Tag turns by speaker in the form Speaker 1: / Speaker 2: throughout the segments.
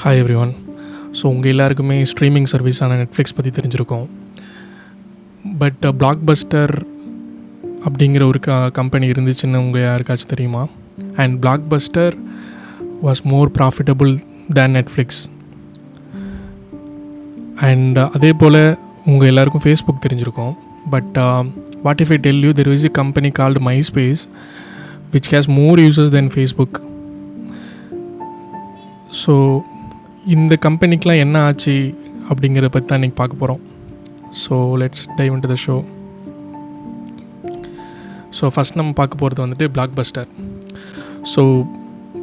Speaker 1: Hi every one. So உங்கள் எல்லாருக்குமே streaming சர்வீஸான Netflix பற்றி தெரிஞ்சிருக்கோம். பட் பிளாக்பஸ்டர் அப்படிங்கிற ஒரு கம்பெனி இருந்துச்சுன்னு உங்கள் யாருக்காச்சும் தெரியுமா? And blockbuster was more profitable than Netflix. And அதே போல் உங்கள் எல்லாருக்கும் ஃபேஸ்புக் தெரிஞ்சிருக்கோம். But what if I tell you there is a company called Myspace which has more users then Facebook. So இந்த கம்பெனிக்கெலாம் என்ன ஆச்சு அப்படிங்கிறத பற்றி தான் இன்றைக்கி பார்க்க போகிறோம். So let's dive into the show. So first நம்ம பார்க்க போகிறது வந்துட்டு பிளாக்பஸ்டர். ஸோ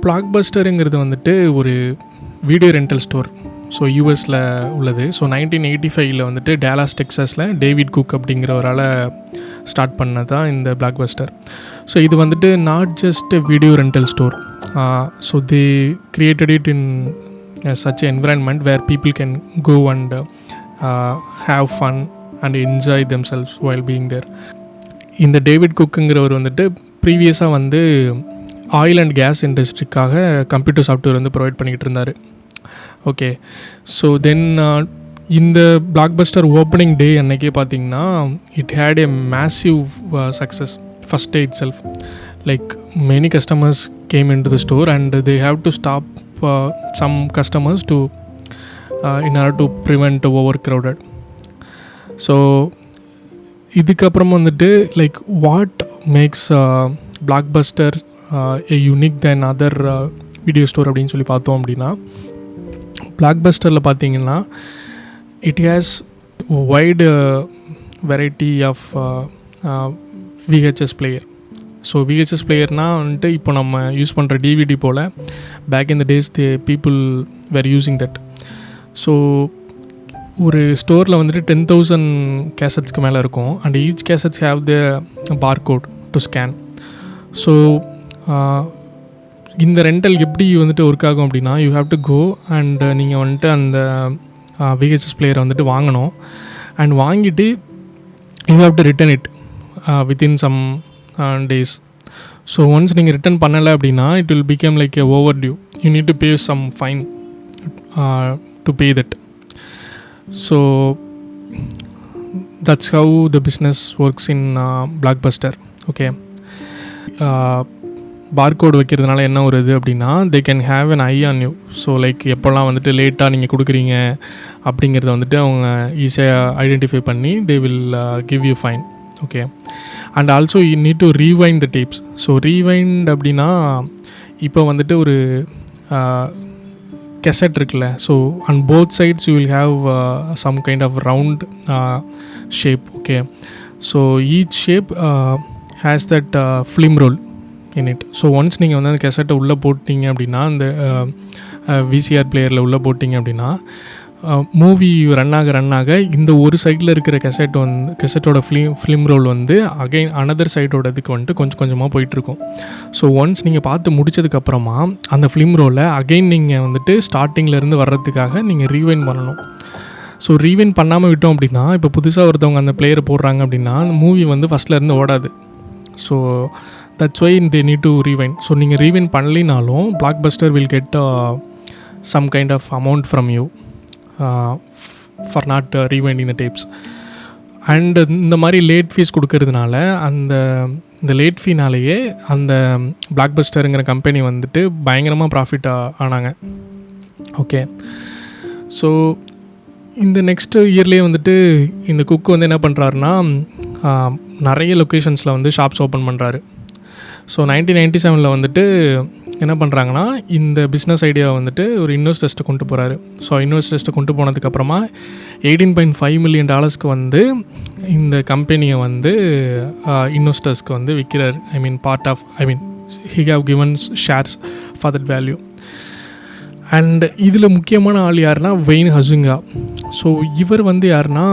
Speaker 1: பிளாக்பஸ்டருங்கிறது வந்துட்டு ஒரு வீடியோ ரெண்டல் ஸ்டோர். ஸோ யூஎஸில் உள்ளது. ஸோ 1985 வந்துட்டு டேலாஸ் டெக்ஸஸில் டேவிட் குக் அப்படிங்கிறவரால் ஸ்டார்ட் பண்ணது தான் இந்த பிளாக்பஸ்டர். ஸோ இது வந்துட்டு not just video rental store. So they created it in such an environment where people can go and have fun and enjoy themselves while being there. இந்த David குக்குங்கிறவர் வந்துட்டு ப்ரீவியஸாக வந்து ஆயில் அண்ட் கேஸ் இண்டஸ்ட்ரிக்காக computer software வந்து provide பண்ணிக்கிட்டு இருந்தார். Okay. So then இந்த பிளாக்பஸ்டர் ஓப்பனிங் டே அன்றைக்கே பார்த்தீங்கன்னா it had a massive success first day itself. Like many customers came in to the store and they have to stop some customers to in order to prevent overcrowded. So இதுக்கப்புறம் வந்துட்டு like what makes Blockbuster a unique than other video store அப்படின்னு சொல்லி பார்த்தோம் அப்படின்னா, பிளாக்பஸ்டரில் பார்த்தீங்கன்னா it has wide variety of VHS player. So VHS பிளேயர்னால் வந்துட்டு இப்போ நம்ம யூஸ் பண்ணுற DVD போல் back in the days people were using that. So ஒரு ஸ்டோரில் வந்துட்டு 10,000 கேசட்ஸ்க்கு மேலே இருக்கும். And each cassettes have the barcode to scan. So இந்த ரெண்டல் எப்படி வந்துட்டு ஒர்க் ஆகும் அப்படின்னா, you have to go and நீங்கள் வந்துட்டு அந்த VHS பிளேயரை வந்துட்டு வாங்கணும். அண்ட் வாங்கிட்டு you have to return it within some days. So once நீங்கள் ரிட்டர்ன் பண்ணலை அப்படின்னா it will become like a overdue. You need to pay some fine to pay that. So that's how the business works in Blockbuster. Okay. Barcode வைக்கிறதுனால என்ன வருது அப்படின்னா, they can have an eye on you. So like எப்போல்லாம் வந்துட்டு லேட்டாக நீங்கள் கொடுக்குறீங்க அப்படிங்கிறத வந்துட்டு அவங்க ஈஸியாக ஐடென்டிஃபை பண்ணி they will give you fine. Okay. And also you need to rewind the tapes. So rewind அப்படின்னா இப்போ வந்துட்டு ஒரு கெசட் இருக்குல்ல. So on both sides you will have some kind of round shape. Okay. So each shape has that film roll in it. So once நீங்கள் வந்து அந்த கெசட்டை உள்ளே போட்டிங்க அப்படின்னா, அந்த VCR பிளேயரில் உள்ளே போட்டிங்க அப்படின்னா, மூவி ரன் ஆக இந்த ஒரு சைடில் இருக்கிற கெசட்டோட ஃபிலிம் ரோல் வந்து அகைன் அனதர் சைடோடதுக்கு வந்துட்டு கொஞ்சம் கொஞ்சமாக போயிட்டுருக்கும். ஸோ ஒன்ஸ் நீங்கள் பார்த்து முடித்ததுக்கப்புறமா அந்த ஃபிலிம் ரோலை அகைன் நீங்கள் வந்துட்டு ஸ்டார்டிங்லேருந்து வர்றதுக்காக நீங்கள் ரீவைண்ட் பண்ணணும். ஸோ ரீவைண்ட் பண்ணாமல் விட்டோம் அப்படின்னா, இப்போ புதுசாக ஒருத்தவங்க அந்த பிளேயரை போடுறாங்க அப்படின்னா மூவி வந்து ஃபஸ்ட்லேருந்து ஓடாது. So that's why they need to rewind. So நீங்கள் ரீவைண்ட் பண்ணலினாலும் Blockbuster will get some kind of amount from you for not rewinding the tapes. And இந்த மாதிரி லேட் ஃபீஸ் கொடுக்கறதுனால இந்த லேட் ஃபீனாலேயே அந்த பிளாக்பஸ்டருங்கிற கம்பெனி வந்துட்டு பயங்கரமாக ப்ராஃபிட் ஆனாங்க. ஓகே. ஸோ இந்த நெக்ஸ்ட் இயர்லேயே வந்துட்டு இந்த குக் வந்து என்ன பண்ணுறாருன்னா, நிறைய லொக்கேஷன்ஸில் வந்து ஷாப்ஸ் ஓப்பன் பண்ணுறாரு. ஸோ 1997 வந்துட்டு என்ன பண்ணுறாங்கன்னா, இந்த பிஸ்னஸ் ஐடியாவை வந்துட்டு ஒரு இன்வெஸ்டர்ஸ்ட்டை கொண்டு போகிறாரு. ஸோ இன்வெஸ்டர்ஸ்ட்டை கொண்டு போனதுக்கப்புறமா $18.5 million வந்து இந்த கம்பெனியை வந்து இன்வெஸ்டர்ஸ்க்கு வந்து விற்கிறார். he have given shares for that value. And இதில் முக்கியமான ஆள் யாருன்னா வெயின் ஹசுங்கா. ஸோ இவர் வந்து யாருன்னா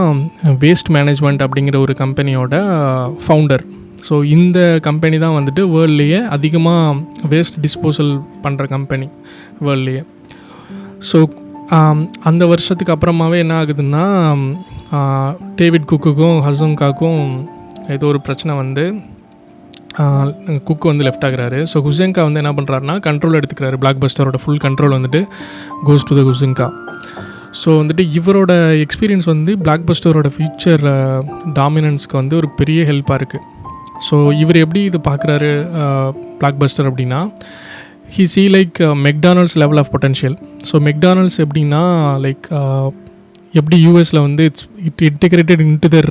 Speaker 1: வேஸ்ட் மேனேஜ்மெண்ட் அப்படிங்கிற ஒரு கம்பெனியோட ஃபவுண்டர். ஸோ இந்த கம்பெனி தான் வந்துட்டு வேர்ல்ட்லேயே அதிகமாக வேஸ்ட் டிஸ்போசல் பண்ணுற கம்பெனி வேர்ல்ட்லேயே. ஸோ அந்த வருஷத்துக்கு அப்புறமாவே என்ன ஆகுதுன்னா, டேவிட் குக்குக்கும் ஹசுங்காக்கும் ஏதோ ஒரு பிரச்சனை வந்து குக் வந்து லெஃப்ட் ஆகுறாரு. ஸோ குசெங்கா வந்து என்ன பண்ணுறாருனா கண்ட்ரோல் எடுத்துக்கிறாரு. பிளாக் பஸ்டரோட ஃபுல் கண்ட்ரோல் வந்துட்டு கோஸ் டு த குசெங்கா. ஸோ வந்துட்டு இவரோட எக்ஸ்பீரியன்ஸ் வந்து பிளாக் பஸ்டரோட ஃபியூச்சர் டாமினன்ஸ்க்கு வந்து ஒரு பெரிய ஹெல்ப்பாக இருக்குது. ஸோ இவர் எப்படி இது பார்க்குறாரு பிளாக் பஸ்டர் அப்படின்னா, he see like McDonald's level of potential. So McDonald's எப்படின்னா லைக் எப்படி யூஎஸில் வந்து it integrated into their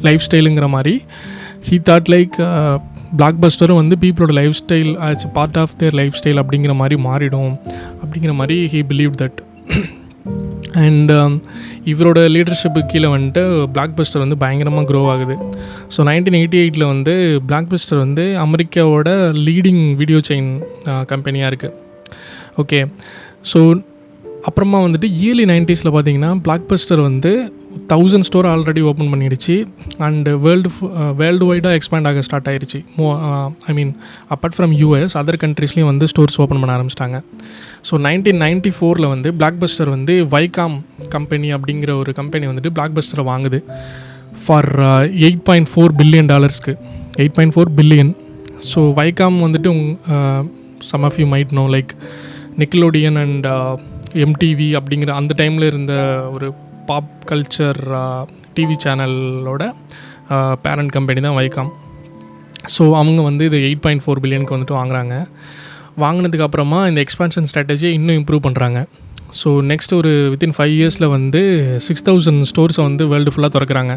Speaker 1: life ஸ்டைலுங்கிற மாதிரி ஹீ தாட் லைக் பிளாக் பஸ்டரும் வந்து பீப்புளோட lifestyle as part of their lifestyle அப்படிங்கிற மாதிரி மாறிடும் அப்படிங்கிற மாதிரி ஹீ பிலீவ் தட். அண்ட் இவரோட லீடர்ஷிப்புக்கு கீழே வந்துட்டு பிளாக் பஸ்டர் வந்து பயங்கரமாக க்ரோ ஆகுது. ஸோ 1988 வந்து பிளாக் பஸ்டர் வந்து அமெரிக்காவோட லீடிங் வீடியோ செயின் கம்பெனியாக இருக்குது. ஓகே, ஸோ அப்புறமா வந்துட்டு இயர்லி 90s பார்த்தீங்கன்னா பிளாக் பஸ்டர் வந்து 1000 ஸ்டோர் ஆல்ரெடி ஓப்பன் பண்ணிடுச்சு. அண்டு வேர்ல்டு வைடாக எக்ஸ்பேண்ட் ஆக ஸ்டார்ட் ஆகிடுச்சு. ஐ மீன் அப்பார்ட் ஃப்ரம் யூஎஸ் அதர் கண்ட்ரீஸ்லேயும் வந்து ஸ்டோர்ஸ் ஓப்பன் பண்ண ஆரம்பிச்சிட்டாங்க. ஸோ 1994 வந்து பிளாக் பஸ்டர் வந்து வைகாம் கம்பெனி அப்படிங்கிற ஒரு கம்பெனி வந்துட்டு பிளாக் பஸ்டரை வாங்குது for $8.4 billion. 8.4 billion. So Viacom வந்துட்டு some of you might know like Nickelodeon and MTV அப்படிங்கிற அந்த டைமில் இருந்த ஒரு பாப் கல்ச்சர் டிவி சேனலோட பேரண்ட் கம்பெனி தான் வைகாம். ஸோ அவங்க வந்து இது 8.4 பில்லியனுக்கு வந்துட்டு வாங்குறாங்க. வாங்கினதுக்கு அப்புறமா இந்த எக்ஸ்பான்ஷன் ஸ்ட்ராட்டஜியை இன்னும் இம்ப்ரூவ் பண்ணுறாங்க. ஸோ நெக்ஸ்ட் ஒரு வித்தின் 5 இயர்ஸில் வந்து 6000 ஸ்டோர்ஸை வந்து வேர்ல்டு ஃபுல்லாக திறக்கிறாங்க.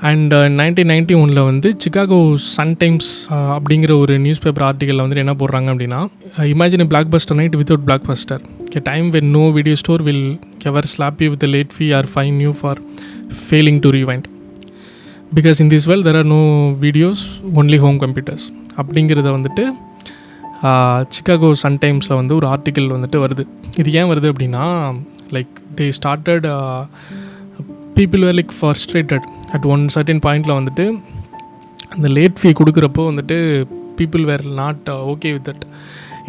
Speaker 1: அண்ட் 1991 வந்து சிகாகோ சன் டைம்ஸ் அப்படிங்கிற ஒரு நியூஸ் பேப்பர் ஆர்டிக்கலில் வந்துட்டு என்ன போடுறாங்க அப்படின்னா, imagine black Bastar night without black Bastar, a time when no video store will ever slap you with a late fee or fine you for failing to rewind, because in this world there are no videos, only home computers அப்படிங்கிறத வந்துட்டு Chicago Sun டைம்ஸில் வந்து ஒரு article வந்துட்டு வருது. இது ஏன் வருது அப்படின்னா, like they started people were like frustrated at one certain பாயிண்டில் வந்துட்டு அந்த லேட் ஃபீ கொடுக்குறப்போ வந்துட்டு people were not okay with that.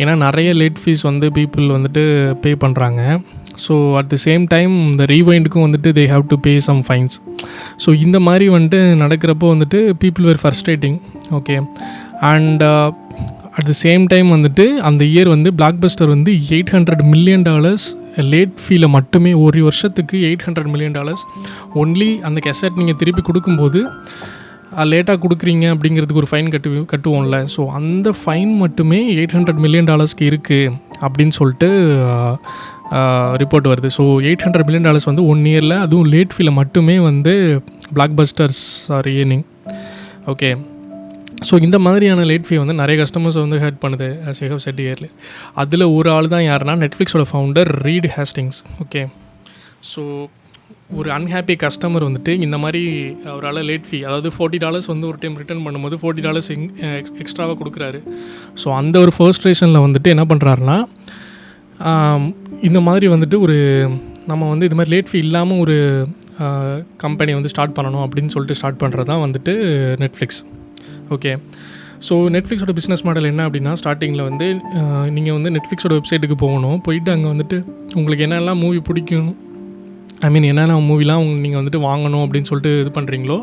Speaker 1: ஏன்னா நிறைய லேட் ஃபீஸ் வந்து பீப்புள் வந்துட்டு பே பண்ணுறாங்க. So at the same time இந்த ரீவைண்டுக்கும் வந்துட்டு they have to pay some fines. So இந்த மாதிரி வந்துட்டு நடக்கிறப்போ வந்துட்டு people were frustrating. Okay, and at the same time வந்துட்டு அந்த இயர் வந்து பிளாக் பஸ்டர் வந்து $800 மில்லியன் லேட் ஃபீல மட்டுமே ஒரு வருஷத்துக்கு $800 மில்லியன் ஒன்லி அந்த கெசட் நீங்கள் திருப்பி கொடுக்கும்போது லேட்டாக கொடுக்குறீங்க அப்படிங்கிறதுக்கு ஒரு ஃபைன் கட்டுவோம்ல. ஸோ அந்த ஃபைன் மட்டுமே $800 மில்லியன் இருக்குது அப்படின்னு சொல்லிட்டு ரிப்போர்ட் வருது. ஸோ $800 மில்லியன் வந்து 1 இயரில், அதுவும் லேட் ஃபீல மட்டுமே வந்து Blockbusters are earning. Okay, so இந்த மாதிரியான லேட் ஃபீ வந்து நிறைய கஸ்டமர்ஸை வந்து ஹர்ட் பண்ணுது as I have said earlier. அதில் ஒரு ஆள் தான் யாருன்னா நெட்ஃப்ளிக்ஸோட founder Reed Hastings. Okay, so ஒரு அன்ஹாப்பி கஸ்டமர் வந்துட்டு இந்த மாதிரி அவரால் லேட் ஃபீ, அதாவது $40 வந்து ஒரு டைம் ரிட்டர்ன் பண்ணும்போது $40 எக்ஸ்ட்ராவாக கொடுக்குறாரு. ஸோ அந்த ஒரு ஃபர்ஸ்ட்ரேஷனில் வந்துட்டு என்ன பண்ணுறாருனா, இந்த மாதிரி வந்துட்டு ஒரு நம்ம வந்து இது மாதிரி லேட் ஃபீ இல்லாமல் ஒரு கம்பெனி வந்து ஸ்டார்ட் பண்ணணும் அப்படின்னு சொல்லிட்டு ஸ்டார்ட் பண்ணுறது தான் வந்துட்டு நெட்ஃப்ளிக்ஸ். ஓகே, ஸோ நெட்ஃப்ளிக்ஸோட பிஸ்னஸ் மாடல் என்ன அப்படின்னா, ஸ்டார்டிங்கில் வந்து நீங்கள் வந்து நெட்ஃப்ளிக்ஸோட வெப்சைட்டுக்கு போகணும். போயிட்டு அங்கே வந்துட்டு உங்களுக்கு என்னெல்லாம் மூவி பிடிக்கும், ஐ மீன் என்னென்ன மூவிலாம் நீங்கள் வந்துட்டு வாங்கணும் அப்படின்னு சொல்லிட்டு இது பண்ணுறீங்களோ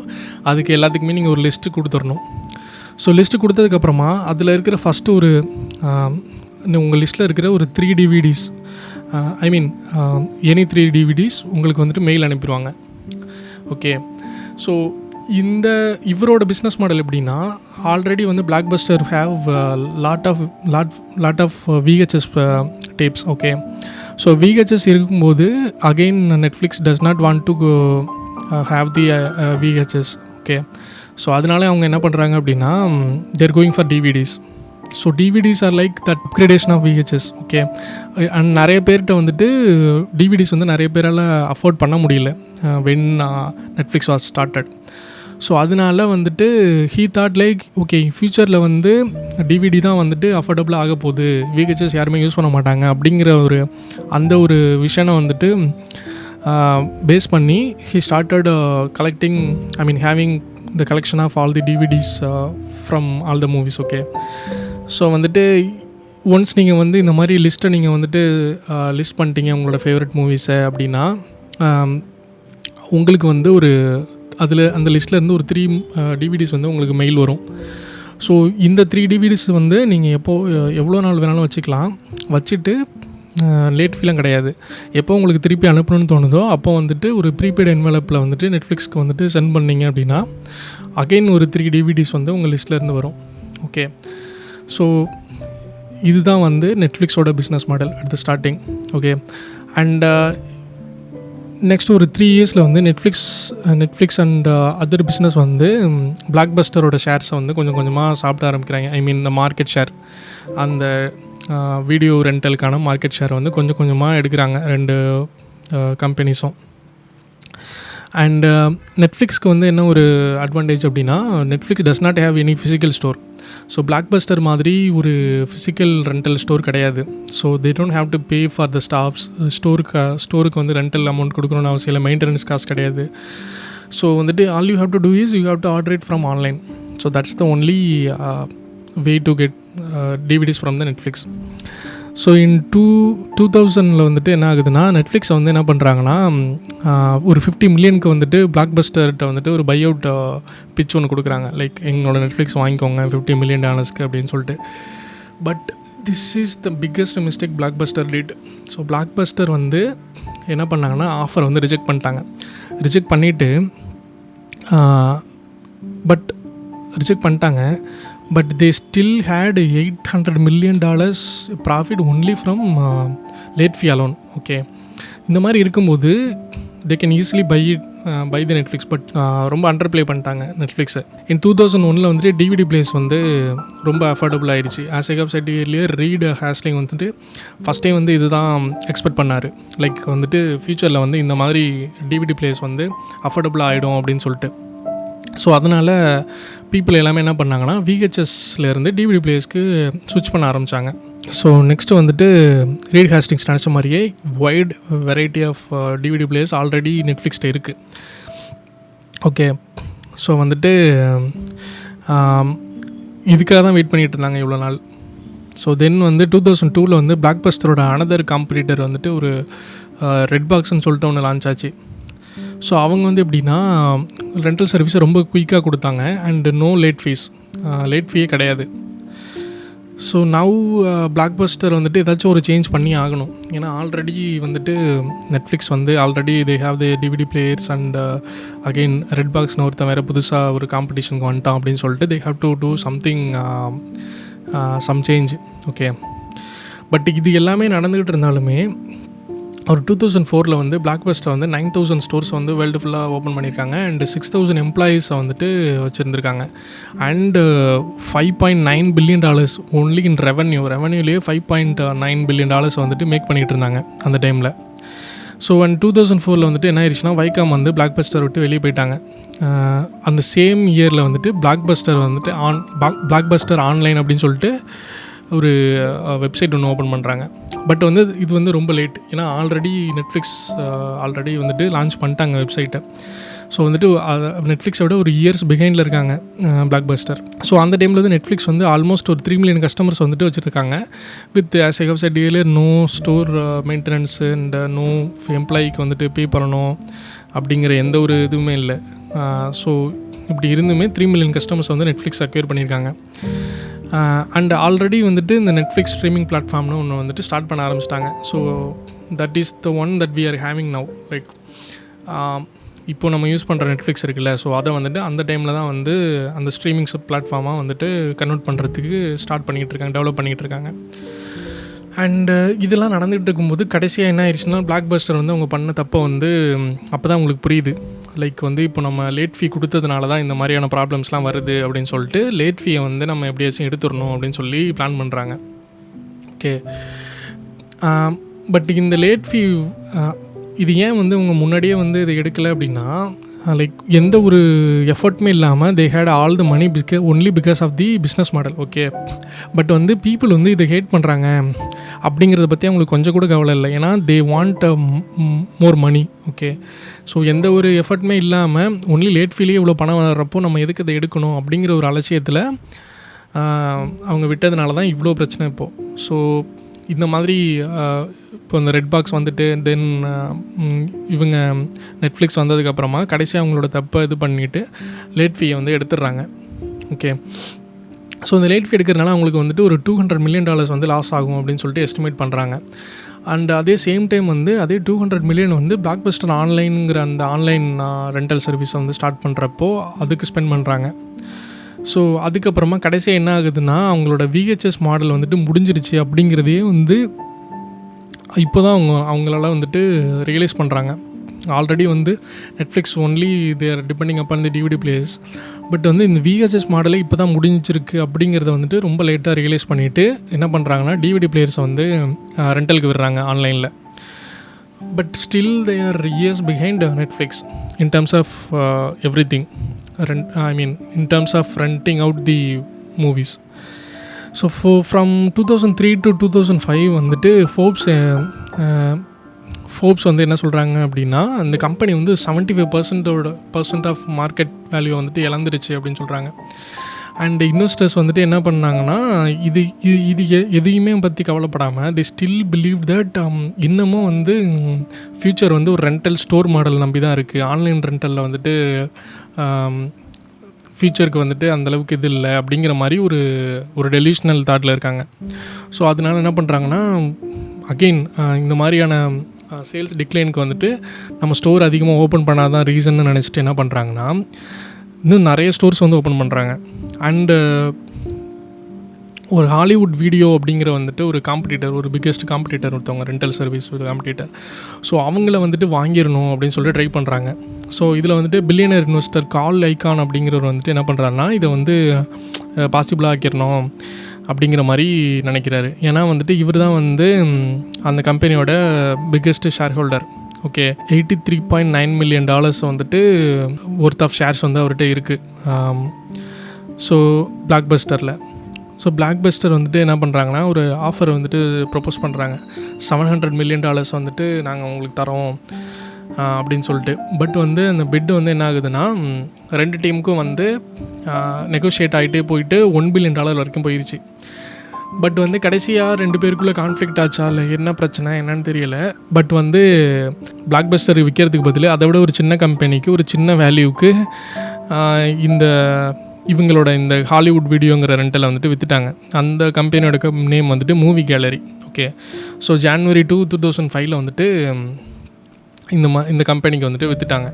Speaker 1: அதுக்கு எல்லாத்துக்குமே நீங்கள் ஒரு லிஸ்ட்டு கொடுத்துடணும். ஸோ லிஸ்ட்டு கொடுத்ததுக்கப்புறமா அதில் இருக்கிற ஃபஸ்ட்டு ஒரு உங்கள் லிஸ்ட்டில் இருக்கிற ஒரு 3 DVDs, I mean any 3 DVDs உங்களுக்கு வந்துட்டு மெயில் அனுப்பிடுவாங்க. ஓகே, ஸோ இவரோட பிஸ்னஸ் மாடல் எப்படின்னா, ஆல்ரெடி வந்து Blockbuster have lot of VHS tapes. Okay, so VHS இருக்கும்போது again Netflix does not want to have the VHS. Okay, so அதனால அவங்க என்ன பண்ணுறாங்க அப்படின்னா, they're going for DVDs. So DVDs are like that upgradation of VHS. Okay, and நிறைய பேர்கிட்ட வந்துட்டு DVDs வந்து நிறைய பேரால் அஃபோர்ட் பண்ண முடியல when Netflix was started. So அதனால வந்துட்டு ஹீ தாட் லைக் ஓகே, ஃப்யூச்சரில் வந்து DVD தான் வந்துட்டு அஃபோர்டபுளாக ஆக போகுது, VHS யாருமே யூஸ் பண்ண மாட்டாங்க அப்படிங்கிற அந்த ஒரு விஷனை வந்துட்டு பேஸ் பண்ணி he started collecting, I mean having the collection of all the DVDs from all the movies. Okay, so வந்துட்டு ஒன்ஸ் நீங்கள் வந்து இந்த மாதிரி லிஸ்ட்டை நீங்கள் வந்துட்டு லிஸ்ட் பண்ணிட்டீங்க உங்களோட ஃபேவரட் மூவிஸை அப்படின்னா, உங்களுக்கு வந்து ஒரு அதில் அந்த லிஸ்ட்டில் இருந்து ஒரு 3 DVDs வந்து உங்களுக்கு மெயில் வரும். ஸோ இந்த 3 டிவிடிஸ் வந்து நீங்கள் எவ்வளோ நாள் வேணாலும் வச்சுக்கலாம். வச்சுட்டு லேட் ஃபீலாம் கிடையாது. எப்போ உங்களுக்கு திருப்பி அனுப்பணும்னு தோணுதோ அப்போ வந்துட்டு ஒரு ப்ரீபெய்ட் என்வலப்பில் வந்துட்டு நெட்ஃப்ளிக்ஸ்க்கு வந்துட்டு சென்ட் பண்ணிங்க அப்படின்னா அகைன் ஒரு 3 டிவிடிஸ் வந்து உங்கள் லிஸ்ட்லேருந்து வரும். ஓகே, ஸோ இதுதான் வந்து நெட்ஃப்ளிக்ஸோட business model at the starting. Okay, and next ஒரு 3 இயர்ஸில் வந்து நெட்ஃப்ளிக்ஸ் அண்ட் அதர் பிஸ்னஸ் வந்து பிளாக்பஸ்டரோட ஷேர்ஸை வந்து கொஞ்சம் கொஞ்சமாக சாப்பிட ஆரம்பிக்கிறாங்க. ஐ மீன் இந்த மார்க்கெட் ஷேர், அந்த வீடியோ ரெண்டலுக்கான மார்க்கெட் ஷேர் வந்து கொஞ்சம் கொஞ்சமாக எடுக்கிறாங்க 2 கம்பெனிஸும். அண்டு நெட்ஃப்ளிக்ஸ்க்கு வந்து என்ன ஒரு அட்வான்டேஜ் அப்படின்னா, Netflix does not have any physical store. So Blockbuster மாதிரி ஒரு ஃபிசிக்கல் ரெண்டல் ஸ்டோர் கிடையாது. So they don't have to pay for the staffs. ஸ்டோருக்கு வந்து ரெண்டல் அமௌண்ட் கொடுக்கணும்னு அவசியம் இல்லை, மெயின்டெனன்ஸ் காஸ்ட் கிடையாது. ஸோ வந்துட்டு all you have to do is you have to order it from online. So that's the only way to get DVDs from the Netflix. So in 2000 வந்துட்டு என்ன ஆகுதுன்னா, நெட்ஃப்ளிக்ஸை வந்து என்ன பண்ணுறாங்கன்னா, ஒரு 50 மில்லியனுக்கு வந்துட்டு பிளாக்பஸ்டர்கிட்ட வந்துட்டு ஒரு பை அவுட் பிச் ஒன்று கொடுக்குறாங்க. லைக் எங்களோட நெட்ஃப்ளிக்ஸ் வாங்கிக்கோங்க $50 மில்லியன் அப்படின்னு சொல்லிட்டு. But this is the biggest mistake blockbuster did. So blockbuster வந்து என்ன பண்ணாங்கன்னா, ஆஃபர் வந்து ரிஜெக்ட் பண்ணிட்டாங்க. ரிஜெக்ட் பண்ணிட்டாங்க. But they still had $800 million profit only from late fee alone. Okay, இந்த மாதிரி இருக்கும்போது they can easily buy the Netflix. But ரொம்ப அண்டர் ப்ளே பண்ணிட்டாங்க நெட்ஃப்ளிக்ஸை. இன் 2001 வந்துட்டு டிவிடி பிளேஸ் வந்து ரொம்ப அஃபோர்டபுள் ஆகிடுச்சு. As I have said earlier, Reed ஹாஸ்லிங் வந்துட்டு ஃபஸ்ட் டைம் வந்து இதுதான் எக்ஸ்பெக்ட் பண்ணார். லைக் வந்துட்டு ஃபியூச்சரில் வந்து இந்த மாதிரி டிவிடி பிளேஸ் வந்து அஃபோர்டபுள் ஆகிடும் அப்படின்னு சொல்லிட்டு. ஸோ அதனால் பீப்புள் எல்லாமே என்ன பண்ணாங்கன்னா, விஹெச்எஸ்லேருந்து டிவிடி பிளேஸ்க்கு ஸ்விட்ச் பண்ண ஆரம்பித்தாங்க. ஸோ நெக்ஸ்ட்டு வந்துட்டு ரீட் ஹாஸ்டிங்ஸ் நினச்ச மாதிரியே wide variety of DVD plays already நெட்ஃப்ளிக்ஸ்ட்டு இருக்குது. ஓகே, ஸோ வந்துட்டு இதுக்காக தான் வெயிட் பண்ணிகிட்டு இருந்தாங்க இவ்வளோ நாள். ஸோ தென் வந்து 2002 வந்து பிளாக்பஸ்டரோட அனதர் காம்படிட்டர் வந்துட்டு ஒரு ரெட் பாக்ஸ்ன்னு சொல்லிட்டு ஒன்று லான்ச் ஆச்சு. ஸோ அவங்க வந்து எப்படின்னா, ரெண்டல் சர்வீஸை ரொம்ப குயிக்காக கொடுத்தாங்க அண்டு நோ லேட் ஃபீயே கிடையாது. ஸோ நவ் பிளாக்பஸ்டர் வந்துட்டு ஏதாச்சும் ஒரு சேஞ்ச் பண்ணி ஆகணும். ஏன்னா ஆல்ரெடி வந்துட்டு நெட்ஃப்ளிக்ஸ் வந்து already they have the DVD players and again red பாக்ஸ்னு ஒருத்தன் வேறு புதுசாக ஒரு காம்படிஷனுக்கு வந்துட்டான் அப்படின்னு சொல்லிட்டு they have to do something, some change. Okay, but இது எல்லாமே நடந்துக்கிட்டு இருந்தாலுமே ஒரு 2004 வந்து பிளாக்பஸ்டர் வந்து 9000 ஸ்டோர்ஸ் வந்து வேர்ல்டு ஃபுல்லாக ஓப்பன் பண்ணியிருக்காங்க. அண்டு 6000 எம்ப்ளாயீஸை வந்துட்டு வச்சுருந்துருக்காங்க. அண்டு $5.9 பில்லியன் ஓன்லி இன் ரெவன்யூலேயே $5.9 பில்லியன் வந்துட்டு மேக் பண்ணிகிட்டு இருந்தாங்க அந்த டைமில். ஸோ 2004 வந்துட்டு என்ன ஆயிடுச்சுன்னா, வைகாம் வந்து பிளாக்பஸ்டர் விட்டு வெளியே போயிட்டாங்க. அந்த சேம் இயரில் வந்துட்டு பிளாக்பஸ்டர் வந்துட்டு பிளாக்பஸ்டர் ஆன்லைன் அப்படின்னு சொல்லிட்டு ஒரு வெப்சைட் ஒன்று ஓப்பன் பண்ணுறாங்க. பட் வந்து இது வந்து ரொம்ப லேட். ஏன்னா ஆல்ரெடி நெட்ஃப்ளிக்ஸ் ஆல்ரெடி வந்துட்டு லான்ச் பண்ணிட்டாங்க வெப்சைட்டை. ஸோ வந்துட்டு நெட்ஃப்ளிக்ஸை விட ஒரு இயர்ஸ் பிஹைண்டில் இருக்காங்க பிளாக்பஸ்டர். ஸோ அந்த டைமில் வந்து நெட்ஃப்ளிக்ஸ் வந்து ஆல்மோஸ்ட் ஒரு 3 மில்லியன் கஸ்டமர்ஸ் வந்துட்டு வச்சுருக்காங்க. With as I have said earlier no store maintenance and no எம்ப்ளாயிக்கு வந்துட்டு பே பண்ணணும் அப்படிங்கிற எந்த ஒரு இதுவுமே இல்லை. ஸோ இப்படி இருந்துமே 3 மில்லியன் கஸ்டமர்ஸ் வந்து நெட்ஃப்ளிக்ஸ் அக்வயர் பண்ணியிருக்காங்க. அண்ட் ஆல்ரெடி வந்துட்டு இந்த நெட்ஃப்ளிக்ஸ் ஸ்ட்ரீமிங் பிளாட்ஃபார்ம்னு ஒன்று வந்துட்டு ஸ்டார்ட் பண்ண ஆரம்பிச்சிட்டாங்க. So that is the one that we are having now. Like இப்போது நம்ம யூஸ் பண்ணுற நெட்ஃப்ளிக்ஸ் இருக்குல்ல, ஸோ அதை வந்துட்டு அந்த டைமில் தான் வந்து அந்த ஸ்ட்ரீமிங்ஸ் பிளாட்ஃபார்மாக வந்துட்டு கன்வெர்ட் பண்ணுறதுக்கு ஸ்டார்ட் பண்ணிகிட்டு இருக்காங்க, டெவலப் பண்ணிகிட்டு இருக்காங்க. அண்டு இதெல்லாம் நடந்துகிட்டு இருக்கும்போது கடைசியாக என்ன ஆயிடுச்சுன்னா, பிளாக்பஸ்டர் வந்து அவங்க பண்ண தப்பை வந்து அப்போ தான் உங்களுக்கு புரியுது. லைக் வந்து இப்போ நம்ம லேட் ஃபீ கொடுத்ததுனால தான் இந்த மாதிரியான ப்ராப்ளம்ஸ்லாம் வருது அப்படின்னு சொல்லிட்டு லேட் ஃபீயை வந்து நம்ம எப்படியாச்சும் எடுத்துடணும் அப்படின்னு சொல்லி பிளான் பண்ணுறாங்க. ஓகே, பட் இந்த லேட் ஃபீ இது ஏன் வந்து அவங்க முன்னாடியே வந்து இதை எடுக்கலை அப்படின்னா, லைக் எந்த ஒரு எஃபர்ட்டுமே இல்லாமல் they had all the money only because of the business model. Okay, but வந்து பீப்புள் வந்து இதை ஹேட் பண்ணுறாங்க அப்படிங்கிறத பற்றி அவங்களுக்கு கொஞ்சம் கூட கவலை இல்லை. ஏன்னா they want more money. Okay, so எந்த ஒரு எஃபர்ட்டுமே இல்லாமல் ஒன்லி லேட் ஃபீலே இவ்வளோ பணம் வர்றப்போ நம்ம எதுக்கு அதை எடுக்கணும் அப்படிங்கிற ஒரு அலட்சியத்தில் அவங்க விட்டதுனால தான் இவ்வளோ பிரச்சனை இப்போது. ஸோ இந்த மாதிரி இப்போ இந்த ரெட் பாக்ஸ் வந்துட்டு தென் இவங்க நெட்ஃப்ளிக்ஸ் வந்ததுக்கப்புறமா கடைசியாக அவங்களோட தப்பை இது பண்ணிவிட்டு லேட் ஃபீயை வந்து எடுத்துடுறாங்க. ஓகே, ஸோ இந்த லேட் ஃபீ எடுக்கிறதுனால அவங்களுக்கு வந்துட்டு ஒரு $200 million வந்து லாஸ் ஆகும் அப்படின்னு சொல்லிட்டு எஸ்டிமேட் பண்ணுறாங்க. அண்ட் அதே சேம் டைம் வந்து அதே $200 million வந்து பிளாக்பஸ்டர் ஆன்லைனுங்கிற அந்த ஆன்லைன் ரெண்டல் சர்வீஸை வந்து ஸ்டார்ட் பண்ணுறப்போ அதுக்கு ஸ்பெண்ட் பண்ணுறாங்க. ஸோ அதுக்கப்புறமா கடைசியாக என்ன ஆகுதுன்னா அவங்களோட VHS மாடல் வந்துட்டு முடிஞ்சிருச்சு அப்படிங்கிறதையே வந்து இப்போ தான் அவங்களால வந்துட்டு ரியலைஸ் பண்ணுறாங்க. ஆல்ரெடி வந்து Netflix only they're depending upon the DVD players. But வந்து இந்த VHS மாடலே இப்போ தான் முடிஞ்சிருக்கு அப்படிங்கிறத வந்துட்டு ரொம்ப லேட்டாக ரியலைஸ் பண்ணிவிட்டு என்ன பண்ணுறாங்கன்னா டிவிடி பிளேயர்ஸை வந்து ரெண்டலுக்கு விடுறாங்க ஆன்லைனில். But still they are years behind Netflix in terms of everything. In terms of renting out the movies. So from 2003 to 2005 வந்துட்டு ஃபோர்ப்ஸ் வந்து என்ன சொல்கிறாங்க அப்படின்னா இந்த கம்பெனி வந்து 75% ஆஃப் மார்க்கெட் வேல்யூ வந்துட்டு இழந்துருச்சு அப்படின்னு சொல்கிறாங்க. அண்ட் இன்வெஸ்டர்ஸ் வந்துட்டு என்ன பண்ணாங்கன்னா இது எதையுமே பற்றி கவலைப்படாமல் தி ஸ்டில் பிலீவ் தட் இன்னமும் வந்து ஃப்யூச்சர் வந்து ஒரு ரெண்டல் ஸ்டோர் மாடல் நம்பி தான் இருக்குது. ஆன்லைன் ரெண்டலில் வந்துட்டு ஃப்யூச்சருக்கு வந்துட்டு அந்தளவுக்கு இது இல்லை அப்படிங்கிற மாதிரி ஒரு டெலியூஷனல் தாட்டில் இருக்காங்க. ஸோ அதனால என்ன பண்ணுறாங்கன்னா அகெயின் இந்த மாதிரியான சேல்ஸ் டிக்ளைனுக்கு வந்துட்டு நம்ம ஸ்டோர் அதிகமாக ஓப்பன் பண்ணாதான் ரீசன்னு நினச்சிட்டு என்ன பண்ணுறாங்கன்னா இன்னும் நிறைய ஸ்டோர்ஸ் வந்து ஓப்பன் பண்ணுறாங்க. அண்டு ஒரு ஹாலிவுட் வீடியோ அப்படிங்கிற வந்துட்டு ஒரு காம்படிட்டர், ஒரு பிக்கெஸ்ட் காம்படிட்டர் ஒருத்தவங்க ரெண்டல் சர்வீஸ் ஒரு காம்படிட்டர். ஸோ அவங்கள வந்துட்டு வாங்கிடணும் அப்படின்னு சொல்லிட்டு ட்ரை பண்ணுறாங்க. ஸோ இதில் வந்துட்டு பில்லியனர் இன்வெஸ்டர் கால் ஐகான் அப்படிங்கிறவர் வந்துட்டு என்ன பண்ணுறாருன்னா இதை வந்து பாசிபிளாக ஆக்கிடணும் அப்படிங்கிற மாதிரி நினைக்கிறாரு. ஏன்னா வந்துட்டு இவர் தான் வந்து அந்த கம்பெனியோட biggest share holder. Okay, $83.9 million வந்துட்டு ஒர்த் ஆஃப் ஷேர்ஸ் வந்து அவர்கிட்ட இருக்குது. ஸோ பிளாக்பஸ்டரில் பிளாக்பஸ்டர் வந்துட்டு என்ன பண்ணுறாங்கன்னா ஒரு ஆஃபர் வந்துட்டு ப்ரொப்போஸ் பண்ணுறாங்க. $700 million வந்துட்டு நாங்கள் உங்களுக்கு தரோம் அப்படின்னு சொல்லிட்டு. பட் வந்து அந்த பிட் வந்து என்ன ஆகுதுன்னா ரெண்டு டீமுக்கும் வந்து நெகோஷியேட் ஆகிட்டே போயிட்டு $1 billion வரைக்கும் போயிடுச்சு. பட் வந்து கடைசியாக ரெண்டு பேருக்குள்ளே கான்ஃப்ளிக்ட் ஆச்சா இல்லை என்ன பிரச்சனை என்னன்னு தெரியலை. பட் வந்து பிளாக்பஸ்டர் விற்கிறதுக்கு பதில் அதை விட ஒரு சின்ன கம்பெனிக்கு ஒரு சின்ன வேல்யூவுக்கு இவங்களோட இந்த ஹாலிவுட் வீடியோங்கிற ரெண்டலை வந்துட்டு விற்றுட்டாங்க. அந்த கம்பெனியோட நேம் வந்துட்டு movie gallery. Okay, so January 2, 2005 வந்துட்டு இந்த கம்பெனிக்கு வந்துட்டு விற்றுட்டாங்க.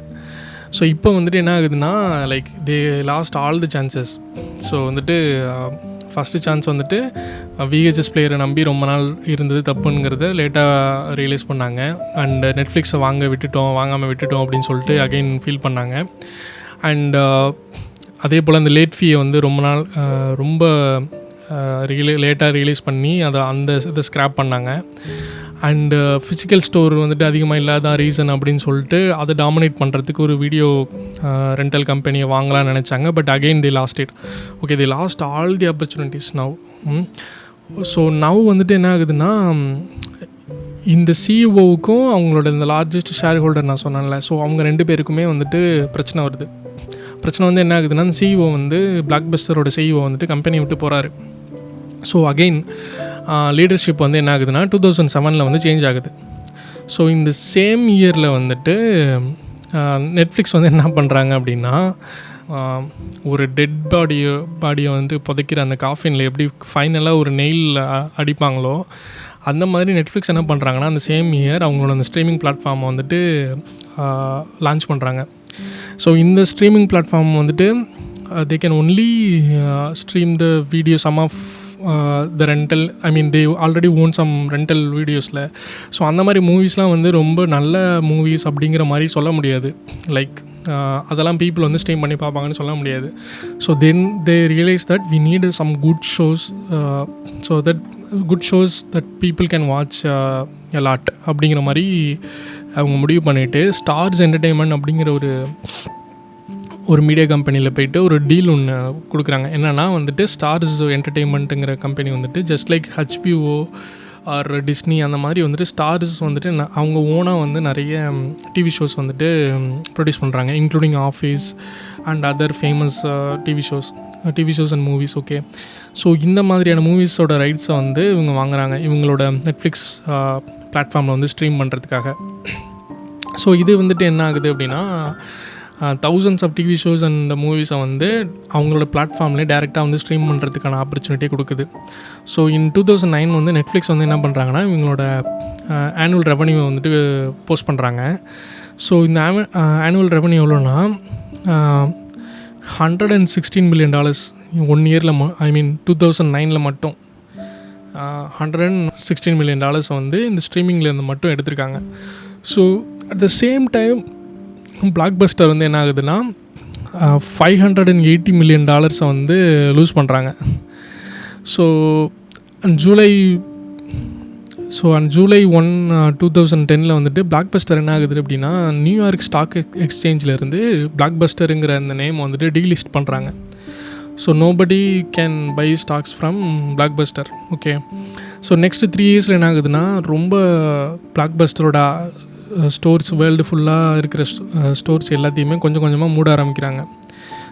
Speaker 1: ஸோ இப்போ வந்துட்டு என்ன ஆகுதுன்னா like they lost all the chances. So வந்துட்டு ஃபஸ்ட்டு சான்ஸ் வந்துட்டு VHS பிளேயரை நம்பி ரொம்ப நாள் இருந்தது தப்புங்கிறத லேட்டாக ரியலைஸ் பண்ணாங்க. அண்ட் நெட்ஃப்ளிக்ஸை வாங்காமல் விட்டுட்டோம் அப்படின்னு சொல்லிட்டு அகைன் ஃபீல் பண்ணாங்க. அண்ட் அதே போல் அந்த லேட் ஃபீயை வந்து ரொம்ப லேட்டாக ரிலீஸ் பண்ணி இதை ஸ்க்ராப் பண்ணாங்க. அண்டு ஃபிசிக்கல் ஸ்டோர் வந்துட்டு அதிகமாக இல்லாத ரீசன் அப்படின்னு சொல்லிட்டு அதை டாமினேட் பண்ணுறதுக்கு ஒரு வீடியோ ரெண்டல் கம்பெனியை வாங்கலாம்னு நினச்சாங்க. But again the lost it. Okay, the lost all the opportunities now. So now வந்துட்டு என்ன ஆகுதுன்னா இந்த சிஇஓவுக்கும் அவங்களோட இந்த லார்ஜஸ்ட் ஷேர் ஹோல்டர் நான் சொன்னேன்ல, ஸோ அவங்க ரெண்டு பேருக்குமே வந்துட்டு பிரச்சனை வருது. பிரச்சனை வந்து என்ன ஆகுதுன்னா அந்த சிஇஓ வந்து பிளாக்பஸ்டரோட சிஇஓ வந்துட்டு கம்பெனியை விட்டு போகிறாரு. ஸோ அகெயின் லீடர்ஷிப் வந்து என்ன ஆகுதுன்னா 2007 வந்து சேஞ்ச் ஆகுது. ஸோ இந்த சேம் இயரில் வந்துட்டு நெட்ஃப்ளிக்ஸ் வந்து என்ன பண்ணுறாங்க அப்படின்னா ஒரு டெட் பாடியை வந்து புதைக்கிற அந்த காஃபினில் எப்படி ஃபைனலாக ஒரு நெயில் அடிப்பாங்களோ அந்த மாதிரி நெட்ஃப்ளிக்ஸ் என்ன பண்ணுறாங்கன்னா அந்த சேம் இயர் அவங்களோட அந்த ஸ்ட்ரீமிங் பிளாட்ஃபார்மை வந்துட்டு லான்ச் பண்ணுறாங்க. ஸோ இந்த ஸ்ட்ரீமிங் பிளாட்ஃபார்ம் வந்துட்டு they can only stream the video some of the rental, they already own some rental வீடியோஸில். ஸோ அந்த மாதிரி மூவிஸ்லாம் வந்து ரொம்ப நல்ல மூவிஸ் அப்படிங்கிற மாதிரி சொல்ல முடியாது. லைக் அதெல்லாம் பீப்புள் வந்து ஸ்ட்ரீம் பண்ணி பார்ப்பாங்கன்னு சொல்ல முடியாது. So then they realise that we need some good shows, so that good shows that people can watch a lot அப்படிங்கிற மாதிரி அவங்க முடிவு பண்ணிவிட்டு ஸ்டார்ஸ் என்டர்டெயின்மெண்ட் அப்படிங்கிற ஒரு மீடியா கம்பெனியில் போய்ட்டு ஒரு டீல் ஒன்று கொடுக்குறாங்க. என்னென்னா வந்துட்டு ஸ்டார்ஸ் என்டர்டெயின்மெண்ட்டுங்கிற கம்பெனி வந்துட்டு just like HBO or Disney அந்த மாதிரி வந்துட்டு ஸ்டார்ஸ் வந்துட்டு அவங்க ஓனாக வந்து நிறைய டிவி ஷோஸ் வந்துட்டு ப்ரொடியூஸ் பண்ணுறாங்க, including Office and other famous TV shows and movies. Okay, so இந்த மாதிரியான மூவிஸோட ரைட்ஸை வந்து இவங்க வாங்குறாங்க இவங்களோட நெட்ஃப்ளிக்ஸ் பிளாட்ஃபார்மில் வந்து ஸ்ட்ரீம் பண்ணுறதுக்காக. ஸோ இது வந்துட்டு என்ன ஆகுது அப்படின்னா thousands of TV shows and மூவிஸை வந்து அவங்களோட பிளாட்ஃபார்ம்லேயே டேரெக்டாக வந்து ஸ்ட்ரீம் பண்ணுறதுக்கான ஆப்பர்ச்சுனிட்டியை கொடுக்குது. ஸோ இன் 2009 வந்து நெட்ஃப்ளிக்ஸ் வந்து என்ன பண்ணுறாங்கன்னா இவங்களோட ஆனுவல் ரெவன்யூ வந்துட்டு போஸ்ட் பண்ணுறாங்க. ஸோ இந்த ஆனுவல் ரெவன்யூ எவ்வளோன்னா $116 million 1 இயரில் 2009 மட்டும் $116 million வந்து இந்த ஸ்ட்ரீமிங்லேருந்து மட்டும் எடுத்திருக்காங்க. So at the same time blockbuster வந்து என்ன ஆகுதுன்னா $580 million வந்து லூஸ் பண்ணுறாங்க. ஸோ ஜூலை 1, 2010 வந்துட்டு பிளாக்பஸ்டர் என்ன ஆகுது அப்படின்னா நியூயார்க் ஸ்டாக் எக்ஸ்சேஞ்சிலேருந்து பிளாக்பஸ்டருங்கிற அந்த நேம் வந்துட்டு டீலிஸ்ட் பண்ணுறாங்க. So nobody can buy stocks from blockbuster. Okay, so next 3 இயர்ஸில் என்ன ஆகுதுன்னா ரொம்ப பிளாக்பஸ்டரோட ஸ்டோர்ஸ் வேர்ல்டு ஃபுல்லாக இருக்கிற ஸ்டோர்ஸ் எல்லாத்தையுமே கொஞ்சம் கொஞ்சமாக மூட ஆரம்பிக்கிறாங்க.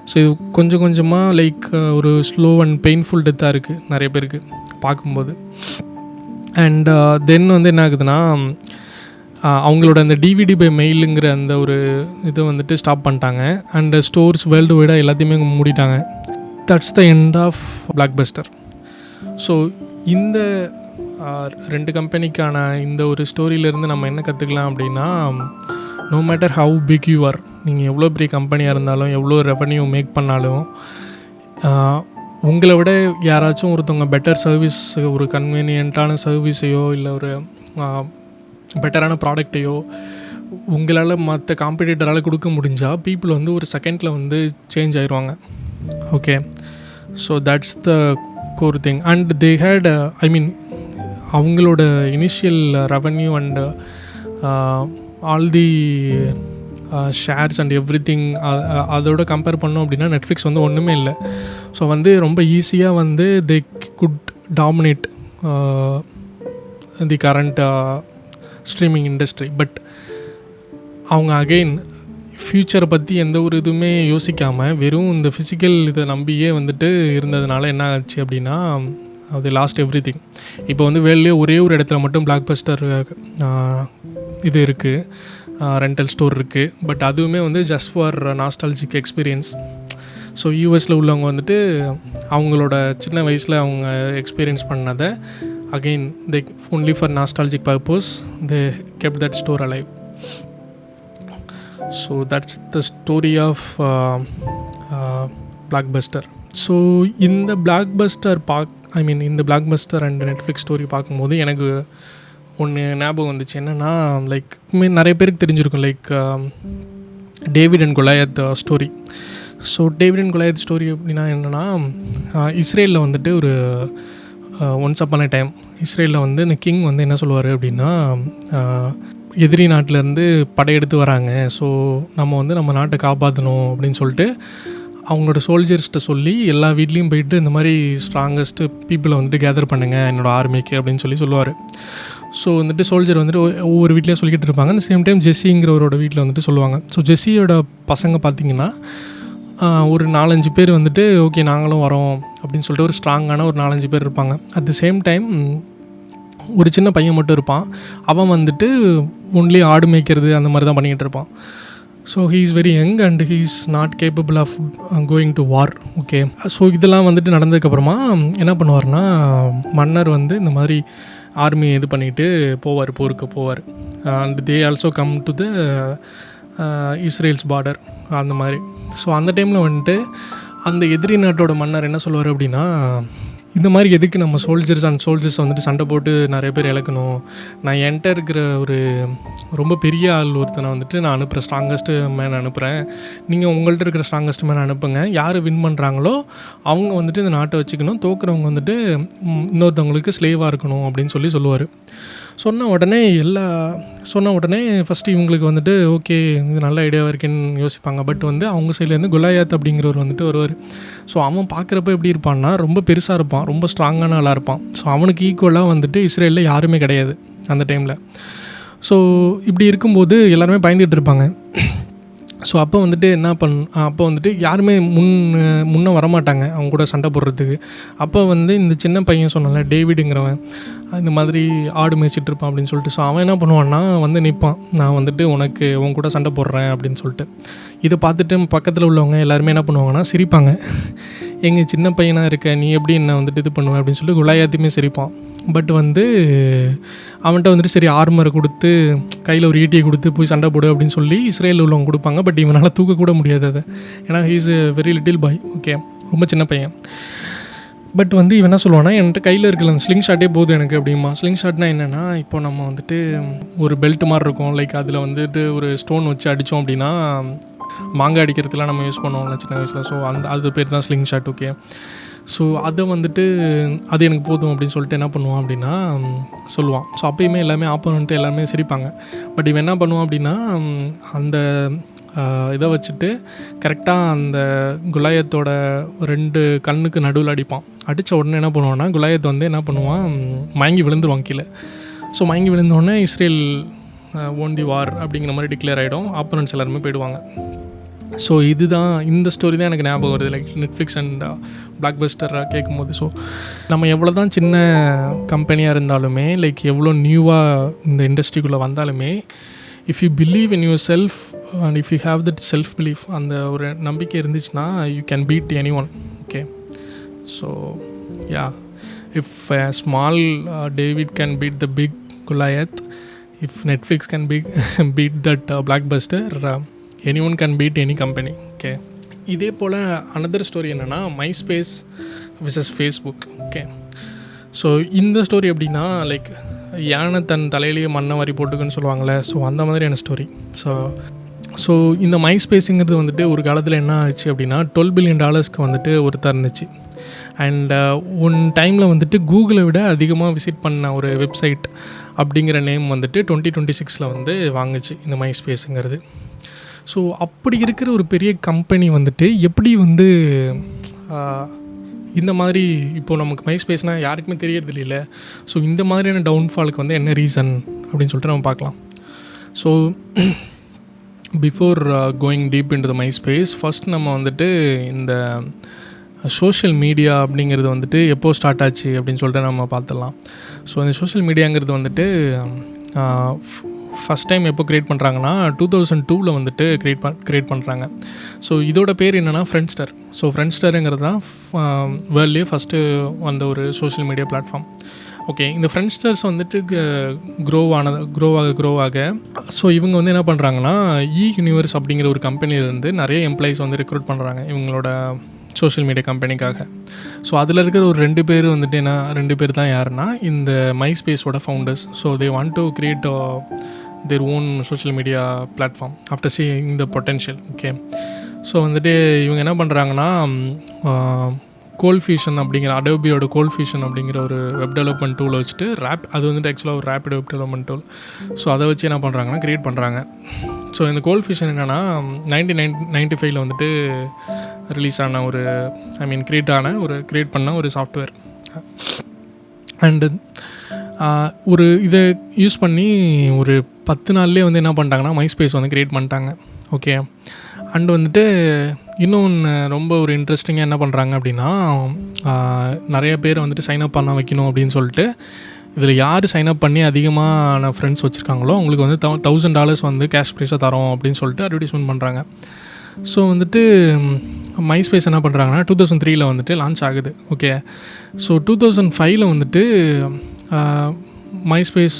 Speaker 1: ஸோ இது கொஞ்சம் கொஞ்சமாக லைக் ஒரு ஸ்லோ அண்ட் பெயின்ஃபுல் டெத்தாக இருக்குது நிறைய பேருக்கு பார்க்கும்போது. அண்ட் தென் வந்து என்ன ஆகுதுன்னா அவங்களோட அந்த டிவிடி பை மெயிலுங்கிற அந்த ஒரு இதை வந்துட்டு ஸ்டாப் பண்ணிட்டாங்க. அண்ட் ஸ்டோர்ஸ் வேர்ல்டு வைடாக எல்லாத்தையுமே மூடிட்டாங்க. That's the end of Blockbuster. So இந்த 2 கம்பெனிக்கான இந்த ஒரு ஸ்டோரியிலேருந்து நம்ம என்ன கற்றுக்கலாம் அப்படின்னா, no matter how big you are, நீங்கள் எவ்வளோ பெரிய கம்பெனியாக இருந்தாலும் எவ்வளோ ரெவன்யூ மேக் பண்ணாலும் உங்களை விட யாராச்சும் ஒருத்தவங்க பெட்டர் சர்வீஸ், ஒரு கன்வீனியண்ட்டான சர்வீஸையோ இல்லை ஒரு பெட்டரான ப்ராடக்டையோ உங்களால் மற்ற காம்படிட்டரால் கொடுக்க முடிஞ்சால் பீப்புள் வந்து ஒரு செகண்டில் வந்து சேஞ்ச் ஆயிடுவாங்க. Okay, so that's the core thing. And they had அவங்களோட initial revenue and all the shares and everything அதோட கம்பேர் பண்ணோம் அப்படின்னா நெட்ஃப்ளிக்ஸ் வந்து ஒன்றுமே இல்லை. ஸோ வந்து ரொம்ப ஈஸியாக வந்து தே good dominate the current streaming industry. But அவங்க அகெயின் ஃப்யூச்சரை பற்றி எந்த ஒரு இதுவுமே யோசிக்காமல் வெறும் இந்த ஃபிசிக்கல் இதை நம்பியே வந்துட்டு இருந்ததுனால என்ன ஆச்சு அப்படின்னா அது லாஸ்ட் எவ்ரி திங். இப்போ வந்து வேர்ல்ட்லேயே ஒரே ஒரு இடத்துல மட்டும் பிளாக்பஸ்டர் இது இருக்குது, ரெண்டல் ஸ்டோர் இருக்குது. பட் அதுவுமே வந்து just for nostalgic experience. So யூஎஸில் உள்ளவங்க வந்துட்டு அவங்களோட சின்ன வயசில் அவங்க எக்ஸ்பீரியன்ஸ் பண்ணதை again they only for nostalgic purpose they kept that store alive. So that's the story of Blockbuster. So இந்த பிளாக்பஸ்டர் இந்த பிளாக்பஸ்டர் அண்ட் நெட்ஃப்ளிக்ஸ் ஸ்டோரி பார்க்கும்போது எனக்கு ஒன்று ஞாபகம் வந்துச்சு. என்னென்னா லைக் நிறைய பேருக்கு தெரிஞ்சிருக்கும் like David and Goliath story. So David and Goliath story அப்படின்னா என்னென்னா இஸ்ரேலில் வந்துட்டு ஒரு ஒன்ஸ் அப்பான டைம் இஸ்ரேலில் வந்து இந்த கிங் வந்து என்ன சொல்லுவார் அப்படின்னா எதிரி நாட்டிலேருந்து படையெடுத்து வராங்க, ஸோ நம்ம வந்து நம்ம நாட்டை காப்பாற்றணும் அப்படின்னு சொல்லிட்டு அவங்களோட சோல்ஜர்ஸ்கிட்ட சொல்லி எல்லா வீட்லேயும் போயிட்டு இந்த மாதிரி ஸ்ட்ராங்கஸ்ட்டு பீப்புளை வந்துட்டு கேதர் பண்ணுங்கள் என்னோடய ஆர்மிக்கு அப்படின்னு சொல்லுவார். ஸோ வந்துட்டு சோல்ஜர் வந்துட்டு ஒவ்வொரு வீட்லேயும் சொல்லிக்கிட்டு இருப்பாங்க. அந்த சேம் டைம் ஜெஸ்ஸிங்கிறவரோட வீட்டில் வந்துட்டு சொல்லுவாங்க. ஸோ ஜெஸ்ஸியோட பசங்க பார்த்திங்கன்னா ஒரு 4-5 பேர் வந்துட்டு ஓகே நாங்களும் வரோம் அப்படின்னு சொல்லிட்டு ஒரு ஸ்ட்ராங்கான ஒரு 4-5 பேர் இருப்பாங்க. அட் த சேம் டைம் ஒரு சின்ன பையன் மட்டும் இருப்பான். அவன் வந்துட்டு ஒன்லி ஆடு மேய்க்கிறது அந்த மாதிரி தான் பண்ணிக்கிட்டு இருப்பான். So he is very young and he is not capable of going to war. Okay, so இதெல்லாம் வந்துட்டு நடந்ததுக்கப்புறமா என்ன பண்ணுவார்னா மன்னர் வந்து இந்த மாதிரி ஆர்மியை இது பண்ணிவிட்டு போருக்கு போவார். And they also come to the Israel's border அந்த மாதிரி. ஸோ அந்த டைமில் வந்துட்டு அந்த எதிரி நாட்டோட மன்னர் என்ன சொல்லுவார் அப்படின்னா, இந்த மாதிரி எதுக்கு நம்ம சோல்ஜர்ஸ் வந்துட்டு சண்டை போட்டு நிறைய பேர் இழக்கணும், நான் என்கிட்ட இருக்கிற ஒரு ரொம்ப பெரிய ஆள் ஒருத்தனை வந்துட்டு நான் அனுப்புகிறேன், ஸ்ட்ராங்கஸ்ட்டு மேன் அனுப்புகிறேன், நீங்கள் உங்கள்கிட்ட இருக்கிற ஸ்ட்ராங்கஸ்ட் மேன் அனுப்புங்க, யார் வின் பண்ணுறாங்களோ அவங்க வந்துட்டு இந்த நாட்டை வச்சுக்கணும், தோக்குறவங்க வந்துட்டு இன்னொருத்தவங்களுக்கு ஸ்லேவாக இருக்கணும் அப்படின்னு சொல்லுவார். சொன்ன உடனே ஃபஸ்ட்டு இவங்களுக்கு வந்துட்டு ஓகே இது நல்ல ஐடியாவாக இருக்கேன்னு யோசிப்பாங்க. பட் வந்து அவங்க சைட்லேருந்து கொலாயாத் அப்படிங்கிறவர் வந்துட்டு வருவார். ஸோ அவன் பார்க்குறப்ப எப்படி இருப்பான்னா ரொம்ப பெருசாக இருப்பான், ரொம்ப ஸ்ட்ராங்கான ஆளாக இருப்பான். ஸோ அவனுக்கு ஈக்குவலாக வந்துட்டு இஸ்ரேலில் யாருமே கிடையாது அந்த டைமில். ஸோ இப்படி இருக்கும்போது எல்லாருமே பயந்துகிட்டு இருப்பாங்க. ஸோ அப்போ வந்துட்டு யாருமே முன்ன வரமாட்டாங்க அவங்க கூட சண்டை போடுறதுக்கு. அப்போ வந்து இந்த சின்ன பையன் சொன்னான்ல டேவிடுங்கிறவன், இந்த மாதிரி ஆடு மேய்ச்சிட்டு இருப்பான் அப்படின்னு சொல்லிட்டு. ஸோ அவன் என்ன பண்ணுவான்னா வந்து நிற்பான், நான் வந்துட்டு உன் கூட சண்டை போடுறேன் அப்படின்னு சொல்லிட்டு. இதை பார்த்துட்டு பக்கத்தில் உள்ளவங்க எல்லாருமே என்ன பண்ணுவாங்கன்னா சிரிப்பாங்க. எங்கள் சின்ன பையனாக இருக்க நீ எப்படி என்ன வந்துட்டு இது பண்ணுவேன் அப்படின்னு சொல்லிட்டு குலாயாத்தையுமே சிரிப்பான். பட் வந்து அவன்கிட்ட வந்துட்டு சரி ஆர்மரை கொடுத்து கையில் ஒரு ஈட்டியை கொடுத்து போய் சண்டை போடு அப்படின்னு சொல்லி இஸ்ரேலில் உள்ளவங்க கொடுப்பாங்க. பட் இவனால் தூக்கக்கூட முடியாது அதை, ஏன்னா he's very little boy. Okay, ரொம்ப சின்ன பையன். பட் வந்து இவன் என்ன சொல்லுவான்னா என்கிட்ட கையில் இருக்கிற அந்த ஸ்லிங் ஷாட்டே போதும் எனக்கு அப்படிமா. ஸ்லிங் ஷாட்னா என்னென்னா, இப்போ நம்ம வந்துட்டு ஒரு பெல்ட் மாதிரி இருக்கும், லைக் அதில் வந்துட்டு ஒரு ஸ்டோன் வச்சு அடித்தோம் அப்படின்னா மாங்காய் அடிக்கிறதுலாம் நம்ம யூஸ் பண்ணுவோம்ல சின்ன வயசில். ஸோ அது பேர் தான் ஸ்லிங் ஷாட். ஓகே, ஸோ அதை வந்துட்டு அது எனக்கு போதும் அப்படின்னு சொல்லிட்டு என்ன பண்ணுவான் அப்படின்னா சொல்லுவான். ஸோ அப்போயுமே எல்லாமே ஆப்போனன்ட்டு எல்லாமே சிரிப்பாங்க. பட் இவன் என்ன பண்ணுவான் அப்படின்னா அந்த இதை வச்சுட்டு கரெக்டாக அந்த குலாயத்தோட 2 கண்ணுக்கு நடுவில் அடிப்பான். அடித்த உடனே என்ன பண்ணுவான்னா குலாயத்தை வந்து என்ன பண்ணுவான், மயங்கி விழுந்துருவான் கீழே. ஸோ மயங்கி விழுந்தோடனே இஸ்ரேல் ஓன் தி வார் அப்படிங்கிற மாதிரி டிக்ளேர் ஆகிடும். ஆப்போனன்ட்ஸ் எல்லாருமே போயிடுவாங்க. ஸோ இந்த ஸ்டோரி தான் எனக்கு ஞாபகம் வருது, like Netflix and black Bastar கேட்கும்போது. ஸோ நம்ம எவ்வளோ தான் சின்ன கம்பெனியாக இருந்தாலுமே, லைக் எவ்வளோ நியூவாக இந்த இண்டஸ்ட்ரிக்குள்ளே வந்தாலுமே, if you believe in yourself and if you have that self belief, அந்த ஒரு நம்பிக்கை இருந்துச்சுன்னா you can beat anyone. Okay, so yeah, if small David can beat the big Goliath, if Netflix can beat that blockbuster, anyone can beat any company. Okay, இதே போல் another story என்னென்னா MySpace versus Facebook. Okay, so இந்த story எப்படின்னா, like யானை தன் தலையிலேயே மண்ணை வாரி போட்டுக்குன்னு சொல்லுவாங்களே, ஸோ அந்த மாதிரியான ஸ்டோரி. ஸோ இந்த மைஸ்பேஸுங்கிறது வந்துட்டு ஒரு காலத்தில் என்ன ஆச்சு அப்படின்னா $12 billion வந்துட்டு ஒருத்தர் இருந்துச்சு. அண்ட் ஒன் டைமில் வந்துட்டு கூகுளை விட அதிகமாக விசிட் பண்ண ஒரு வெப்சைட் அப்படிங்கிற நேம் வந்துட்டு 2026 வந்து வாங்குச்சு இந்த மைஸ்பேஸுங்கிறது. ஸோ அப்படி இருக்கிற ஒரு பெரிய கம்பெனி வந்துட்டு எப்படி வந்து இந்த மாதிரி இப்போது நமக்கு மைஸ்பேஸ்னால் யாருக்குமே தெரியறது இல்லைல்ல. ஸோ இந்த மாதிரியான டவுன்ஃபாலுக்கு வந்து என்ன ரீசன் அப்படின்னு சொல்லிட்டு நம்ம பார்க்கலாம். So before going deep into the Myspace, first நம்ம வந்துட்டு இந்த சோஷியல் மீடியா அப்படிங்கிறது வந்துட்டு எப்போது ஸ்டார்ட் ஆச்சு அப்படின்னு சொல்லிட்டு நம்ம பார்த்துடலாம். ஸோ இந்த சோஷியல் மீடியாங்கிறது வந்துட்டு ஃபஸ்ட் டைம் எப்போ க்ரியேட் பண்ணுறாங்கன்னா 2002 வந்துட்டு க்ரியேட் பண்ணுறாங்க. ஸோ இதோட பேர் என்னென்னா ஃப்ரெண்ட்ஸ்டர். ஸோ ஃப்ரெண்ட்ஸ்டருங்கிறது தான் வேர்ல்ட்லேயே ஃபஸ்ட்டு வந்த ஒரு சோஷியல் மீடியா பிளாட்ஃபார்ம். ஓகே, இந்த ஃப்ரெண்ட்ஸ்டர்ஸ் வந்துட்டு க்ரோ ஆக ஸோ இவங்க வந்து என்ன பண்ணுறாங்கன்னா யூனிவர்ஸ் அப்படிங்கிற ஒரு கம்பெனிலேருந்து நிறைய எம்ப்ளாயிஸ் வந்து ரெக்ரூட் பண்ணுறாங்க இவங்களோட சோஷியல் மீடியா கம்பெனிக்காக. ஸோ அதில் இருக்கிற ஒரு 2 பேர் வந்துட்டு 2 பேர் தான் யாருன்னா இந்த மைஸ்பேஸோட founders. So they want to create their own social media platform after seeing the potential. Okay, so வந்துட்டு இவங்க என்ன பண்ணுறாங்கன்னா கோல்ஃபியூஷன் அப்படிங்கிற அடோபியோட கோல்ஃபியூஷன் அப்படிங்கிற ஒரு வெப் டெவலப்மெண்ட் டூலை வச்சுட்டு அது வந்துட்டு ஆக்சுவலாக ஒரு rapid web development tool. So அதை வச்சு என்ன பண்ணுறாங்கன்னா க்ரியேட் பண்ணுறாங்க. ஸோ இந்த கோல்ஃபியூஷன் என்னென்னா 1995 வந்துட்டு ரிலீஸ் ஆன க்ரியேட் பண்ண ஒரு சாஃப்ட்வேர். அண்டு ஒரு இதை யூஸ் பண்ணி ஒரு 10 நாள்லேயே வந்து என்ன பண்ணிட்டாங்கன்னா மைஸ்பேஸ் வந்து க்ரியேட் பண்ணிட்டாங்க. ஓகே, அண்டு வந்துட்டு இன்னொன்று ரொம்ப ஒரு இன்ட்ரெஸ்டிங்காக என்ன பண்ணுறாங்க அப்படின்னா நிறைய பேர் வந்துட்டு சைன்அப் பண்ண வைக்கணும் அப்படின்னு சொல்லிட்டு இதில் யார் சைன்அப் பண்ணி அதிகமான ஃப்ரெண்ட்ஸ் வச்சுருக்காங்களோ அவங்களுக்கு வந்து $1,000 வந்து கேஷ் ப்ரைஸாக தரோம் அப்படின்னு சொல்லிட்டு அட்வர்டைஸ்மெண்ட் பண்ணுறாங்க. ஸோ வந்துட்டு மைஸ்பேஸ் என்ன பண்ணுறாங்கன்னா 2003 வந்துட்டு லான்ச் ஆகுது. ஓகே, ஸோ 2005 வந்துட்டு மைஸ்பேஸ்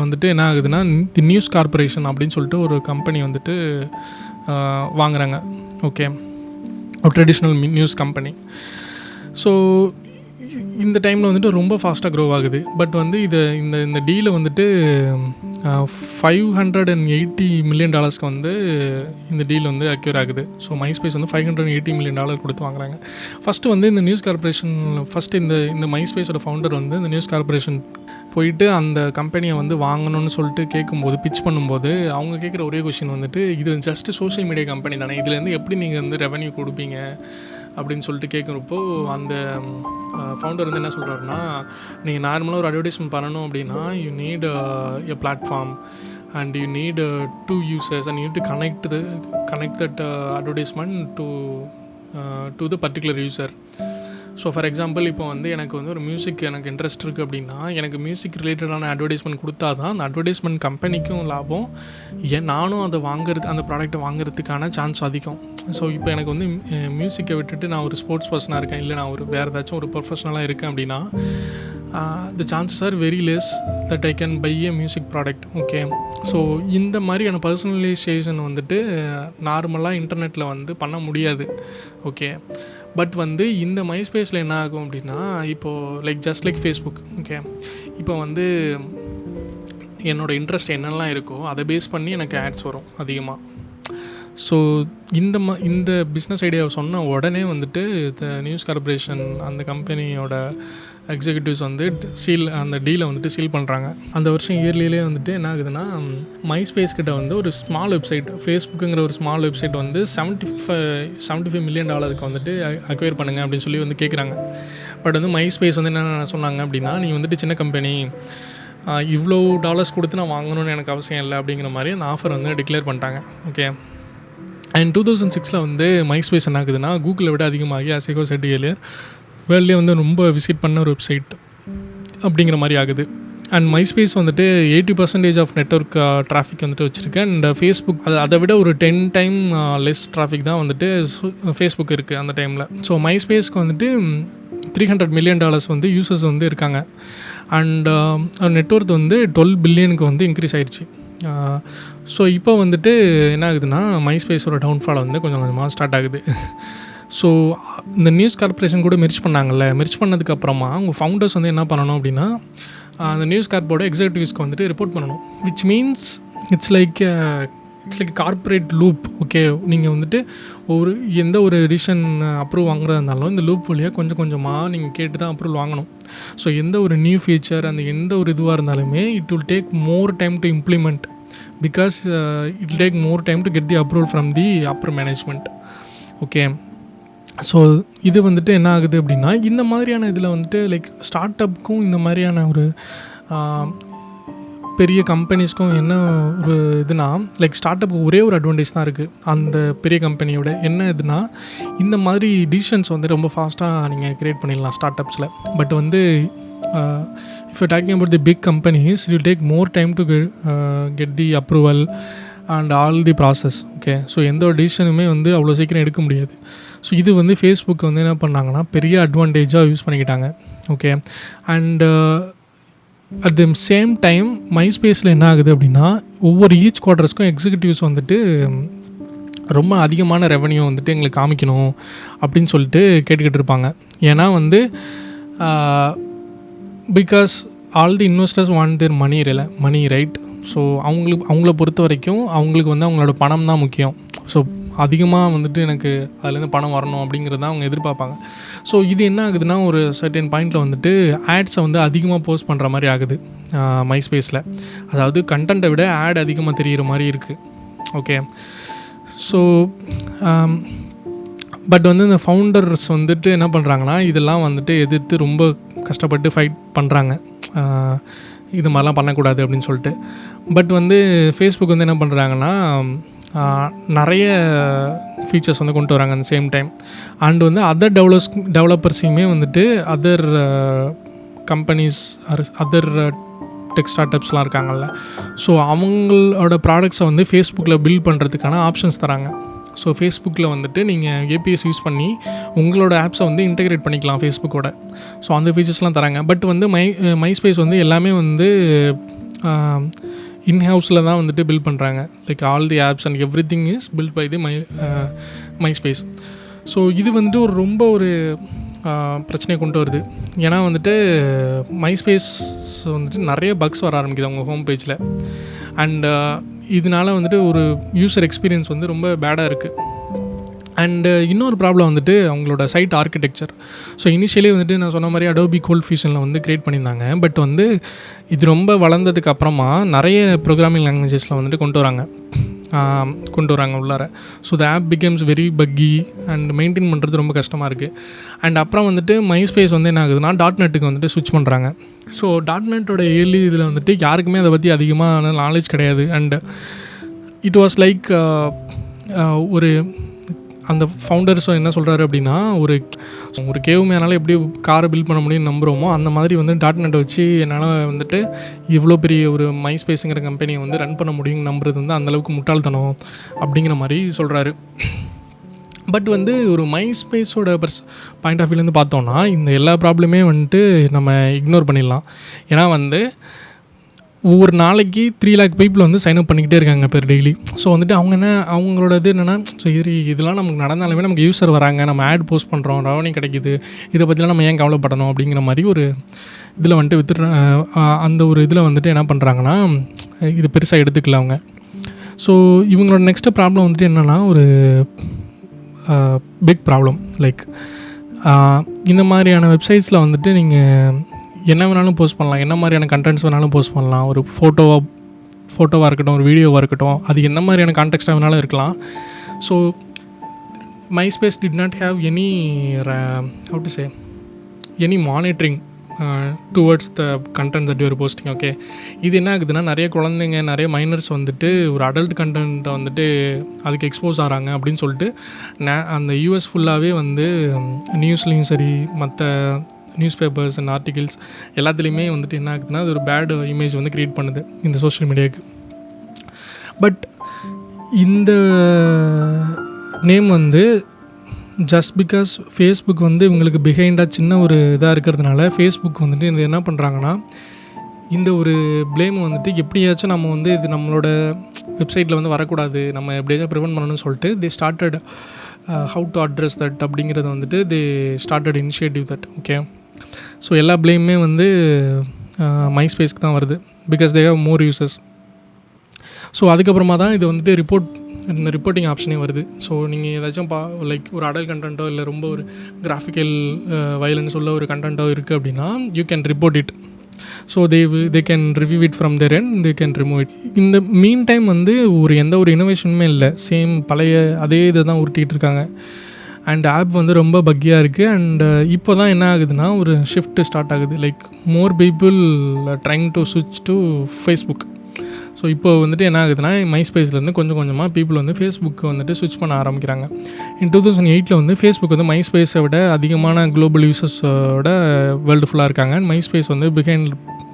Speaker 1: வந்துட்டு என்ன ஆகுதுன்னா தி நியூஸ் கார்பரேஷன் அப்படின்னு சொல்லிட்டு ஒரு கம்பெனி வந்துட்டு வாங்குறாங்க. ஓகே, ஒரு ட்ரெடிஷ்னல் நியூஸ் கம்பெனி. ஸோ இந்த டைமில் வந்துட்டு ரொம்ப ஃபாஸ்ட்டாக க்ரோ ஆகுது. பட் வந்து இந்த டீலை வந்துட்டு $580 million வந்து இந்த டீல் வந்து அக்யூர் ஆகுது. ஸோ மைஸ்பேஸ் வந்து $580 million கொடுத்து வாங்குறாங்க. ஃபஸ்ட்டு வந்து இந்த நியூஸ் கார்பரேஷன் இந்த மைஸ்பேஸோட ஃபவுண்டர் வந்து இந்த நியூஸ் கார்பரேஷன் போயிட்டு அந்த கம்பெனியை வந்து வாங்கணும்னு சொல்லிட்டு கேட்கும்போது, பிச் பண்ணும்போது அவங்க கேட்குற ஒரே கொஷின் வந்துட்டு இது ஜஸ்ட்டு சோஷியல் மீடியா கம்பெனி தானே, இதுலேருந்து எப்படி நீங்கள் வந்து ரெவன்யூ கொடுப்பீங்க அப்படின்னு சொல்லிட்டு கேட்குறப்போ அந்த ஃபவுண்டர் வந்து என்ன சொல்கிறாருன்னா, நீங்கள் நார்மலாக ஒரு அட்வர்டைஸ்மெண்ட் பண்ணணும் அப்படின்னா you need a platform. and you need two users and you need to connect that advertisement to the particular user. So for example இப்போ வந்து எனக்கு வந்து ஒரு மியூசிக் எனக்கு இன்ட்ரெஸ்ட் இருக்குது அப்படின்னா எனக்கு மியூசிக் ரிலேட்டடான அட்வர்டைஸ்மெண்ட் கொடுத்தா தான் அந்த அட்வர்டைஸ்மெண்ட் கம்பெனிக்கும் லாபம், நானும் அதை அந்த ப்ராடக்ட்டை வாங்குறதுக்கான சான்ஸ் அதிகம். ஸோ இப்போ எனக்கு வந்து மியூசிக்கை விட்டுட்டு நான் ஒரு ஸ்போர்ட்ஸ் பர்சனாக இருக்கேன், இல்லை நான் வேறு ஏதாச்சும் ஒரு ப்ரொஃபஷனலாக இருக்கேன் அப்படின்னா the chances are very less that I can buy a music product. Okay, so இந்த மாதிரியான பர்சனலைசேஷன் வந்துட்டு நார்மலாக இன்டர்நெட்டில் வந்து பண்ண முடியாது. ஓகே, பட் வந்து இந்த மைஸ்பேஸில் என்ன ஆகும் அப்படின்னா, இப்போது ஜஸ்ட் லைக் ஃபேஸ்புக். ஓகே, இப்போ வந்து என்னோடய இன்ட்ரெஸ்ட் என்னெல்லாம் இருக்கோ அதை பேஸ் பண்ணி எனக்கு ஆட்ஸ் வரும் அதிகமாக. ஸோ இந்த பிஸ்னஸ் ஐடியாவை சொன்ன உடனே வந்துட்டு நியூஸ் கார்பரேஷன் அந்த கம்பெனியோட எக்ஸிக்யூட்டிவ்ஸ் வந்து அந்த டீலை வந்துட்டு சீல் பண்ணுறாங்க. அந்த வருஷம் இயர்லியிலே வந்துட்டு என்ன ஆகுதுன்னா, மைஸ்பேஸ் கிட்ட வந்து ஒரு ஸ்மால் வெப்சைட், ஃபேஸ்புக்குங்கிற ஒரு ஸ்மால் வெப்சைட் வந்து $75 மில்லியன் வந்துட்டு அக்வயர் பண்ணுங்கள் அப்படின்னு சொல்லி வந்து கேட்குறாங்க. பட் வந்து மைஸ்பேஸ் வந்து என்ன சொன்னாங்க அப்படின்னா, நீ வந்துட்டு சின்ன கம்பெனி, இவ்வளோ டாலர்ஸ் கொடுத்து நான் வாங்கணும்னு எனக்கு அவசியம் இல்லை அப்படிங்கிற மாதிரி அந்த ஆஃபர் வந்து டிக்ளேர் பண்ணிட்டாங்க. ஓகே, அண்ட் 2006 வந்து மைஸ்பேஸ் என்ன ஆகுதுன்னா, கூகுளை விட அதிகமாகி ASICO செட் ஏலியர் வேர்ல்ட்லேயே வந்து ரொம்ப விசிட் பண்ண ஒரு வெப்சைட் அப்படிங்கிற மாதிரி ஆகுது. அண்ட் மைஸ்பேஸ் வந்துட்டு 80% ஆஃப் நெட்வொர்க் டிராஃபிக் வந்துட்டு வச்சுருக்கு. அண்ட் ஃபேஸ்புக் அதை விட ஒரு 10 டைம் லெஸ் டிராஃபிக் தான் வந்துட்டு ஃபேஸ்புக் இருக்குது அந்த டைமில். ஸோ மைஸ்பேஸ்க்கு வந்துட்டு $300 மில்லியன் வந்து யூசர்ஸ் வந்து இருக்காங்க. அண்ட் நெட்வொர்க் வந்து 12 பில்லியனுக்கு வந்து இன்க்ரீஸ் ஆயிடுச்சு. ஸோ இப்போ வந்துட்டு என்ன ஆகுதுன்னா, மைஸ்பேஸோட டவுன்ஃபால் வந்து கொஞ்சம் கொஞ்சமாக ஸ்டார்ட் ஆகுது. ஸோ இந்த நியூஸ் கார்பரேஷன் கூட மெர்ஜ் பண்ணாங்கல்ல, மெர்ஜ் பண்ணதுக்கப்புறமா அவங்க ஃபவுண்டர்ஸ் வந்து என்ன பண்ணணும் அப்படின்னா, அந்த நியூஸ் கார்ப்போட எக்ஸிக்யூட்டிவ்ஸ்க்கு வந்துட்டு ரிப்போர்ட் பண்ணணும். Which means it's like corporate loop. Okay, நீங்கள் வந்துட்டு எந்த ஒரு எடிஷன் அப்ரூவ் வாங்குறதா இருந்தாலும் இந்த லூப் வழியாக கொஞ்சம் கொஞ்சமாக நீங்கள் கேட்டு தான் அப்ரூவல் வாங்கணும். ஸோ எந்த ஒரு நியூ ஃபீச்சர் அந்த எந்த ஒரு இதுவாக இருந்தாலுமே it will take more time to implement, because it will take more time to get the approval from the upper management. Okay, so இது வந்துட்டு என்ன ஆகுது அப்படின்னா, இந்த மாதிரியான இதில் வந்துட்டு ஸ்டார்ட் அப்புக்கும் இந்த மாதிரியான ஒரு பெரிய கம்பெனிஸ்க்கும் என்ன ஒரு இதுனா, ஸ்டார்ட் அப்புக்கு ஒரே ஒரு அட்வான்டேஜ் தான் இருக்குது அந்த பெரிய கம்பெனியோட. என்ன இதுனா, இந்த மாதிரி டிசிஷன்ஸ் வந்து ரொம்ப ஃபாஸ்ட்டாக நீங்கள் க்ரியேட் பண்ணிடலாம் ஸ்டார்ட் அப்ஸில். பட் வந்து if you talking about the big companies, it will take more time to get the approval and all the process. Okay, so எந்த ஒரு டிசிஷனுமே வந்து அவ்வளோ சீக்கிரம் எடுக்க முடியாது. ஸோ இது வந்து ஃபேஸ்புக் வந்து என்ன பண்ணாங்கன்னா பெரிய அட்வான்டேஜாக யூஸ் பண்ணிக்கிட்டாங்க. Okay, and at the same time மைஸ்பேஸில் என்ன ஆகுது அப்படின்னா, ஒவ்வொரு ஈச் குவார்ட்டர்ஸ்க்கும் எக்ஸிக்யூட்டிவ்ஸ் வந்துட்டு ரொம்ப அதிகமான ரெவன்யூ வந்துட்டு எங்களுக்கு காமிக்கணும் அப்படின்னு சொல்லிட்டு கேட்டுக்கிட்டு இருப்பாங்க. ஏன்னா வந்து because all the investors want their money right. So அவங்கள பொறுத்த வரைக்கும் அவங்களுக்கு வந்து அவங்களோட பணம் தான் முக்கியம். ஸோ அதிகமாக வந்துட்டு எனக்கு அதுலேருந்து பணம் வரணும் அப்படிங்கிறது தான் அவங்க எதிர்பார்ப்பாங்க. ஸோ இது என்ன ஆகுதுன்னா, ஒரு சர்டன் பாயிண்டில் வந்துட்டு ஆட்ஸை வந்து அதிகமாக போஸ்ட் பண்ணுற மாதிரி ஆகுது மைஸ்பேஸில். அதாவது கண்டென்ட்டை விட ஆட் அதிகமாக தெரிகிற மாதிரி இருக்குது. ஓகே, ஸோ பட் வந்து இந்த ஃபவுண்டர்ஸ் வந்துட்டு என்ன பண்ணுறாங்கன்னா, இதெல்லாம் வந்துட்டு எதிர்த்து ரொம்ப கஷ்டப்பட்டு ஃபைட் பண்ணுறாங்க, இது மாதிரிலாம் பண்ணக்கூடாது அப்படின்னு சொல்லிட்டு. பட் வந்து ஃபேஸ்புக் வந்து என்ன பண்ணுறாங்கன்னா, நிறைய ஃபீச்சர்ஸ் வந்து கொண்டு வராங்க அந்த சேம் டைம். அண்ட் வந்து அதர் டெவலப்பர்ஸையுமே வந்துட்டு other companies other tech start அப்ஸ்லாம் இருக்காங்கல்ல, ஸோ அவங்களோட ப்ராடக்ட்ஸை வந்து ஃபேஸ்புக்கில் பில்ட் பண்ணுறதுக்கான ஆப்ஷன்ஸ் தராங்க. ஸோ ஃபேஸ்புக்கில் வந்துட்டு நீங்கள் ஏபிஎஸ் யூஸ் பண்ணி உங்களோட ஆப்ஸை வந்து இன்டெகிரேட் பண்ணிக்கலாம் ஃபேஸ்புக்கோட. ஸோ அந்த ஃபீச்சர்ஸ்லாம் தராங்க. பட் வந்து மைஸ்பேஸ் வந்து எல்லாமே வந்து இன்ஹவுஸில் தான் வந்துட்டு பில்ட் பண்ணுறாங்க. All the apps and everything is build by the MySpace. So இது வந்துட்டு ரொம்ப ஒரு பிரச்சனையை கொண்டு வருது. ஏன்னா வந்துட்டு மைஸ்பேஸ் வந்துட்டு நிறைய பக்ஸ் வர ஆரம்பிக்குது அவங்க ஹோம் பேஜில். அண்ட் இதனால் வந்துட்டு ஒரு யூசர் எக்ஸ்பீரியன்ஸ் வந்து ரொம்ப பேடாக இருக்குது. அண்டு இன்னொரு ப்ராப்ளம் வந்துட்டு அவங்களோட சைட் ஆர்கிடெக்சர். ஸோ இனிஷியலி வந்துட்டு நான் சொன்ன மாதிரி அடோபி கோல்ட் ஃபியூஷனில் வந்து க்ரியேட் பண்ணியிருந்தாங்க. பட் வந்து இது ரொம்ப வளர்ந்ததுக்கு அப்புறமா நிறைய ப்ரோக்ராமிங் லாங்குவேஜஸில் வந்துட்டு கொண்டு வராங்க. கொண்டு வராங்க உள்ளார. So the app becomes very buggy and maintain பண்ணுறது ரொம்ப கஷ்டமாக இருக்குது. அண்ட் அப்புறம் வந்துட்டு மைஸ்பேஸ் வந்து என்ன ஆகுதுன்னா .NETக்கு வந்துட்டு ஸ்விட்ச் பண்ணுறாங்க. ஸோ .NETோட ஏர்லி இதில் வந்துட்டு யாருக்குமே அதை பற்றி அதிகமாக நாலேஜ் கிடையாது. அண்ட் இட் வாஸ் லைக் ஒரு அந்த ஃபவுண்டர்ஸும் என்ன சொல்கிறாரு அப்படின்னா, ஒரு கேவ் மேனால எப்படி காரை பில்ட் பண்ண முடியும்னு நம்புகிறோமோ அந்த மாதிரி வந்து .NET வச்சு என்னால் வந்துட்டு இவ்வளோ பெரிய ஒரு மைஸ்பேஸுங்கிற கம்பெனியை வந்து ரன் பண்ண முடியும்னு நம்புறது வந்து அந்தளவுக்கு முட்டாள்தனம் அப்படிங்கிற மாதிரி சொல்கிறாரு. பட் வந்து ஒரு மைஸ்பேஸோட பாயிண்ட் ஆஃப் வியூலேருந்து பார்த்தோன்னா இந்த எல்லா ப்ராப்ளமே வந்துட்டு நம்ம இக்னோர் பண்ணிடலாம். ஏன்னா வந்து ஒவ்வொரு நாளைக்கு 3 lakh பீப்புள் வந்து சைன் அப் பண்ணிக்கிட்டே இருக்காங்க பெர் டெய்லி. ஸோ வந்துட்டு அவங்களோட இது என்னென்னா, ஸோ இதெல்லாம் நமக்கு நடந்தாலுமே நமக்கு யூஸர் வராங்க, நம்ம ஆட் போஸ்ட் பண்ணுறோம், ரெவன்யூ கிடைக்குது, இதை பற்றிலாம் நம்ம ஏன் கவலைப்படணும் அப்படிங்கிற மாதிரி ஒரு இதில் வந்துட்டு அந்த ஒரு இதில் வந்துட்டு என்ன பண்ணுறாங்கன்னா இது பெருசாக எடுத்துக்கல அவங்க. ஸோ இவங்களோட நெக்ஸ்ட்டு ப்ராப்ளம் வந்துட்டு என்னென்னா ஒரு பிக் ப்ராப்ளம். லைக் இந்த மாதிரியான வெப்சைட்ஸில் வந்துட்டு நீங்கள் என்ன வேணாலும் போஸ்ட் பண்ணலாம், என்ன மாதிரியான கண்டென்ட்ஸ் வேணாலும் போஸ்ட் பண்ணலாம். ஒரு ஃபோட்டோவாக இருக்கட்டும், ஒரு வீடியோவாக இருக்கட்டும், அது என்ன மாதிரியான கான்டெக்ஸ்ட்டாக வேணாலும் இருக்கலாம். So MySpace did not have any monitoring towards the content that you're posting. Okay, இது என்ன ஆகுதுன்னா நிறைய குழந்தைங்க, நிறைய மைனர்ஸ் வந்துட்டு ஒரு அடல்ட் கண்டென்ட்டை வந்துட்டு அதுக்கு எக்ஸ்போஸ் ஆகிறாங்க அப்படின்னு சொல்லிட்டு அந்த யூஎஸ் ஃபுல்லாகவே வந்து நியூஸ்லேயும் சரி மற்ற நியூஸ் பேப்பர்ஸ் அண்ட் ஆர்டிகிள்ஸ் எல்லாத்துலேயுமே வந்துட்டு என்ன ஆகுதுன்னா அது ஒரு பேட் இமேஜ் வந்து க்ரியேட் பண்ணுது இந்த சோஷியல் மீடியாவுக்கு. பட் இந்த நேம் வந்து ஜஸ்ட் பிகாஸ் ஃபேஸ்புக் வந்து இவங்களுக்கு பிஹைண்டாக சின்ன ஒரு இதாக இருக்கிறதுனால ஃபேஸ்புக் வந்துட்டு இது என்ன பண்ணுறாங்கன்னா இந்த ஒரு ப்ளேமை வந்துட்டு எப்படியாச்சும் நம்ம வந்து இது நம்மளோட வெப்சைட்டில் வந்து வரக்கூடாது, நம்ம எப்படியாச்சும் ப்ரிவென்ட் பண்ணணும்னு சொல்லிட்டு they started how to address that அப்படிங்கிறது வந்துட்டு they started initiative that. Okay, so எல்லா ப்ளேமுமே வந்து மைஸ்பேஸ்க்கு தான் வருது because they have more users. So அதுக்கப்புறமா தான் இது வந்துட்டு இந்த ரிப்போர்ட்டிங் ஆப்ஷனே வருது. ஸோ நீங்கள் ஏதாச்சும் லைக் ஒரு அடல்ட் கண்டென்ட்டோ இல்லை ரொம்ப ஒரு கிராஃபிக்கல் வயலன்ஸ் உள்ள ஒரு கண்டென்ட்டோ இருக்குது அப்படின்னா you can report it. So they can review it from their end, they can remove it. இந்த மீன் டைம் வந்து எந்த ஒரு இனோவேஷனுமே இல்லை, சேம் பழைய அதே இதை தான் உருட்டிகிட்டு இருக்காங்க. அண்ட் ஆப் வந்து ரொம்ப பக்கியாக இருக்குது. அண்ட் இப்போ தான் என்ன ஆகுதுன்னா ஒரு ஷிஃப்ட் ஸ்டார்ட் ஆகுது. Like more people trying to ஸ்விட்ச் டு ஃபேஸ்புக். ஸோ இப்போ வந்துட்டு என்ன ஆகுதுன்னா மைஸ்பேஸ்லேருந்து கொஞ்சம் கொஞ்சமாக பீப்புள் வந்து ஃபேஸ்புக்கு வந்துட்டு ஸ்விட்ச் பண்ண ஆரம்பிக்கிறாங்க. இன் 2008 வந்து ஃபேஸ்புக் வந்து மைஸ்பேஸை விட அதிகமான குளோபல் யூசர்ஸோட வேர்ல்டு ஃபுல்லாக இருக்காங்க. அண்ட் மைஸ்பேஸ் வந்து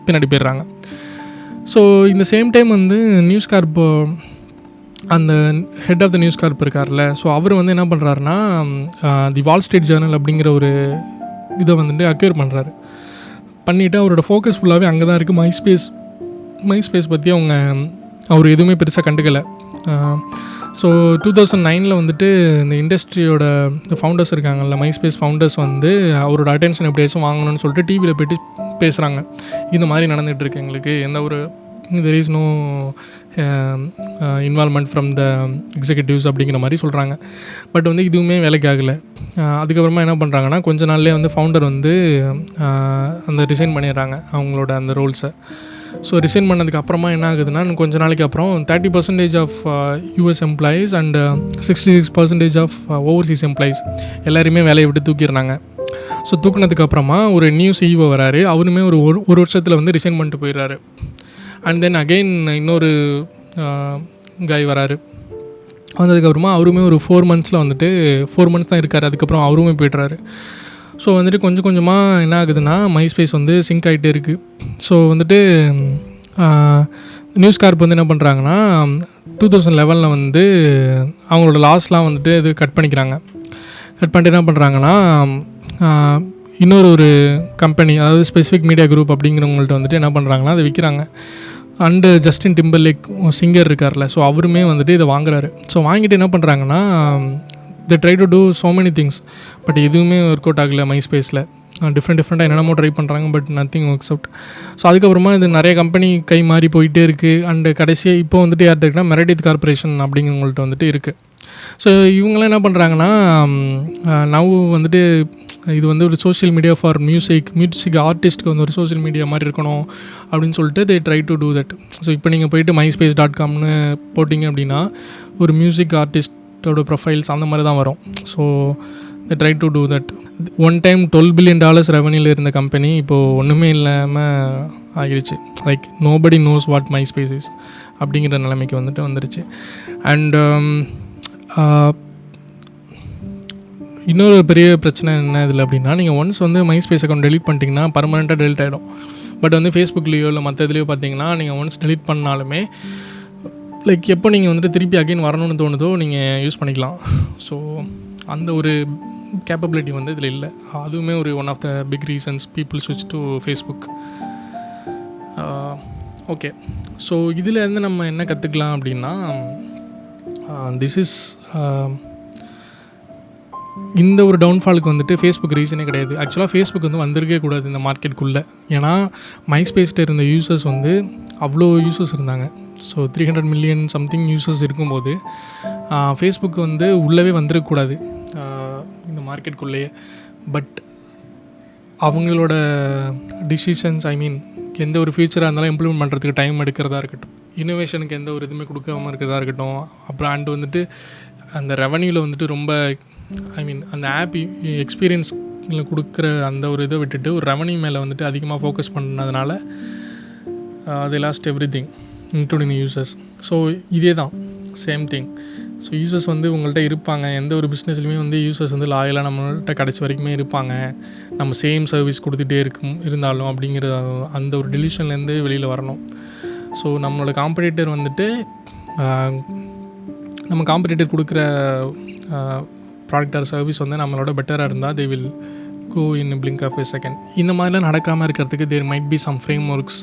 Speaker 1: பின்னாடி போயிடுறாங்க. ஸோ இந்த சேம் டைம் வந்து நியூஸ் கார்ப் அந்த head of the News Corp இருக்கார்ல, ஸோ அவர் வந்து என்ன பண்ணுறாருன்னா தி வால் ஸ்ட்ரீட் ஜேர்னல் அப்படிங்கிற ஒரு இதை வந்துட்டு அக்யூர் பண்ணுறாரு. பண்ணிவிட்டு அவரோட ஃபோக்கஸ் ஃபுல்லாகவே அங்கே தான் இருக்குது. மைஸ்பேஸ் பற்றி அவர் எதுவுமே பெருசாக கண்டுக்கலை. ஸோ 2009 வந்துட்டு இந்த இண்டஸ்ட்ரியோட ஃபவுண்டர்ஸ் இருக்காங்கல்ல, மைஸ்பேஸ் ஃபவுண்டர்ஸ் வந்து அவரோட அட்டென்ஷன் எப்படியாச்சும் வாங்கணும்னு சொல்லிட்டு டிவியில் போய்ட்டு பேசுகிறாங்க. இந்த மாதிரி நடந்துகிட்ருக்கு, எங்களுக்கு எந்த ஒரு there is no involvement from the executives அப்படிங்கிற மாதிரி சொல்கிறாங்க. பட் வந்து இதுவுமே வேலைக்கு ஆகலை. அதுக்கப்புறமா என்ன பண்ணுறாங்கன்னா கொஞ்ச நாள்லேயே வந்து ஃபவுண்டர் வந்து அந்த ரிசைன் பண்ணிடுறாங்க அவங்களோட அந்த ரோல்ஸை. ஸோ ரிசைன் பண்ணதுக்கு அப்புறமா என்ன ஆகுதுன்னா கொஞ்ச நாளைக்கு அப்புறம் 30% of US employees and 66% of overseas employees எல்லாருமே வேலையை விட்டு தூக்கிடுறாங்க. ஸோ தூக்குனதுக்கப்புறமா ஒரு நியூ சிஇஓ வராரு. அவருமே ஒரு வருஷத்தில் வந்து ரிசைன் பண்ணிட்டு போயிடுறாரு. அண்ட் தென் அகெயின் இன்னொரு காய் வராரு. வந்ததுக்கப்புறமா அவருமே ஒரு 4 months வந்துட்டு 4 months தான் இருக்கார். அதுக்கப்புறம் அவருமே போய்ட்றாரு. ஸோ வந்துட்டு கொஞ்சம் கொஞ்சமாக என்ன ஆகுதுன்னா மைஸ்பேஸ் வந்து சிங்க் ஆகிட்டே இருக்குது. ஸோ வந்துட்டு நியூஸ் கார்ப் வந்து என்ன பண்ணுறாங்கன்னா 2011 வந்து அவங்களோட லாஸ்லாம் வந்துட்டு இது கட் பண்ணிக்கிறாங்க. கட் பண்ணிட்டு என்ன பண்ணுறாங்கன்னா இன்னொரு கம்பெனி, அதாவது ஸ்பெசிஃபிக் மீடியா குரூப் அப்படிங்கிறவங்கள்ட்ட வந்துட்டு என்ன பண்ணுறாங்கன்னா அதை விற்கிறாங்க. அண்டு ஜஸ்டின் டிம்பர்லேக் சிங்கர் இருக்கார்ல, ஸோ அவருமே வந்துட்டு இதை வாங்குறாரு. ஸோ வாங்கிட்டு என்ன பண்ணுறாங்கன்னா they try to do so many things, but எதுவுமே ஒர்க் அவுட் ஆகலை மைஸ்பேஸில். டிஃப்ரெண்ட்டாக என்னென்னமோ ட்ரை பண்ணுறாங்க, but nothing works out. So அதுக்கப்புறமா இது நிறைய கம்பெனி கை மாறி போயிட்டே இருக்குது. அண்டு கடைசியாக இப்போ வந்துட்டு யார்கிட்ட இருக்குன்னா மெரடித் கார்பரேஷன் அப்படிங்கிறவங்கள்ட்ட வந்துட்டு இருக்குது. ஸோ இவங்களாம் என்ன பண்ணுறாங்கன்னா, நவ் வந்துட்டு இது வந்து ஒரு சோஷியல் மீடியா ஃபார் மியூசிக் ஆர்டிஸ்ட்க்கு வந்து ஒரு சோஷியல் மீடியா மாதிரி இருக்கணும் அப்படின்னு சொல்லிட்டு they try to do that. So இப்போ நீங்கள் போய்ட்டு myspace.comனு போட்டிங்க அப்படின்னா ஒரு மியூசிக் ஆர்டிஸ்ட்டோட ப்ரொஃபைல்ஸ் அந்த மாதிரி தான் வரும். So they try to do that. One time $12 billion ரெவன்யூவில் இருந்த கம்பெனி இப்போது ஒன்றுமே இல்லாமல் ஆகிருச்சு. Like nobody knows what Myspace is அப்படிங்கிற நிலைமைக்கு வந்துட்டு வந்துருச்சு. அண்ட் இன்னொரு பெரிய பிரச்சனை என்ன இதில் அப்படின்னா, நீங்கள் ஒன்ஸ் வந்து மைஸ்பேஸ் அக்கௌண்ட் டெலிட் பண்ணிட்டீங்கன்னா பர்மனெண்ட்டாக டெலிட் ஆகிடும். பட் வந்து ஃபேஸ்புக்லேயோ இல்லை மற்ற இதுலேயோ பார்த்தீங்கன்னா நீங்கள் ஒன்ஸ் டெலிட் பண்ணாலுமே லைக் எப்போ நீங்கள் வந்துட்டு திருப்பி அகைன் வரணும்னு தோணுதோ நீங்கள் யூஸ் பண்ணிக்கலாம். ஸோ அந்த ஒரு கேப்பபிலிட்டி வந்து இதில் இல்லை. அதுவுமே ஒரு one of the big reasons people ஸ்விட்ச் டு ஃபேஸ்புக். ஓகே, ஸோ இதிலேருந்து நம்ம என்ன கற்றுக்கலாம் அப்படின்னா, திஸ் இஸ் இந்த ஒரு டவுன்ஃபாலுக்கு வந்துட்டு ஃபேஸ்புக் ரீசனே கிடையாது. ஆக்சுவலாக ஃபேஸ்புக் வந்து வந்திருக்கே கூடாது இந்த மார்க்கெட்டுக்குள்ளே. ஏன்னா மைஸ்பேஸ்ட்டு இருந்த யூசர்ஸ் வந்து அவ்வளோ யூசர்ஸ் இருந்தாங்க. ஸோ 300 million சம்திங் யூசர்ஸ் இருக்கும்போது ஃபேஸ்புக் வந்து உள்ளவே வந்துருக்கக்கூடாது இந்த மார்க்கெட்டுக்குள்ளேயே. பட் அவங்களோட டிசிஷன்ஸ், எந்த ஒரு ஃபியூச்சராக இருந்தாலும் இம்ப்ளிமெண்ட் பண்ணுறதுக்கு டைம் எடுக்கிறதா இருக்கட்டும், இன்னோவேஷனுக்கு எந்த ஒரு இதுவுமே கொடுக்காமல் இருக்கிறதா இருக்கட்டும், அப்புறம் அண்ட் வந்துட்டு அந்த ரெவன்யூவில் வந்துட்டு ரொம்ப அந்த ஆப் எக்ஸ்பீரியன்ஸில் கொடுக்குற அந்த ஒரு இதை விட்டுட்டு ஒரு ரெவன்யூ மேலே வந்துட்டு அதிகமாக ஃபோக்கஸ் பண்ணதுனால they lost everything including the users. So இதே தான் சேம் திங். ஸோ யூசர்ஸ் வந்து உங்கள்கிட்ட இருப்பாங்க. எந்த ஒரு பிஸ்னஸ்லையுமே வந்து யூசர்ஸ் வந்து லாயலாக நம்மள்கிட்ட கடைசி வரைக்குமே இருப்பாங்க. நம்ம சேம் சர்வீஸ் கொடுத்துட்டே இருந்தாலும் அப்படிங்கிற அந்த ஒரு டெலிஷன்லேருந்து வெளியில் வரணும். ஸோ நம்மளோட காம்படிட்டர் வந்துட்டு நம்ம காம்படிட்டர் கொடுக்குற ப்ராடக்ட் ஆர் சர்வீஸ் வந்து நம்மளோட பெட்டராக இருந்தால் they will go in blink of a second. இந்த மாதிரிலாம் நடக்காமல் இருக்கிறதுக்கு there might be some frameworks.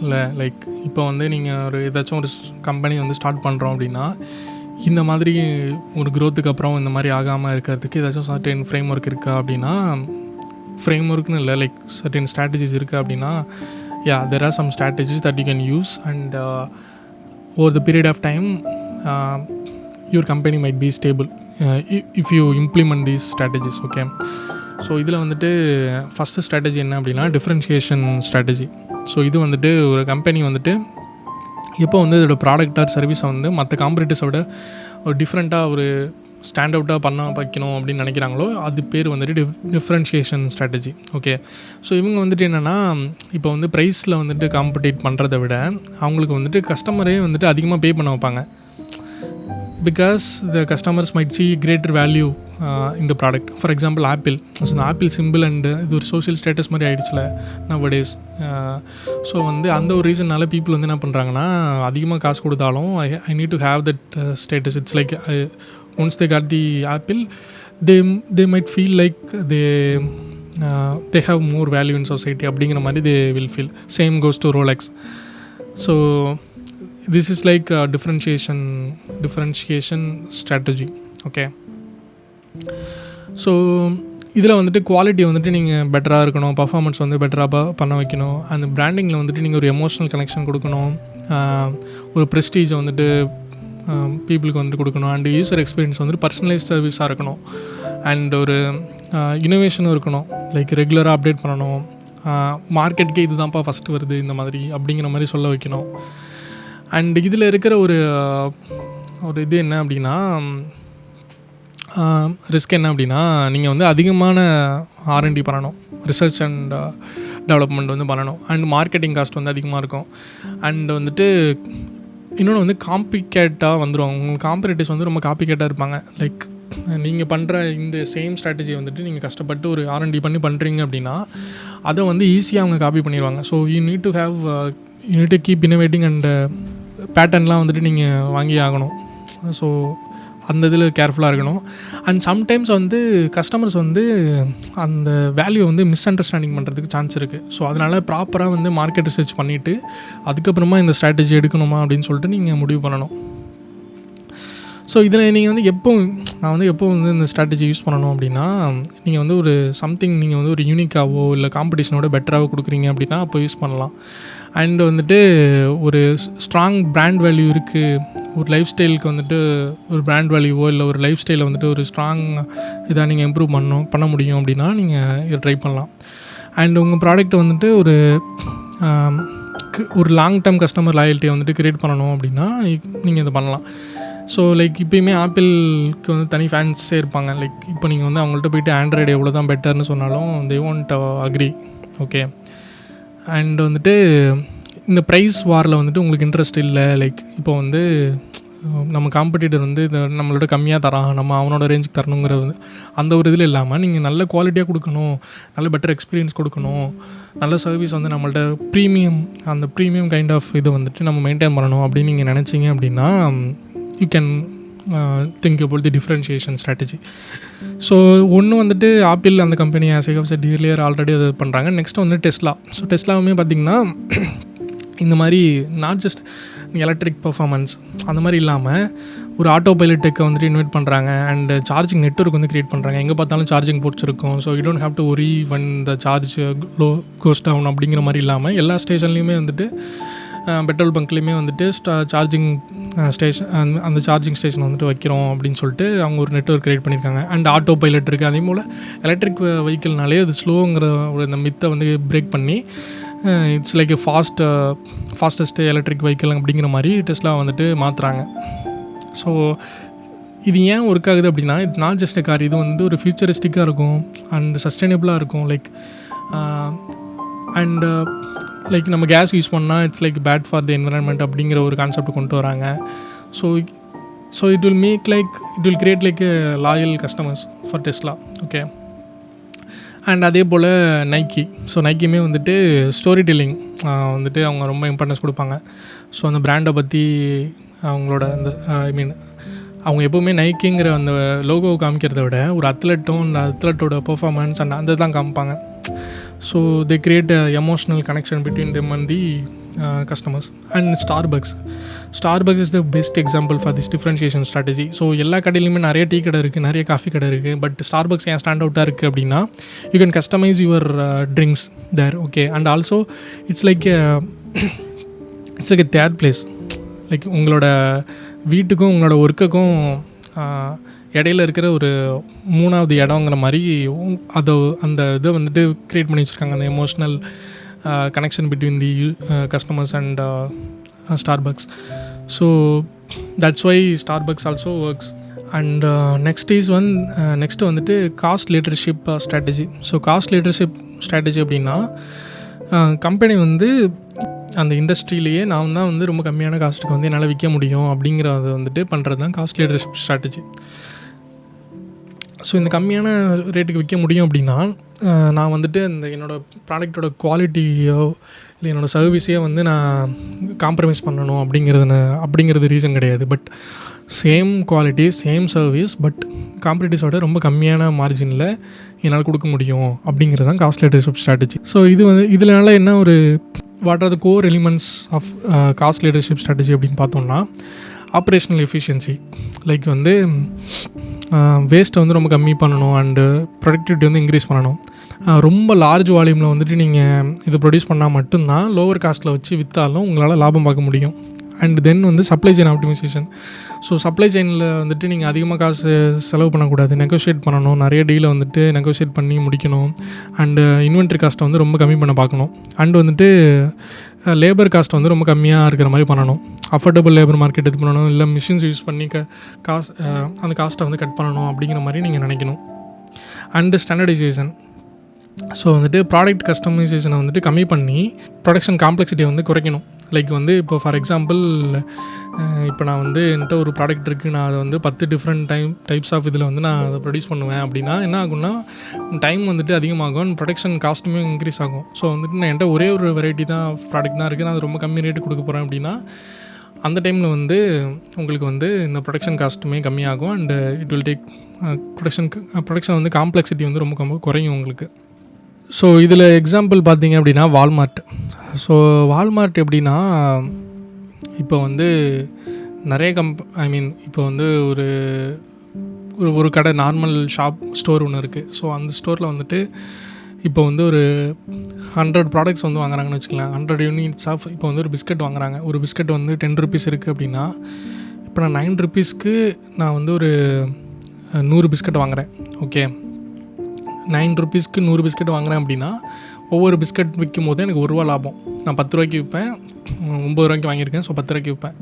Speaker 1: இல்லை லைக் இப்போ வந்து நீங்கள் ஒரு ஏதாச்சும் ஒரு கம்பெனி வந்து ஸ்டார்ட் பண்ணுறோம் அப்படின்னா, இந்த மாதிரி ஒரு க்ரோத்துக்கு அப்புறம் இந்த மாதிரி ஆகாமல் இருக்கிறதுக்கு ஏதாச்சும் சர்டன் ஃப்ரேம் ஒர்க் இருக்கா அப்படின்னா, ஃப்ரேம் ஒர்க்னு இல்லை, லைக் சர்டன் ஸ்ட்ராட்டஜிஸ் இருக்குது அப்படின்னா, there are some strategies that you can use and over the period of time your company might be stable if you implement these strategies. Okay, so இதில் வந்துட்டு first strategy என்ன அப்படின்னா differentiation strategy. So இது வந்துட்டு ஒரு company வந்துட்டு எப்போ வந்து இதோட ப்ராடக்ட் ஆர் சர்வீஸை வந்து மற்ற காம்படிட்டர்ஸோட ஒரு டிஃப்ரெண்ட்டாக ஒரு ஸ்டாண்ட் அவுட்டாக பண்ண வைக்கணும் அப்படின்னு நினைக்கிறாங்களோ அது பேர் வந்துட்டு டிஃப்ரென்ஷியேஷன் ஸ்ட்ராட்டஜி. ஓகே, ஸோ இவங்க வந்துட்டு என்னென்னா, இப்போ வந்து ப்ரைஸில் வந்துட்டு காம்படிட் பண்ணுறதை விட அவங்களுக்கு வந்துட்டு கஸ்டமரே வந்துட்டு அதிகமாக பே பண்ண வைப்பாங்க. Because the customers might see greater value in the product. For example apple. So இந்த ஆப்பிள் சிம்பிள் அண்டு இது ஒரு சோஷியல் ஸ்டேட்டஸ் மாதிரி ஆகிடுச்சுல nowadays. ஸோ வந்து அந்த ஒரு ரீசன்னால பீப்புள் வந்து என்ன பண்ணுறாங்கன்னா, அதிகமாக காசு கொடுத்தாலும் I need to have that status. It's like once they got the apple they might feel like they have more value in society அப்படிங்கிற மாதிரி they will feel. Same goes to Rolex. So this is like a differentiation strategy. Okay, so இதில் வந்துட்டு quality வந்துட்டு நீங்கள் பெட்டராக இருக்கணும், performance வந்து பெட்டராக பண்ண வைக்கணும். அந்த பிராண்டிங்கில் வந்துட்டு நீங்கள் ஒரு எமோஷ்னல் கனெக்ஷன் கொடுக்கணும், ஒரு ப்ரெஸ்டீஜை வந்துட்டு பீப்புளுக்கு வந்துட்டு கொடுக்கணும். அண்ட் யூசர் எக்ஸ்பீரியன்ஸ் வந்துட்டு பர்சனலைஸ்ட் சர்வீஸாக இருக்கணும். அண்ட் ஒரு இனோவேஷனும் இருக்கணும், லைக் ரெகுலராக அப்டேட் பண்ணணும். மார்க்கெட்டுக்கே இது தான்ப்பா ஃபஸ்ட்டு வருது இந்த மாதிரி அப்படிங்கிற மாதிரி சொல்ல வைக்கணும். அண்ட் இதில் இருக்கிற ஒரு இது என்ன அப்படின்னா, ரிஸ்க் என்ன அப்படின்னா, நீங்கள் வந்து அதிகமான R&D பண்ணணும், ரிசர்ச் அண்ட் டெவலப்மெண்ட் வந்து பண்ணணும். அண்ட் மார்க்கெட்டிங் காஸ்ட் வந்து அதிகமாக இருக்கும். அண்ட் வந்துட்டு இன்னொன்று வந்து காம்பிகேட்டாக வந்துடுவாங்க. உங்களுக்கு காம்படிட்டர்ஸ் வந்து ரொம்ப காப்பிகேட்டாக இருப்பாங்க. லைக் நீங்கள் பண்ணுற இந்த சேம் ஸ்ட்ராட்டஜி வந்துட்டு நீங்கள் கஷ்டப்பட்டு ஒரு R&D பண்ணுறீங்க அப்படின்னா அதை வந்து ஈஸியாக அவங்க காப்பி பண்ணிடுவாங்க. So you need to keep innovating and பேட்டர்ன்லாம் வந்துட்டு நீங்கள் வாங்கி ஆகணும். ஸோ அந்த இதில் கேர்ஃபுல்லாக இருக்கணும். அண்ட் சம்டைம்ஸ் வந்து கஸ்டமர்ஸ் வந்து அந்த வேல்யூ வந்து மிஸ் அண்டர்ஸ்டாண்டிங் பண்ணுறதுக்கு சான்ஸ் இருக்குது. ஸோ அதனால் ப்ராப்பராக வந்து மார்க்கெட் ரிசர்ச் பண்ணிவிட்டு அதுக்கப்புறமா இந்த ஸ்ட்ராட்டஜி எடுக்கணுமா அப்படின்னு சொல்லிட்டு நீங்கள் முடிவு பண்ணணும். ஸோ இதில் நீங்கள் வந்து நான் வந்து எப்போ வந்து இந்த ஸ்ட்ராட்டஜி யூஸ் பண்ணணும் அப்படின்னா, நீங்கள் வந்து ஒரு சம்திங் நீங்கள் வந்து ஒரு யூனிக்காவோ இல்லை காம்படிஷனோட பெட்டராகவோ கொடுக்குறீங்க அப்படின்னா அப்போ யூஸ் பண்ணலாம். அண்ட் வந்துட்டு ஒரு ஸ்ட்ராங் பிராண்ட் வேல்யூ இருக்குது, ஒரு லைஃப் ஸ்டைலுக்கு வந்துட்டு ஒரு பிராண்ட் வேல்யூவோ இல்லை ஒரு லைஃப் ஸ்டைலை வந்துட்டு ஒரு ஸ்ட்ராங் இதாக நீங்கள் இம்ப்ரூவ் பண்ண முடியும் அப்படின்னா நீங்கள் இதை ட்ரை பண்ணலாம். அண்ட் உங்கள் ப்ராடக்ட்டை வந்துட்டு ஒரு லாங் டேர்ம் கஸ்டமர் லாயல்ட்டியை வந்துட்டு க்ரியேட் பண்ணணும் அப்படின்னா நீங்கள் இதை பண்ணலாம். ஸோ லைக் இப்போயுமே ஆப்பிளுக்கு வந்து தனி ஃபேன்ஸே இருப்பாங்க. லைக் இப்போ நீங்கள் வந்து அவங்கள்ட்ட போய்ட்டு ஆண்ட்ராய்டு எவ்வளோ தான் பெட்டர்னு சொன்னாலும் they won't agree. Okay. And வந்துட்டு இந்த ப்ரைஸ் வாரில் வந்துட்டு உங்களுக்கு இன்ட்ரெஸ்ட் இல்லை. லைக் இப்போ வந்து நம்ம காம்படிட்டர் வந்து இதை நம்மளோட கம்மியாக தரான், நம்ம அவனோட ரேஞ்சுக்கு தரணுங்கிறது அந்த ஒரு இதில் இல்லாமல் நீங்கள் நல்ல குவாலிட்டியாக கொடுக்கணும், நல்ல பெட்டர் எக்ஸ்பீரியன்ஸ் கொடுக்கணும், நல்ல சர்வீஸ் வந்து நம்மள்ட்ட அந்த ப்ரீமியம் கைண்ட் ஆஃப் இதை வந்துட்டு நம்ம மெயின்டைன் பண்ணணும் அப்படின்னு நீங்கள் நினச்சிங்க அப்படின்னா you can think about the differentiation strategy. So ஒன்று வந்துட்டு ஆப்பிள் அந்த company as I have said earlier already அது பண்ணுறாங்க. நெக்ஸ்ட்டு வந்து டெஸ்லா. ஸோ டெஸ்லாவுமே பார்த்திங்கன்னா இந்த மாதிரி நாட் ஜஸ்ட் எலக்ட்ரிக் பர்ஃபார்மன்ஸ் அந்த மாதிரி இல்லாமல் ஒரு ஆட்டோ பைலட் டெக்கை வந்துட்டு இன்வைட் பண்ணுறாங்க. அண்ட் சார்ஜிங் நெட்வொர்க் வந்து க்ரியேட் பண்ணுறாங்க. எங்கே பார்த்தாலும் சார்ஜிங் போர்ட்ஸ் இருக்கும். So you don't have to worry when the charge goes down அப்படிங்கிற மாதிரி இல்லாமல் எல்லா ஸ்டேஷன்லேயுமே வந்துட்டு பெட்ரோல் பங்க்லேயுமே வந்துட்டு சார்ஜிங் ஸ்டேஷன் அந்த சார்ஜிங் ஸ்டேஷன் வந்துட்டு வைக்கிறோம் அப்படின்னு சொல்லிட்டு அவங்க ஒரு நெட்வொர்க் க்ரியேட் பண்ணியிருக்காங்க. அண்ட் ஆட்டோ பைலட் இருக்குது. அதே போல் எலக்ட்ரிக் வெஹிக்கிள்னாலே அது ஸ்லோங்கிற ஒரு இந்த மித்தை வந்து பிரேக் பண்ணி it's like fastest electric vehicle அப்படிங்கிற மாதிரி டெஸ்லா வந்துட்டு மாற்றுறாங்க. ஸோ இது ஏன் ஒர்க் ஆகுது அப்படின்னா, இது நாட் ஜஸ்ட் கார், இது வந்து ஒரு ஃபியூச்சரிஸ்டிக்காக இருக்கும் அண்ட் சஸ்டைனபிளாக இருக்கும். லைக் நம்ம கேஸ் யூஸ் பண்ணால் it's like bad for the environment அப்படிங்கிற ஒரு கான்செப்ட் கொண்டு வராங்க. So it will create like loyal customers for Tesla. Okay. And அதே போல் நைக்கி. ஸோ நைக்கியுமே வந்துட்டு ஸ்டோரி டெல்லிங் வந்துட்டு அவங்க ரொம்ப இம்பார்ட்டன்ஸ் கொடுப்பாங்க. ஸோ அந்த பிராண்டை பற்றி அவங்களோட அந்த அவங்க எப்போவுமே நைக்கிங்கிற அந்த லோகோவை காமிக்கிறத விட ஒரு அத்லெட்டும் அந்த அத்லெட்டோட பெர்ஃபார்மன்ஸ் அண்ட் அந்த தான் காமிப்பாங்க. So they create emotional connection between them and the customers. And Starbucks is the best example for this differentiation strategy. So எல்லா கடையிலுமே நிறைய டீ கடை இருக்குது, நிறைய காஃபி கடை இருக்குது. பட் ஸ்டார்பக்ஸ் ஏன் ஸ்டாண்ட் அவுட்டாக இருக்குது அப்படின்னா, you can customise your drinks there. Okay. And also it's like a third place. Like உங்களோட வீட்டுக்கும் உங்களோட ஒர்க்குக்கும் இடையில இருக்கிற ஒரு மூணாவது இடங்கிற மாதிரி அந்த இதை வந்துட்டு க்ரியேட் பண்ணி வச்சுருக்காங்க. அந்த emotional connection between the customers and Starbucks. So that's why Starbucks also works. And next வந்துட்டு cost leadership strategy. So cost leadership strategy அப்படின்னா, கம்பெனி வந்து அந்த இண்டஸ்ட்ரியிலேயே நான் தான் வந்து ரொம்ப கம்மியான காஸ்ட்டுக்கு வந்து என்னால் விற்க முடியும் அப்படிங்கிறத வந்துட்டு பண்ணுறது தான் காஸ்ட் லீடர்ஷிப் ஸ்ட்ராட்டஜி. ஸோ இந்த கம்மியான ரேட்டுக்கு விற்க முடியும் அப்படின்னா, நான் வந்துட்டு என்னோடய ப்ராடக்டோட குவாலிட்டியோ இல்லை என்னோடய சர்வீஸையோ வந்து நான் காம்ப்ரமைஸ் பண்ணணும் அப்படிங்கிறது ரீசன் கிடையாது. But same quality same service but காம்படிட்டர்ஸோட ரொம்ப கம்மியான மார்ஜினில் என்னால் கொடுக்க முடியும் அப்படிங்கிறது தான் காஸ்ட் லீடர்ஷிப் ஸ்ட்ராட்டஜி. ஸோ இதனால என்ன what are the core elements of cost leadership strategy அப்படின்னு பார்த்தோம்னா, ஆப்ரேஷ்னல் எஃபிஷியன்சி. லைக் வந்து வேஸ்ட்டை வந்து ரொம்ப கம்மி பண்ணணும் அண்டு ப்ரொடக்டிவிட்டி வந்து இன்க்ரீஸ் பண்ணணும். ரொம்ப லார்ஜ் வால்யூமில் வந்துட்டு நீங்கள் இது ப்ரொடியூஸ் பண்ணால் மட்டும்தான் லோவர் காஸ்ட்டில் வச்சு விற்றாலும் உங்களால் லாபம் பார்க்க முடியும். அண்ட் தென் வந்து supply chain optimisation. So supply செயினில் வந்துட்டு நீங்கள் அதிகமாக காசு செலவு பண்ணக்கூடாது, நெகோஷியேட் பண்ணணும், நிறைய டீலை வந்துட்டு நெகோஷியேட் பண்ணி முடிக்கணும். அண்டு இன்வென்ட்ரி காஸ்ட்டை வந்து ரொம்ப கம்மி பண்ண பார்க்கணும். அண்டு வந்துட்டு லேபர் காஸ்ட் வந்து ரொம்ப கம்மியாக இருக்கிற மாதிரி பண்ணணும். அஃபோர்டபுள் லேபர் மார்க்கெட் இது பண்ணணும், இல்லை மிஷின்ஸ் யூஸ் பண்ணி அந்த காஸ்ட்டை வந்து கட் பண்ணணும் அப்படிங்கிற மாதிரி நீங்கள் நினைக்கணும். And standardisation. ஸோ வந்துட்டு ப்ராடக்ட் கஸ்டமைசேஷனை வந்துட்டு கம்மி பண்ணி ப்ரொடக்ஷன் காம்ப்ளெக்சிட்டியை வந்து குறைக்கணும். லைக் வந்து இப்போ ஃபார் எக்ஸாம்பிள், இப்போ நான் வந்து என்கிட்ட ஒரு ப்ராடக்ட் இருக்குது, நான் அதை வந்து 10 டிஃப்ரெண்ட் டைப்ஸ் ஆஃப் இதில் வந்து நான் அதை ப்ரொடியூஸ் பண்ணுவேன் அப்படின்னா என்ன ஆகும்னா, டைம் வந்துட்டு அதிகமாகும், ப்ரொடக்ஷன் காஸ்ட்டுமே இன்க்ரீஸ் ஆகும். ஸோ வந்துட்டு நான் என்கிட்ட ஒரே ஒரு வெரைட்டி தான் ப்ராடக்ட் தான் இருக்குது, நான் அது ரொம்ப கம்மி ரேட்டு கொடுக்க போகிறேன் அப்படின்னா அந்த டைமில் வந்து உங்களுக்கு வந்து இந்த ப்ரொடக்ஷன் காஸ்ட்டுமே கம்மியாகும். And it will take production வந்து காம்ப்ளெக்சிட்டி வந்து ரொம்ப குறையும் உங்களுக்கு. ஸோ இதில் எக்ஸாம்பிள் பார்த்தீங்க அப்படின்னா வால்மார்ட். ஸோ வால்மார்ட் எப்படின்னா, இப்போ வந்து நிறைய இப்போ வந்து ஒரு ஒரு ஒரு கடை நார்மல் ஸ்டோர் ஒன்று இருக்குது. ஸோ அந்த ஸ்டோரில் வந்துட்டு இப்போ வந்து ஒரு 100 ப்ராடக்ட்ஸ் வந்து வாங்குறாங்கன்னு வச்சுக்கலாம். 100 யூனிட்ஸ் ஆஃப் இப்போ வந்து ஒரு பிஸ்கட் வாங்குறாங்க. ஒரு பிஸ்கட் வந்து 10 ருபீஸ் இருக்குது அப்படின்னா, இப்போ நான் 9 ருபீஸ்க்கு நான் வந்து ஒரு 100 பிஸ்கட் வாங்குகிறேன். ஓகே, 9 ருபீஸ்க்கு 100 பிஸ்கட் வாங்குகிறேன் அப்படின்னா, ஒவ்வொரு பிஸ்கட் விற்கும் போது எனக்கு 1 ரூபா லாபம். நான் 10 ரூபாய்க்கு விற்பேன், 9 ரூபாய்க்கு வாங்கியிருக்கேன். ஸோ 10 ரூபாய்க்கு விற்பேன்.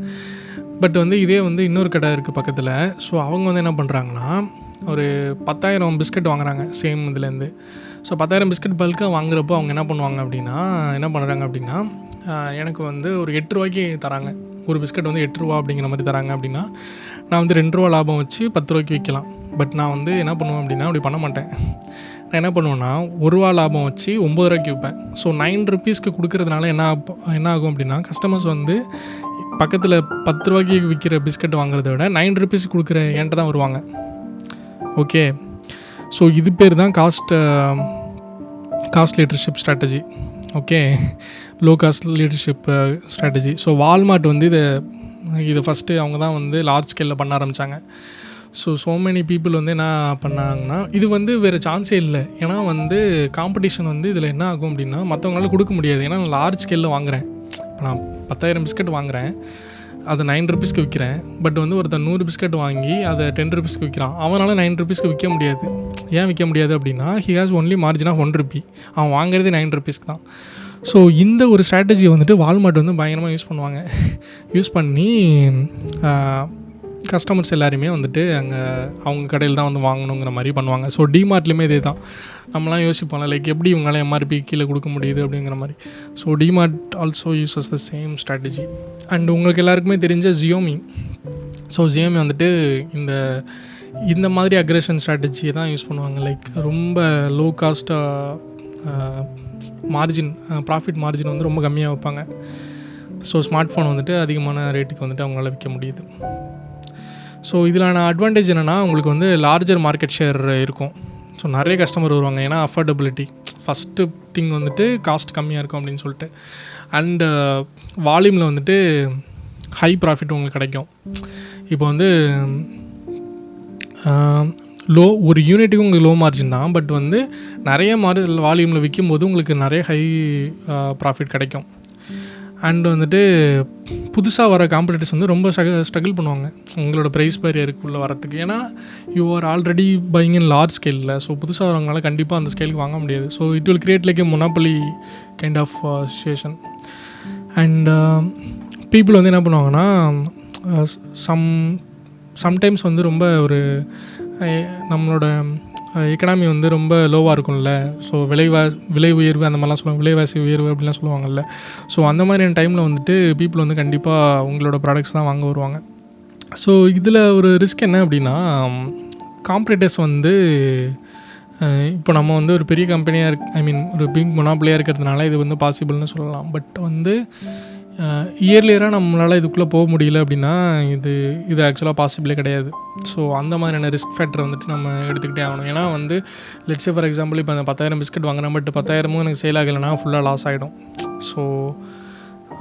Speaker 1: பட் வந்து இதே வந்து இன்னொரு கடை இருக்குது பக்கத்தில். ஸோ அவங்க வந்து என்ன பண்ணுறாங்கன்னா, ஒரு 10,000 பிஸ்கட் வாங்குறாங்க சேம் இதுலேருந்து. ஸோ 10,000 பிஸ்கட் பல்காக வாங்குறப்போ அவங்க என்ன பண்ணுறாங்க அப்படின்னா எனக்கு வந்து ஒரு 8 ரூபாய்க்கு தராங்க. ஒரு பிஸ்கட் வந்து 8 ரூபா அப்படிங்கிற மாதிரி தராங்க அப்படின்னா, நான் வந்து 2 ரூபா லாபம் வச்சு 10 ரூபாய்க்கு விற்கலாம். பட் நான் வந்து என்ன பண்ணுவேன் அப்படின்னா, அப்படி பண்ண மாட்டேன். நான் என்ன பண்ணுவேன்னா, 1 ரூபா லாபம் வச்சு 9 ரூபாய்க்கு விற்பேன். ஸோ 9 ருபீஸ்க்கு கொடுக்கறதுனால என்ன ஆகும் அப்படின்னா, கஸ்டமர்ஸ் வந்து பக்கத்தில் 10 ரூபாய்க்கு விற்கிற பிஸ்கட் வாங்குறத விட 9 ருபீஸ் கொடுக்குற என்கிட்ட தான் வருவாங்க. ஓகே, ஸோ இது பேர் தான் cost leadership strategy. Okay, low cost leadership strategy. So Walmart வந்து இதை ஃபஸ்ட்டு அவங்க தான் வந்து லார்ஜ் ஸ்கேலில் பண்ண ஆரம்பித்தாங்க. ஸோ மெனி பீப்புள் வந்து என்ன பண்ணாங்கன்னா, இது வந்து வேறு சான்ஸே இல்லை. ஏன்னா வந்து காம்படிஷன் வந்து இதில் என்ன ஆகும் அப்படின்னா, மற்றவங்களால கொடுக்க முடியாது. ஏன்னா நான் லார்ஜ் ஸ்கேலில் வாங்குகிறேன். இப்போ நான் 10,000 பிஸ்கட் வாங்குகிறேன், அதை 9 ருபீஸ்க்கு விற்கிறேன். பட் வந்து ஒருத்தர் 100 பிஸ்கட் வாங்கி அதை 10 ருபீஸ்க்கு விற்கிறான். அவனால் 9 ருபீஸ்க்கு விற்க முடியாது. ஏன் விற்க முடியாது அப்படின்னா, he has only margin of 1 rupee. அவன் வாங்குறதே 9 ருபீஸ்க்கு தான். ஸோ இந்த ஒரு ஸ்ட்ராட்டஜியை வந்துட்டு வால்மார்ட் வந்து பயங்கரமாக யூஸ் பண்ணுவாங்க. யூஸ் பண்ணி கஸ்டமர்ஸ் எல்லாருமே வந்துட்டு அங்கே அவங்க கடையில் தான் வந்து வாங்கணுங்கிற மாதிரி பண்ணுவாங்க. ஸோ டிமார்ட்லேயுமே இதே தான். நம்மளாம் யோசிப்போம்ல, லைக் எப்படி இவங்களால எம்ஆர்பி கீழே கொடுக்க முடியுது அப்படிங்கிற மாதிரி. So DMart also uses the same strategy. And உங்களுக்கு எல்லாருக்குமே தெரிஞ்ச ஜியோமி. ஸோ ஜியோமி வந்துட்டு இந்த மாதிரி அக்ரெஷன் ஸ்ட்ராட்டஜியை தான் யூஸ் பண்ணுவாங்க. லைக் ரொம்ப லோ காஸ்ட்டாக ப்ராஃபிட் மார்ஜின் வந்து ரொம்ப கம்மியாக வைப்பாங்க. ஸோ ஸ்மார்ட் ஃபோன் வந்துட்டு அதிகமான ரேட்டுக்கு வந்துட்டு அவங்களால விற்க முடியுது. ஸோ இதிலான அட்வான்டேஜ் என்னென்னா, உங்களுக்கு வந்து லார்ஜர் மார்க்கெட் ஷேர் இருக்கும். ஸோ நிறைய கஸ்டமர் வருவாங்க. ஏன்னா அஃபோர்டபிலிட்டி ஃபஸ்ட்டு திங் வந்துட்டு காஸ்ட் கம்மியாக இருக்கும் அப்படின்னு சொல்லிட்டு. அண்டு வால்யூமில் வந்துட்டு ஹை ப்ராஃபிட் உங்களுக்கு கிடைக்கும். இப்போ வந்து ஒரு யூனிட்டுக்கு உங்களுக்கு லோ மார்ஜின் தான். பட் வந்து நிறைய வால்யூமில் விற்கும்போது உங்களுக்கு நிறைய ஹை ப்ராஃபிட் கிடைக்கும். அண்ட் வந்துட்டு புதுசாக வர காம்படிட்டர்ஸ் வந்து ரொம்ப ஸ்ட்ரகிள் பண்ணுவாங்க உங்களோட ப்ரைஸ் பேரியருக்குள்ளே வரத்துக்கு. ஏன்னா you are already buying in large ஸ்கேலில். ஸோ புதுசாக வரவங்களால கண்டிப்பாக அந்த ஸ்கேலுக்கு வாங்க முடியாது. So it will create like a monopoly kind of situation. And people வந்து என்ன பண்ணுவாங்கன்னா, சம்டைம்ஸ் வந்து ரொம்ப ஒரு நம்மளோட எக்கனாமி வந்து ரொம்ப லோவாக இருக்கும்ல. ஸோ விலை உயர்வு அந்த மாதிரிலாம் சொல்லுவாங்க, விலைவாசி உயர்வு அப்படிலாம் சொல்லுவாங்கல்ல. ஸோ அந்த மாதிரியான டைமில் வந்துட்டு பீப்புள் வந்து கண்டிப்பாக உங்களோட ப்ராடக்ட்ஸ் தான் வாங்க வருவாங்க. ஸோ இதில் ஒரு ரிஸ்க் என்ன அப்படின்னா, காம்படிட்டர்ஸ் வந்து இப்போ நம்ம வந்து ஒரு பெரிய கம்பெனியாக ஒரு பிக் மொனாபலியாக இருக்கிறதுனால இது வந்து பாசிபிள்னு சொல்லலாம். பட் வந்து இயர்லியராக நம்மளால் இதுக்குள்ளே போக முடியல அப்படின்னா இது ஆக்சுவலாக பாசிபிளே கிடையாது. ஸோ அந்த மாதிரியான ரிஸ்க் ஃபேக்டரை வந்துட்டு நம்ம எடுத்துக்கிட்டே ஆகணும். ஏன்னா வந்து லெட்ஸே ஃபார் எக்ஸாம்பிள் இப்போ அந்த 10,000 பிஸ்கட் வாங்குறேன், பட் 10,000 எனக்கு சேல் ஆகலைன்னா ஃபுல்லாக லாஸ் ஆகிடும். ஸோ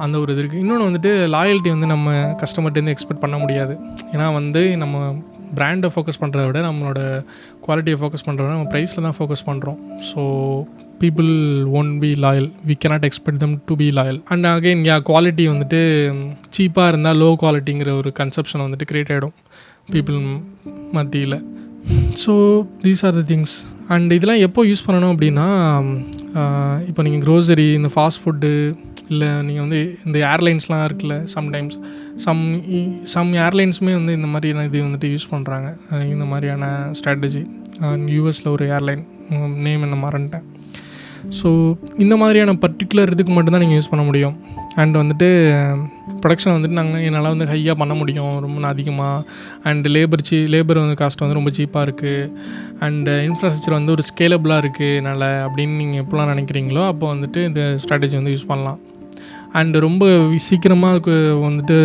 Speaker 1: அந்த ஒரு இது இருக்குது. இன்னொன்று வந்துட்டு லாயல்ட்டி வந்து நம்ம கஸ்டமர்ட்டேருந்து எக்ஸ்பெக்ட் பண்ண முடியாது. ஏன்னா வந்து நம்ம பிராண்டை ஃபோக்கஸ் பண்ணுறத விட நம்மளோட குவாலிட்டியை ஃபோக்கஸ் பண்ணுறத விட நம்ம ப்ரைஸில் தான் ஃபோக்கஸ் பண்ணுறோம். So people won't be loyal. We cannot expect them to be loyal. And again, quality வந்துட்டு சீப்பாக இருந்தால் லோ குவாலிட்டிங்கிற ஒரு கன்செப்ஷன் வந்துட்டு க்ரியேட் ஆகிடும் பீப்புள் மத்தியில். So these are the things. And இதெல்லாம் எப்போ யூஸ் பண்ணணும் அப்படின்னா, இப்போ நீங்கள் க்ரோசரி, இந்த ஃபாஸ்ட் ஃபுட்டு, இல்லை நீங்கள் வந்து இந்த ஏர்லைன்ஸ்லாம் இருக்குல்ல, சம்டைம்ஸ் சம் ஏர்லைன்ஸுமே வந்து இந்த மாதிரியான இது வந்துட்டு யூஸ் பண்ணுறாங்க. இந்த மாதிரியான ஸ்ட்ராட்டஜி. யூஎஸில் ஒரு ஏர்லைன் நேம் என்ன மறந்துட்டேன். ஸோ இந்த மாதிரியான பர்டிகுலர் இதுக்கு மட்டும்தான் நீங்கள் யூஸ் பண்ண முடியும். அண்ட் வந்துட்டு ப்ரொடக்ஷன் வந்துட்டு என்னால் வந்து ஹையாக பண்ண முடியும் ரொம்ப அதிகமாக. அண்டு லேபர் வந்து காஸ்ட் வந்து ரொம்ப சீப்பாக இருக்குது. அண்டு இன்ஃப்ராஸ்ட்ரக்சர் வந்து ஒரு ஸ்கேலபிளாக இருக்குது என்னால் அப்படின்னு நீங்கள் எப்போலாம் நினைக்கிறீங்களோ அப்போ வந்துட்டு இந்த ஸ்ட்ராட்டஜி வந்து யூஸ் பண்ணலாம். அண்டு ரொம்ப சீக்கிரமாக அதுக்கு வந்துட்டு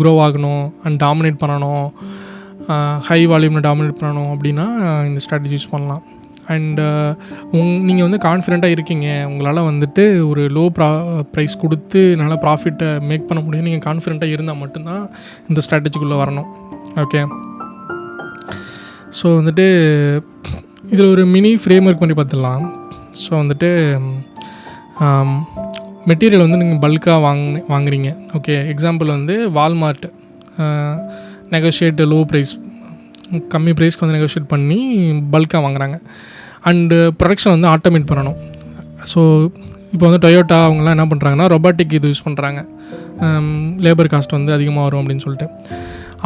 Speaker 1: க்ரோ ஆகணும் அண்ட் டாமினேட் பண்ணணும், ஹை வால்யூமில் டாமினேட் பண்ணணும் அப்படின்னா இந்த ஸ்ட்ராட்டஜி யூஸ் பண்ணலாம். அண்ட் நீங்கள் வந்து கான்ஃபிடெண்ட்டாக இருக்கீங்க, உங்களால் வந்துட்டு ஒரு லோ ப்ரைஸ் கொடுத்து நல்லா ப்ராஃபிட்டை மேக் பண்ண முடியும், நீங்கள் கான்ஃபிடெண்ட்டாக இருந்தால் மட்டும்தான் இந்த ஸ்ட்ராட்டஜிக்குள்ளே வரணும். ஓகே, ஸோ வந்துட்டு இதில் ஒரு மினி ஃப்ரேம் ஒர்க் பண்ணி பார்த்துடலாம். ஸோ வந்துட்டு மெட்டீரியல் வந்து நீங்கள் பல்காக வாங்குறீங்க. ஓகே, எக்ஸாம்பிள் வந்து வால்மார்ட் நெகோஷியேட் லோ ப்ரைஸ், கம்மி ப்ரைஸ்க்கு வந்து நெகோஷியேட் பண்ணி பல்காக வாங்குறாங்க. அண்டு ப்ரொடக்ஷன் வந்து ஆட்டோமேட் பண்ணணும். ஸோ இப்போ வந்து டொயோட்டா அவங்களாம் என்ன பண்ணுறாங்கன்னா ரொபாட்டிக் இது யூஸ் பண்ணுறாங்க, லேபர் காஸ்ட் வந்து அதிகமாக வரும் அப்படின்னு சொல்லிட்டு.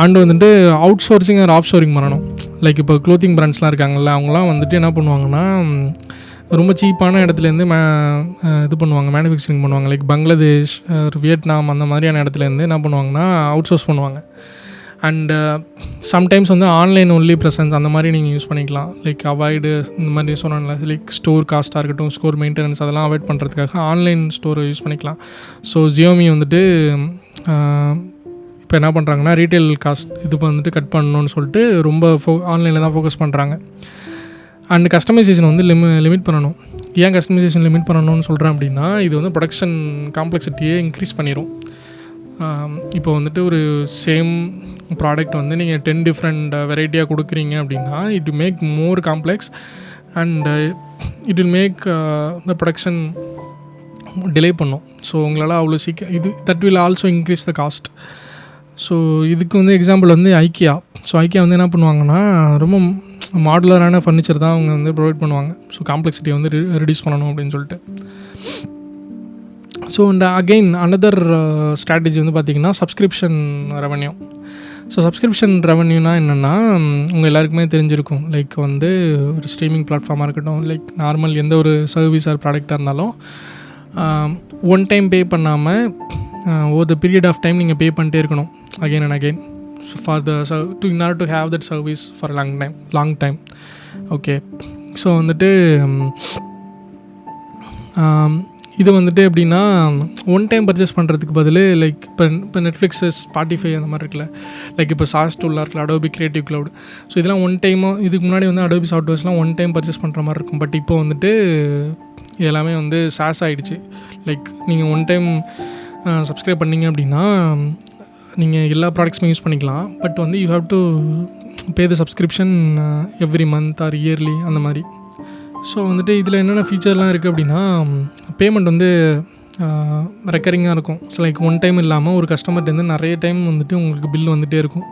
Speaker 1: அண்டு வந்துட்டு outsourcing or offshoring பண்ணணும். லைக் இப்போ க்ளோத்திங் பிராண்ட்ஸ்லாம் இருக்காங்கல்ல, அவங்களாம் வந்துட்டு என்ன பண்ணுவாங்கன்னா ரொம்ப சீப்பான இடத்துலேருந்து இது பண்ணுவாங்க, மேனுஃபேக்சரிங் பண்ணுவாங்க. லைக் பங்களாதேஷ், வியட்நாம் அந்த மாதிரியான இடத்துலேருந்து என்ன பண்ணுவாங்கன்னா அவுட் சோர்ஸ் பண்ணுவாங்க. அண்டு சம்டைம்ஸ் வந்து ஆன்லைன் ஒன்லி ப்ரெசன்ஸ் அந்த மாதிரி நீங்கள் யூஸ் பண்ணிக்கலாம். லைக் அவாய்டு இந்த மாதிரி சொன்னால லைக் ஸ்டோர் காஸ்ட்டாக இருக்கட்டும், ஸ்டோர் மெயின்டெனன்ஸ் அதெல்லாம் அவாய்ட் பண்ணுறதுக்காக ஆன்லைன் ஸ்டோரை யூஸ் பண்ணிக்கலாம். ஸோ ஜியோமி வந்துட்டு இப்போ என்ன பண்ணுறாங்கன்னா ரீட்டைல் காஸ்ட் இது வந்துட்டு கட் பண்ணணும்னு சொல்லிட்டு ரொம்ப ஆன்லைனில் தான் ஃபோக்கஸ் பண்ணுறாங்க. அண்ட் கஸ்டமைசேஷன் வந்து லிமிட் பண்ணணும். ஏன் கஸ்டமைசேஷன் லிமிட் பண்ணணும்னு சொல்கிறேன் அப்படின்னா, இது வந்து ப்ரொடக்ஷன் காம்ப்ளெக்சிட்டியை இன்க்ரீஸ் பண்ணிடும். இப்போ வந்துட்டு ஒரு சேம் ப்ராடக்ட் வந்து நீங்கள் 10 டிஃப்ரெண்ட் வெரைட்டியாக கொடுக்குறீங்க அப்படின்னா it will make more complex and it will make the production delay பண்ணும். ஸோ உங்களால் அவ்வளோ சீக்கிரம் இது that will also increase the cost. So இதுக்கு வந்து எக்ஸாம்பிள் வந்து ஐக்கியா. ஸோ ஐக்கியா வந்து என்ன பண்ணுவாங்கன்னா ரொம்ப மாடுலரான ஃபர்னிச்சர் தான் அவங்க வந்து ப்ரொவைட் பண்ணுவாங்க. ஸோ காம்ப்ளெக்சிட்டியை வந்து ரெடியூஸ் பண்ணணும் அப்படின்னு சொல்லிட்டு. So and again another strategy வந்து பார்த்திங்கன்னா சப்ஸ்கிரிப்ஷன் ரெவன்யூ. ஸோ சப்ஸ்கிரிப்ஷன் ரெவன்யூனா என்னென்னா உங்கள் எல்லாருக்குமே தெரிஞ்சிருக்கும். லைக் வந்து ஒரு ஸ்ட்ரீமிங் பிளாட்ஃபார்மாக இருக்கட்டும், லைக் நார்மல் எந்த ஒரு சர்வீஸ் ஆர் ப்ராடக்டாக இருந்தாலும் ஒன் டைம் பே பண்ணாமல் ஒரு பீரியட் ஆஃப் டைம் நீங்கள் பே பண்ணிட்டே இருக்கணும் again and again for the in order to have that service for a long time. Okay, so வந்துட்டு இது வந்துட்டு எப்படின்னா ஒன் டைம் பர்ச்சேஸ் பண்ணுறதுக்கு பதில் லைக் இப்போ நெட்ஃப்ளிக்ஸு, ஸ்பாட்டிஃபை அந்த மாதிரி இருக்குல்ல, லைக் இப்போ சாஸ் டூலாக இருக்குல்ல, அடோபி கிரியேட்டிவ் க்ளவுட். ஸோ இதெல்லாம் ஒன் டைமாக இதுக்கு முன்னாடி வந்து அடோபி சாஃப்ட்வேர்ஸ்லாம் ஒன் டைம் பர்ச்சேஸ் பண்ணுற மாதிரி இருக்கும். பட் இப்போ வந்துட்டு எல்லாமே வந்து சாஸ் ஆகிடுச்சு. லைக் நீங்கள் ஒன் டைம் சப்ஸ்கிரைப் பண்ணிங்க அப்படின்னா நீங்கள் எல்லா ப்ராடக்ட்ஸுமே யூஸ் பண்ணிக்கலாம். பட் வந்து you have to pay the subscription every month or yearly அந்த மாதிரி. ஸோ வந்துட்டு இதில் என்னென்ன ஃபீச்சர்லாம் இருக்குது அப்படின்னா பேமெண்ட் வந்து ரெக்கரிங்காக இருக்கும். ஸோ லைக் ஒன் டைம் இல்லாமல் ஒரு கஸ்டமர்லேருந்து நிறைய டைம் வந்துட்டு உங்களுக்கு பில் வந்துகிட்டே இருக்கும்.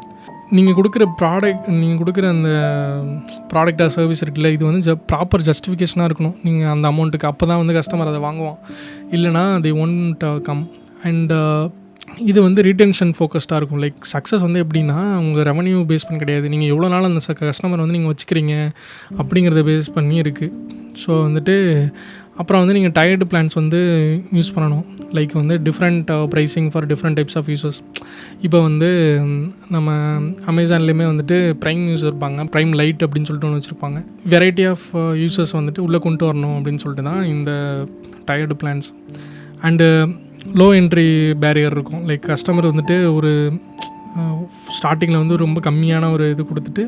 Speaker 1: நீங்கள் கொடுக்குற அந்த ப்ராடக்டாக சர்வீஸ் இருக்குல்ல, இது வந்து ப்ராப்பர் ஜஸ்டிஃபிகேஷனாக இருக்கணும் நீங்கள் அந்த அமௌண்ட்டுக்கு. அப்போ தான் வந்து கஸ்டமர் அதை வாங்குவான். இல்லைனா they won't come. அண்ட் இது வந்து ரீடென்ஷன் ஃபோக்கஸ்டாக இருக்கும். லைக் சக்ஸஸ் வந்து எப்படின்னா உங்கள் ரெவன்யூ பேஸ் பண்ணி கிடையாது, நீங்கள் எவ்வளோ நாள் அந்த கஸ்டமர் வந்து நீங்கள் வச்சுக்கிறீங்க அப்படிங்கிறத பேஸ் பண்ணி இருக்குது. ஸோ வந்துட்டு அப்புறம் வந்து நீங்கள் டயர்டு பிளான்ஸ் வந்து யூஸ் பண்ணணும். லைக் வந்து different pricing for different types of users. இப்போ வந்து நம்ம அமேசான்லேயுமே வந்துட்டு ப்ரைம் யூஸ் இருப்பாங்க, ப்ரைம் லைட் அப்படின்னு சொல்லிட்டு ஒன்று வச்சுருப்பாங்க. வெரைட்டி ஆஃப் யூசர்ஸ் வந்துட்டு உள்ளே கொண்டு வரணும் அப்படின்னு சொல்லிட்டு தான் இந்த tiered plans. And low entry barrier இருக்கும். லைக் கஸ்டமர் வந்துட்டு ஒரு ஸ்டார்டிங்கில் வந்து ரொம்ப கம்மியான ஒரு இது கொடுத்துட்டு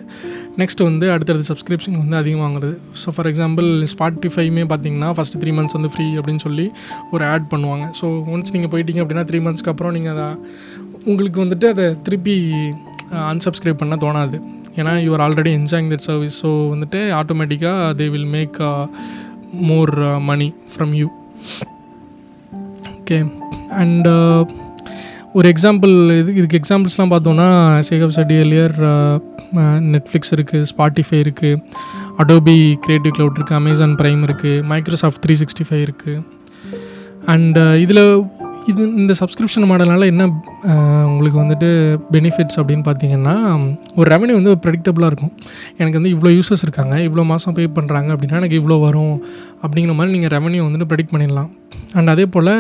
Speaker 1: நெக்ஸ்ட் வந்து அடுத்தடுத்த சப்ஸ்கிரிப்ஷன் வந்து அதிகமாக வாங்குறது. ஸோ ஃபார் எக்ஸாம்பிள் ஸ்பாட்டிஃபைமே பார்த்தீங்கன்னா ஃபஸ்ட்டு 3 months வந்து ஃப்ரீ அப்படின்னு சொல்லி ஒரு ஆட் பண்ணுவாங்க. ஸோ ஒன்ஸ் நீங்கள் போயிட்டீங்க அப்படின்னா 3 monthsக்கு அப்புறம் நீங்கள் அதை உங்களுக்கு வந்துட்டு அதை திருப்பி அன்சப்ஸ்கிரைப் பண்ண தோணாது. ஏன்னா you are already enjoying that service. So வந்துட்டு ஆட்டோமேட்டிக்காக they will make more money from you. Okay, and ஒரு எக்ஸாம்பிள் இதுக்கு எக்ஸாம்பிள்ஸ்லாம் பார்த்தோன்னா சேகப் செடி எலியர் நெட்ஃப்ளிக்ஸ் இருக்குது, ஸ்பாட்டிஃபை இருக்குது, அடோபி கிரியேட்டிவ் க்ளவுட் இருக்குது, அமேசான் ப்ரைம் இருக்குது, மைக்ரோசாஃப்ட் 365 இருக்குது. அண்டு இதில் இந்த சப்ஸ்கிரிப்ஷன் மாடல்னால என்ன உங்களுக்கு வந்துட்டு பெனிஃபிட்ஸ் அப்படின்னு பார்த்தீங்கன்னா ஒரு ரெவன்யூ வந்து ப்ரெடிக்டபுளாக இருக்கும். எனக்கு வந்து இவ்வளோ யூசர்ஸ் இருக்காங்க, இவ்வளோ மாதம் பே பண்ணுறாங்க அப்படின்னா எனக்கு இவ்வளோ வரும் அப்படிங்கிற மாதிரி நீங்கள் ரெவன்யூ வந்துட்டு ப்ரெடிக்ட் பண்ணிடலாம். அண்ட் அதே போல்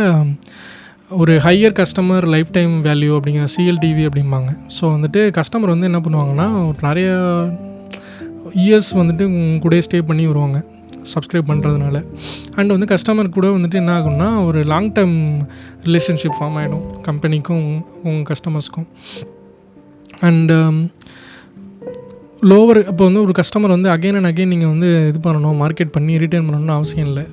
Speaker 1: ஒரு higher customer life time value அப்படிங்கிற சிஎல்டிவி அப்படிம்பாங்க. ஸோ வந்துட்டு கஸ்டமர் வந்து என்ன பண்ணுவாங்கன்னா நிறைய இயர்ஸ் வந்துட்டு கூட ஸ்டே பண்ணி வருவாங்க சப்ஸ்கிரைப் பண்ணுறதுனால. அண்ட் வந்து கஸ்டமர் கூட வந்துட்டு என்ன ஆகும்னா ஒரு லாங் டேர்ம் ரிலேஷன்ஷிப் ஃபார்ம் ஆகிடும் கம்பெனிக்கும் உங்கள் கஸ்டமர்ஸ்க்கும். அண்டு லோவர் இப்போ வந்து ஒரு கஸ்டமர் வந்து அகைன் அண்ட் அகைன் நீங்கள் வந்து இது பண்ணணும், மார்க்கெட் பண்ணி ரிட்டர்ன் பண்ணணும்னு அவசியம் இல்லை.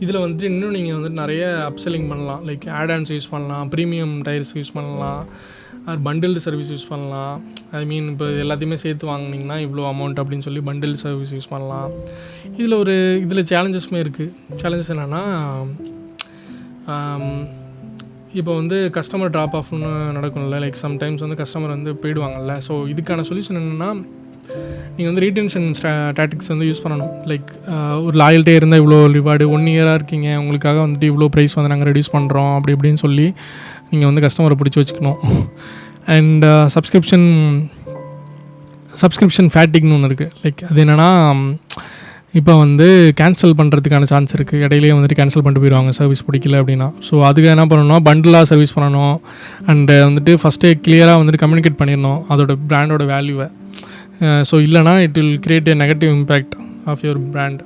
Speaker 1: இதில் வந்துட்டு இன்னும் நீங்கள் வந்துட்டு நிறைய அப்செல்லிங் பண்ணலாம். லைக் ஆட் ஆன்ஸ் யூஸ் பண்ணலாம், ப்ரீமியம் டைல்ஸ் யூஸ் பண்ணலாம், அது பண்டில்டு சர்வீஸ் யூஸ் பண்ணலாம். ஐ மீன் இப்போ எல்லாத்தையுமே சேர்த்து வாங்கினீங்கன்னா இவ்வளோ அமௌண்ட் அப்படின்னு சொல்லி பண்டில்டு சர்வீஸ் யூஸ் பண்ணலாம். இதில் சேலஞ்சஸுமே இருக்குது. சேலஞ்சஸ் என்னென்னா, இப்போ வந்து கஸ்டமர் ட்ராப் ஆஃப்னு நடக்கும்ல, லைக் சம்டைம்ஸ் வந்து கஸ்டமர் வந்து போயிடுவாங்கல்ல. ஸோ இதுக்கான சொல்யூஷன் என்னென்னா, நீங்கள் வந்து ரீடென்ஷன் டாக்டிக்ஸ் வந்து யூஸ் பண்ணணும். லைக் ஒரு லாயல்ட்டே இருந்தால் இவ்வளோ ரிவார்டு, 1 இயராக இருக்கீங்க, உங்களுக்காக வந்துட்டு இவ்வளோ ப்ரைஸ் வந்து நாங்கள் ரெடியூஸ் பண்ணுறோம் அப்படி இப்படின்னு சொல்லி நீங்கள் வந்து கஸ்டமரை பிடிச்சி வச்சுக்கணும். அண்ட் சப்ஸ்கிரிப்ஷன் ஃபேட்டிக்னு ஒன்று இருக்குது. லைக் அது என்னென்னா, இப்போ வந்து கேன்சல் பண்ணுறதுக்கான சான்ஸ் இருக்குது. இடையிலேயே வந்துட்டு கேன்சல் பண்ணிட்டு போயிடுவாங்க சர்வீஸ் பிடிக்கல அப்படின்னா. ஸோ அதுக்கு என்ன பண்ணணும்னா, பண்டிலாக சர்வீஸ் பண்ணணும். அண்டு வந்துட்டு ஃபஸ்ட்டே கிளியராக வந்துட்டு கம்யூனிகேட் பண்ணிடணும் அதோட பிராண்டோட வேல்யூவை. ஸோ இல்லைனா it will create a negative impact of your brand.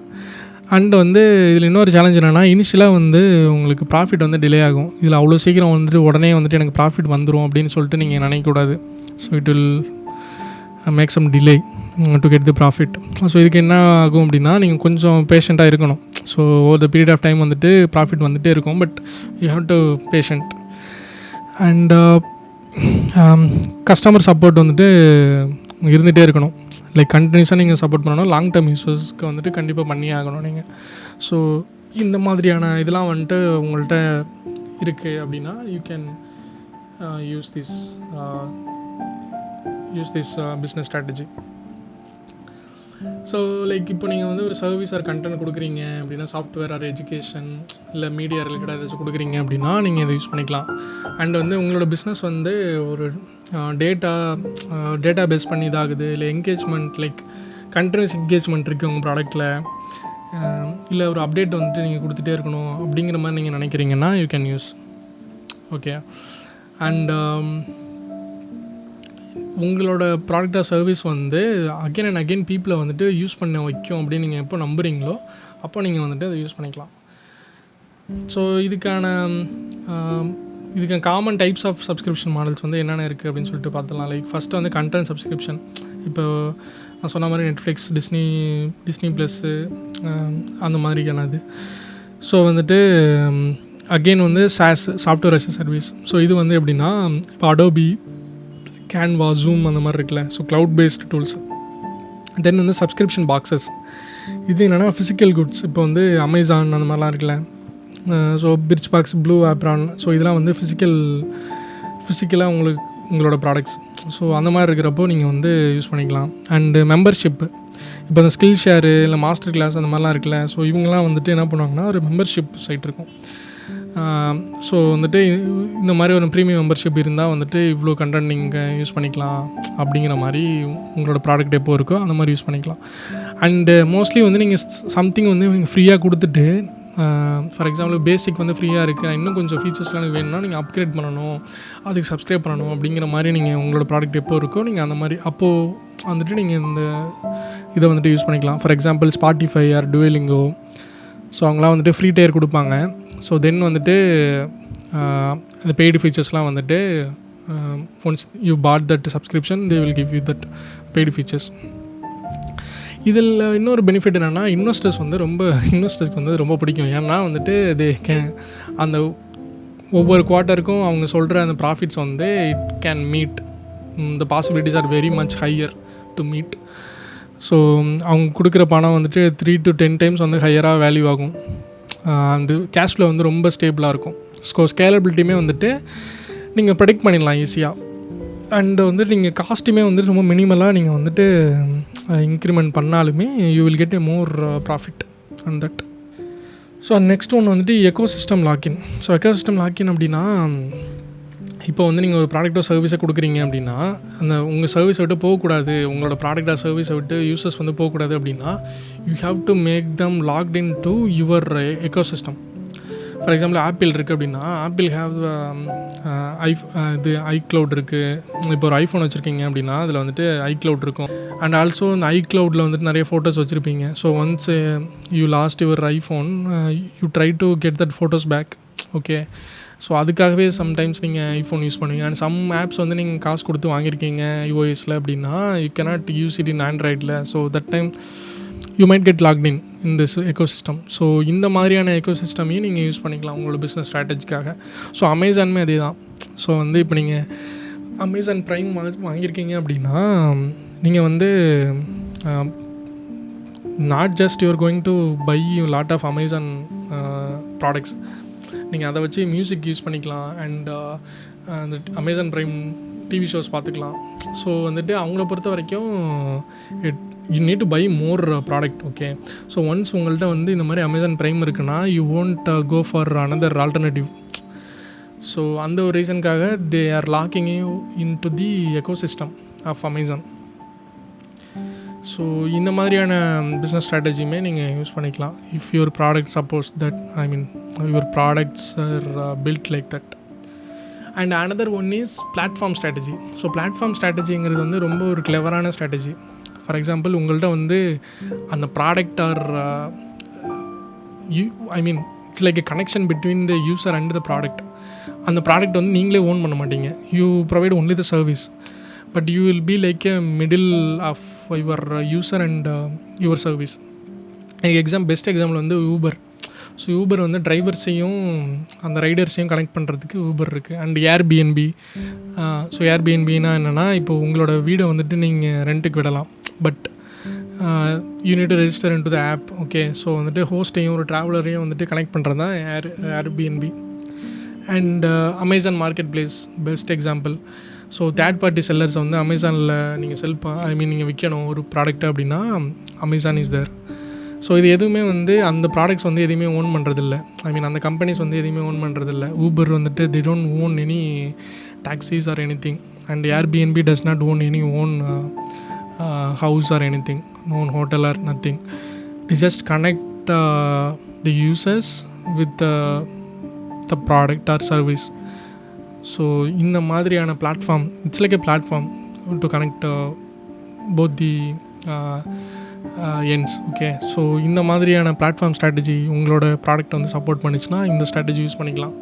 Speaker 1: And வந்து இதில் இன்னொரு சேலஞ்ச் என்னென்னா, இனிஷியலாக வந்து உங்களுக்கு ப்ராஃபிட் வந்து டிலே ஆகும். இதில் அவ்வளோ சீக்கிரம் வந்துட்டு உடனே வந்துட்டு எனக்கு ப்ராஃபிட் வந்துடும் அப்படின்னு சொல்லிட்டு நீங்கள் நினைக்கக்கூடாது. So it will make some delay to get the profit. So இதுக்கு என்ன ஆகும் அப்படின்னா, நீங்கள் கொஞ்சம் பேஷண்ட்டாக இருக்கணும். So over the period of time வந்துட்டு ப்ராஃபிட் வந்துகிட்டே இருக்கும். But you have to patient. And customer support வந்துட்டு இருந்துகிட்டே இருக்கணும். லைக் கண்டினியூஸாக நீங்கள் சப்போர்ட் பண்ணணும். லாங் டேர்ம் யூஸர்ஸ்க்கு வந்துட்டு கண்டிப்பாக பண்ணியே ஆகணும் நீங்கள். ஸோ இந்த மாதிரியான இதெல்லாம் வந்துட்டு உங்கள்கிட்ட இருக்குது அப்படின்னா, you can use this business strategy. So like இப்போ நீங்கள் வந்து ஒரு சர்வீஸ் ஆர் கண்டென்ட் கொடுக்குறீங்க அப்படின்னா, சாஃப்ட்வேர் ஆர் எஜுகேஷன் இல்லை மீடியா ரிலேட்டடாக ஏதாச்சும் கொடுக்குறீங்க அப்படின்னா நீங்கள் இதை யூஸ் பண்ணிக்கலாம். அண்ட் வந்து உங்களோட பிஸ்னஸ் வந்து ஒரு டேட்டா பேஸ் பண்ணி இதாகுது, இல்லை என்கேஜ்மெண்ட், லைக் கண்டினியூஸ் என்கேஜ்மெண்ட் இருக்குது உங்கள் ப்ராடக்ட்டில், இல்லை ஒரு அப்டேட் வந்துட்டு நீங்கள் கொடுத்துட்டே இருக்கணும் அப்படிங்கிற மாதிரி நீங்கள் நினைக்கிறீங்கன்னா you can use. Okay. And உங்களோட ப்ராடக்ட் ஆர் சர்வீஸ் வந்து அகைன் அண்ட் அகைன் பீப்புளை வந்துட்டு யூஸ் பண்ண வைக்கும் அப்படின்னு நீங்கள் எப்போ நம்புகிறீங்களோ அப்போ நீங்கள் வந்துட்டு அதை யூஸ் பண்ணிக்கலாம். ஸோ இதுக்கான common types of subscription models வந்து என்னென்ன இருக்குது அப்படின்னு சொல்லிட்டு பார்த்துலாம். லைக் ஃபஸ்ட்டு வந்து கண்டென்ட் சப்ஸ்கிரிப்ஷன். இப்போ நான் சொன்ன மாதிரி நெட்ஃப்ளிக்ஸ், டிஸ்னி ப்ளஸ்ஸு அந்த மாதிரிக்கானது. ஸோ வந்துட்டு அகெயின் வந்து software as a service. So இது வந்து எப்படின்னா, இப்போ அடோபி, கேன்வா, ஜூம் அந்த மாதிரி இருக்குல்ல. So cloud based tools. Then வந்து சப்ஸ்கிரிப்ஷன் பாக்ஸஸ். இது என்னென்னா ஃபிசிக்கல் குட்ஸ். இப்போ வந்து அமேசான் அந்த மாதிரிலாம் இருக்குல்ல. So fridge box, blue apron. So இதெல்லாம் வந்து ஃபிசிக்கலாக உங்களோட ப்ராடக்ட்ஸ். ஸோ அந்த மாதிரி இருக்கிறப்போ நீங்கள் வந்து யூஸ் பண்ணிக்கலாம். And membership. இப்போ இந்த ஸ்கில் ஷேரு இல்லை மாஸ்டர் கிளாஸ் அந்த மாதிரிலாம் இருக்குல்ல. ஸோ இவங்கெல்லாம் வந்துட்டு என்ன பண்ணுவாங்கன்னா, ஒரு மெம்பர்ஷிப் சைட் இருக்கும். ஸோ வந்துட்டு இந்த மாதிரி ஒரு ப்ரீமியம் மெம்பர்ஷிப் இருந்தால் வந்துட்டு இவ்வளோ கண்டென்ட் நீங்கள் யூஸ் பண்ணிக்கலாம் அப்படிங்கிற மாதிரி உங்களோட ப்ராடக்ட் எப்போ இருக்கோ அந்த மாதிரி யூஸ் பண்ணிக்கலாம். அண்டு மோஸ்ட்லி வந்து நீங்கள் சம்திங் வந்து நீங்கள் ஃப்ரீயாக கொடுத்துட்டு, ஃபார் எக்ஸாம்பிள் பேசிக் வந்து ஃப்ரீயாக இருக்குது, இன்னும் கொஞ்சம் ஃபீச்சர்ஸ்லாம் எனக்கு வேணும்னா நீங்கள் அப்கிரேட் பண்ணணும், அதுக்கு சப்ஸ்கிரைப் பண்ணணும் அப்படிங்கிற மாதிரி நீங்கள் உங்களோட ப்ராடக்ட் எப்போ இருக்கோ நீங்கள் அந்த மாதிரி அப்போது வந்துட்டு நீங்கள் இந்த இதை வந்துட்டு யூஸ் பண்ணிக்கலாம். For example Spotify or Duolingo. So அவங்களாம் வந்துட்டு ஃப்ரீ டயர் கொடுப்பாங்க. ஸோ தென் வந்துட்டு இந்த பெய்டு ஃபீச்சர்ஸ்லாம் வந்துட்டு once you bought that subscription they will give you that paid features. இதில் இன்னொரு பெனிஃபிட் என்னென்னா, இன்வெஸ்டர்ஸ்க்கு வந்து ரொம்ப பிடிக்கும். ஏன்னா வந்துட்டு அந்த ஒவ்வொரு குவார்ட்டருக்கும் அவங்க சொல்கிற அந்த ப்ராஃபிட்ஸ் வந்து it can meet, the possibilities are very much higher to meet. So அவங்க கொடுக்குற பணம் வந்துட்டு 3 to 10 டைம்ஸ் வந்து ஹையராக வேல்யூ ஆகும். அந்த கேஷ் ஃப்ளோ வந்து ரொம்ப ஸ்டேபிளாக இருக்கும். ஸ்கேலபிலிட்டியுமே வந்துட்டு நீங்கள் ப்ரெடிக்ட் பண்ணிடலாம் ஈஸியாக. அண்டு வந்துட்டு நீங்கள் காஸ்ட்டுமே வந்துட்டு ரொம்ப மினிமலாக நீங்கள் வந்துட்டு இன்க்ரிமெண்ட் பண்ணாலுமே you will get a more profit on that. So next ஒன்று வந்துட்டு ecosystem login. So ecosystem login அப்படின்னா, இப்போ வந்து நீங்கள் ஒரு ப்ராடக்ட்டோ சர்வீஸை கொடுக்குறீங்க அப்படின்னா, அந்த உங்கள் சர்வீஸை விட்டு போகக்கூடாது, உங்களோட ப்ராடக்டாக சர்வீஸை விட்டு யூசர்ஸ் வந்து போகக்கூடாது அப்படின்னா, you have to make them locked in to your ecosystem. For example Apple இருக்குது அப்படின்னா, ஆப்பிள் ஹேவ் ஐக்ளவுட் இருக்குது. இப்போ ஒரு ஐஃபோன் வச்சுருக்கீங்க அப்படின்னா அதில் வந்துட்டு ஐக்ளவுட் இருக்கும். அண்ட் ஆல்சோ இந்த ஐக்ளவுடில் வந்துட்டு நிறைய ஃபோட்டோஸ் வச்சுருப்பீங்க. So once you lost your iPhone, you try to get that photos back. Okay. So அதுக்காகவே சம்டைம்ஸ் நீங்கள் ஐஃபோன் யூஸ் பண்ணுவீங்க. அண்ட் சம் ஆப்ஸ் வந்து நீங்கள் காசு கொடுத்து வாங்கியிருக்கீங்க iOSல அப்படின்னா you cannot use it in ஆண்ட்ராய்டில். So that time you might get locked in this ecosystem. So இந்த மாதிரியான எக்கோசிஸ்டமையும் நீங்கள் யூஸ் பண்ணிக்கலாம் உங்களோட பிஸ்னஸ் ஸ்ட்ராட்டஜிக்காக. ஸோ அமேசானுமே அதே தான். ஸோ வந்து இப்போ நீங்கள் அமேசான் ப்ரைம் வாங்கியிருக்கீங்க அப்படின்னா நீங்கள் வந்து not just you are going to buy lot of Amazon products. நீங்கள் அதை வச்சு மியூசிக் யூஸ் பண்ணிக்கலாம். அண்ட் அந்த அமேசான் ப்ரைம் டிவி ஷோஸ் பார்த்துக்கலாம். ஸோ வந்துட்டு அவங்கள பொறுத்த வரைக்கும் you need to buy more product. Okay. So once உங்கள்கிட்ட வந்து இந்த மாதிரி அமேசான் ப்ரைம் இருக்குன்னா you won't go for another alternative. So அந்த ஒரு ரீசனுக்காக they are locking you in to the ecosystem of Amazon. So இந்த மாதிரியான பிஸ்னஸ் ஸ்ட்ராட்டஜியுமே நீங்கள் யூஸ் பண்ணிக்கலாம். If your product suppose that your products are built like that. And another one is platform strategy. So platform ஸ்ட்ராட்டஜிங்கிறது வந்து ரொம்ப ஒரு கிளவரான strategy. For example உங்கள்கிட்ட வந்து அந்த product or it's like a connection between the user and the product. அந்த product வந்து நீங்களே ஓன் பண்ண மாட்டீங்க. You provide only the service. But you will be like a middle of your user and your service. Best example வந்து Uber. So Uber வந்து டிரைவர்ஸையும் அந்த ரைடர்ஸையும் கனெக்ட் பண்ணுறதுக்கு ஊபர் இருக்குது. And Airbnb. ஸோ ஏர்பிஎன்பின்னா என்னென்னா, இப்போ உங்களோட வீடை வந்துட்டு நீங்கள் ரெண்ட்டுக்கு விடலாம். But you need to register in to the app. Okay. So வந்துட்டு ஹோஸ்ட்டையும் ஒரு ட்ராவலரையும் வந்துட்டு கனெக்ட் பண்ணுறது தான் Airbnb. And Amazon marketplace best example. So third party sellers வந்து அமேசானில் நீங்கள் நீங்கள் விற்கணும் ஒரு ப்ராடக்ட் அப்படின்னா அமேசான் இஸ் தேர். ஸோ இது எதுவுமே வந்து அந்த ப்ராடக்ட்ஸ் வந்து எதுவுமே ஓன் பண்ணுறதில்ல. அந்த கம்பெனிஸ் வந்து எதுவுமே ஓன் பண்ணுறதில்ல. ஊபர் வந்துட்டு they don't own any taxis or any thing. And Airbnb does not own any own house or any thing, own hotel or nothing. They just connect the users with the product or service. So இந்த மாதிரியான platform, it's like a platform to connect both the ends. Okay. So இந்த மாதிரியான platform strategy உங்களோட product வந்து support பண்ணிச்சுன்னா இந்த strategy use பண்ணிக்கலாம்.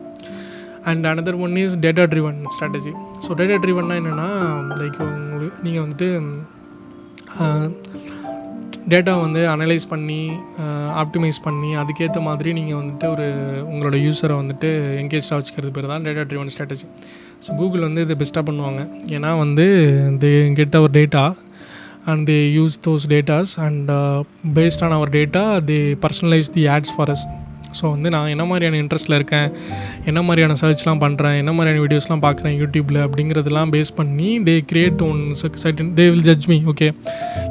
Speaker 1: And another one is data driven strategy. So data ட்ரிவன்னா என்னென்னா, லைக் நீங்கள் வந்துட்டு டேட்டா வந்து அனலைஸ் பண்ணி ஆப்டிமைஸ் பண்ணி அதுக்கேற்ற மாதிரி நீங்கள் வந்துட்டு உங்களோட யூஸரை வந்துட்டு என்கேஜாக வச்சுக்கிறது பேர் தான் data driven strategy. So Google வந்து இதை பெஸ்ட்டாக பண்ணுவாங்க. ஏன்னா வந்து they get our data and they use those datas and based on our data they personalise the ads for us. So வந்து நான் என்ன மாதிரியான இன்ட்ரெஸ்ட்டில் இருக்கேன், என்ன மாதிரியான சர்ச்லாம் பண்ணுறேன், என்ன மாதிரியான வீடியோஸ்லாம் பார்க்குறேன் யூடியூப்பில் அப்படிங்கிறதெல்லாம் பேஸ் பண்ணி தே create one certain, they will judge me. Okay,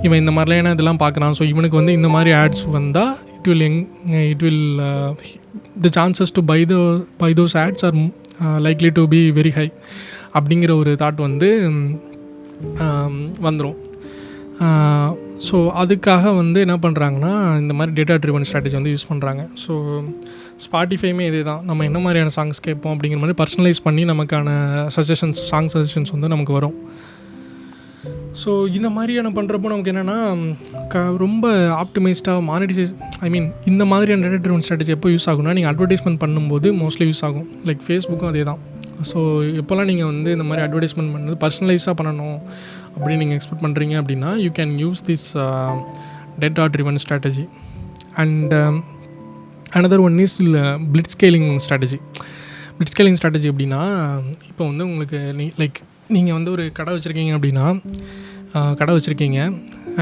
Speaker 1: இவன் இந்த மாதிரிலாம் ஏன்னா இதெல்லாம் பார்க்குறான், ஸோ இவனுக்கு வந்து இந்த மாதிரி ஆட்ஸ் வந்தால் it will the chances to buy those ads are likely to be very high அப்படிங்கிற ஒரு தாட் வந்து வந்துடும். ஸோ அதுக்காக வந்து என்ன பண்ணுறாங்கன்னா இந்த மாதிரி டேட்டா ட்ரிவன் ஸ்ட்ராட்டஜி வந்து யூஸ் பண்ணுறாங்க. ஸோ ஸ்பாட்டிஃபைமே இதே தான். நம்ம என்ன மாதிரியான சாங்ஸ் கேட்போம் அப்படிங்கிற மாதிரி பர்சனலைஸ் பண்ணி நமக்கான சஜஷன்ஸ், சாங் சஜஷன்ஸ் வந்து நமக்கு வரும். ஸோ இந்த மாதிரியான பண்ணுறப்போ நமக்கு என்னென்னா ரொம்ப ஆப்டிமைஸ்டாக மானிட்டைஸ் இந்த மாதிரியான டேட்டா ட்ரிவன் ஸ்ட்ராட்டஜி எப்போ யூஸ் ஆகும்னா, நீங்கள் அட்வர்டைஸ்மெண்ட் பண்ணும்போது மோஸ்ட்லி யூஸ் ஆகும். லைக் ஃபேஸ்புக்கும் அதே தான். ஸோ எப்போல்லாம் நீங்கள் வந்து இந்த மாதிரி அட்வர்டைஸ்மெண்ட் பண்ணது பர்சனலைஸாக பண்ணணும் அப்படின்னு நீங்கள் எக்ஸ்பெக்ட் பண்ணுறீங்க அப்படின்னா you can use this data driven strategy. And another one is blitz scaling strategy. Blitz scaling strategy அப்படின்னா, இப்போ வந்து உங்களுக்கு லைக் நீங்கள் வந்து ஒரு கடை வச்சுருக்கீங்க அப்படின்னா, கடை வச்சுருக்கீங்க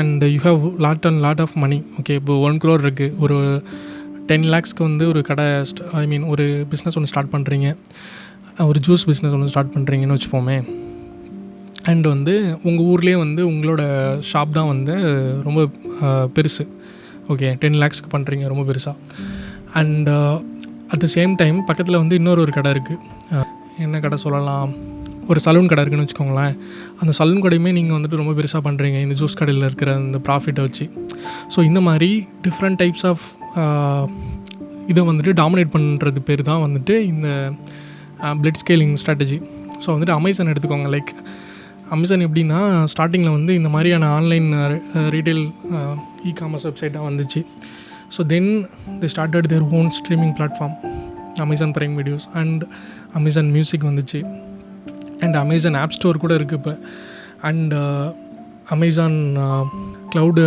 Speaker 1: and you have lot of money. Okay, இப்போ 1 crore இருக்குது. ஒரு 10 lakhsக்கு வந்து ஒரு கடை ஒரு பிஸ்னஸ் ஒன்று ஸ்டார்ட் பண்ணுறீங்க, ஒரு ஜூஸ் பிஸ்னஸ் ஒன்று ஸ்டார்ட் பண்ணுறீங்கன்னு வச்சுப்போமே. அண்ட் வந்து உங்கள் ஊர்லேயே வந்து உங்களோட ஷாப் தான் வந்து ரொம்ப பெருசு. ஓகே, 10 lakhsக்கு பண்ணுறீங்க, ரொம்ப பெருசாக. And at the same time பக்கத்தில் வந்து இன்னொரு கடை இருக்குது. என்ன கடை சொல்லலாம், ஒரு சலூன் கடை இருக்குதுன்னு வச்சுக்கோங்களேன். அந்த சலூன் கடையுமே நீங்கள் வந்துட்டு ரொம்ப பெருசாக பண்ணுறீங்க இந்த ஜூஸ் கடையில் இருக்கிற அந்த ப்ராஃபிட்டை வச்சு. ஸோ இந்த மாதிரி டிஃப்ரெண்ட் டைப்ஸ் ஆஃப் இதை வந்துட்டு டாமினேட் பண்ணுறது பேர் தான் வந்துட்டு இந்த பிளிட்ஸ் ஸ்கேலிங் ஸ்ட்ராட்டஜி. ஸோ வந்துட்டு அமேசான் எடுத்துக்கோங்க. லைக் அமேசான் எப்படின்னா, ஸ்டார்டிங்கில் வந்து இந்த மாதிரியான ஆன்லைன் ரீட்டைல் இ-காமர்ஸ் வெப்சைட்டாக வந்துச்சு. So then they started their own streaming platform. Amazon prime videos and Amazon music வந்துச்சு. அண்ட் அமேசான் ஆப் ஸ்டோர் கூட இருக்குது இப்போ. அண்ட் அமேசான் க்ளவுடு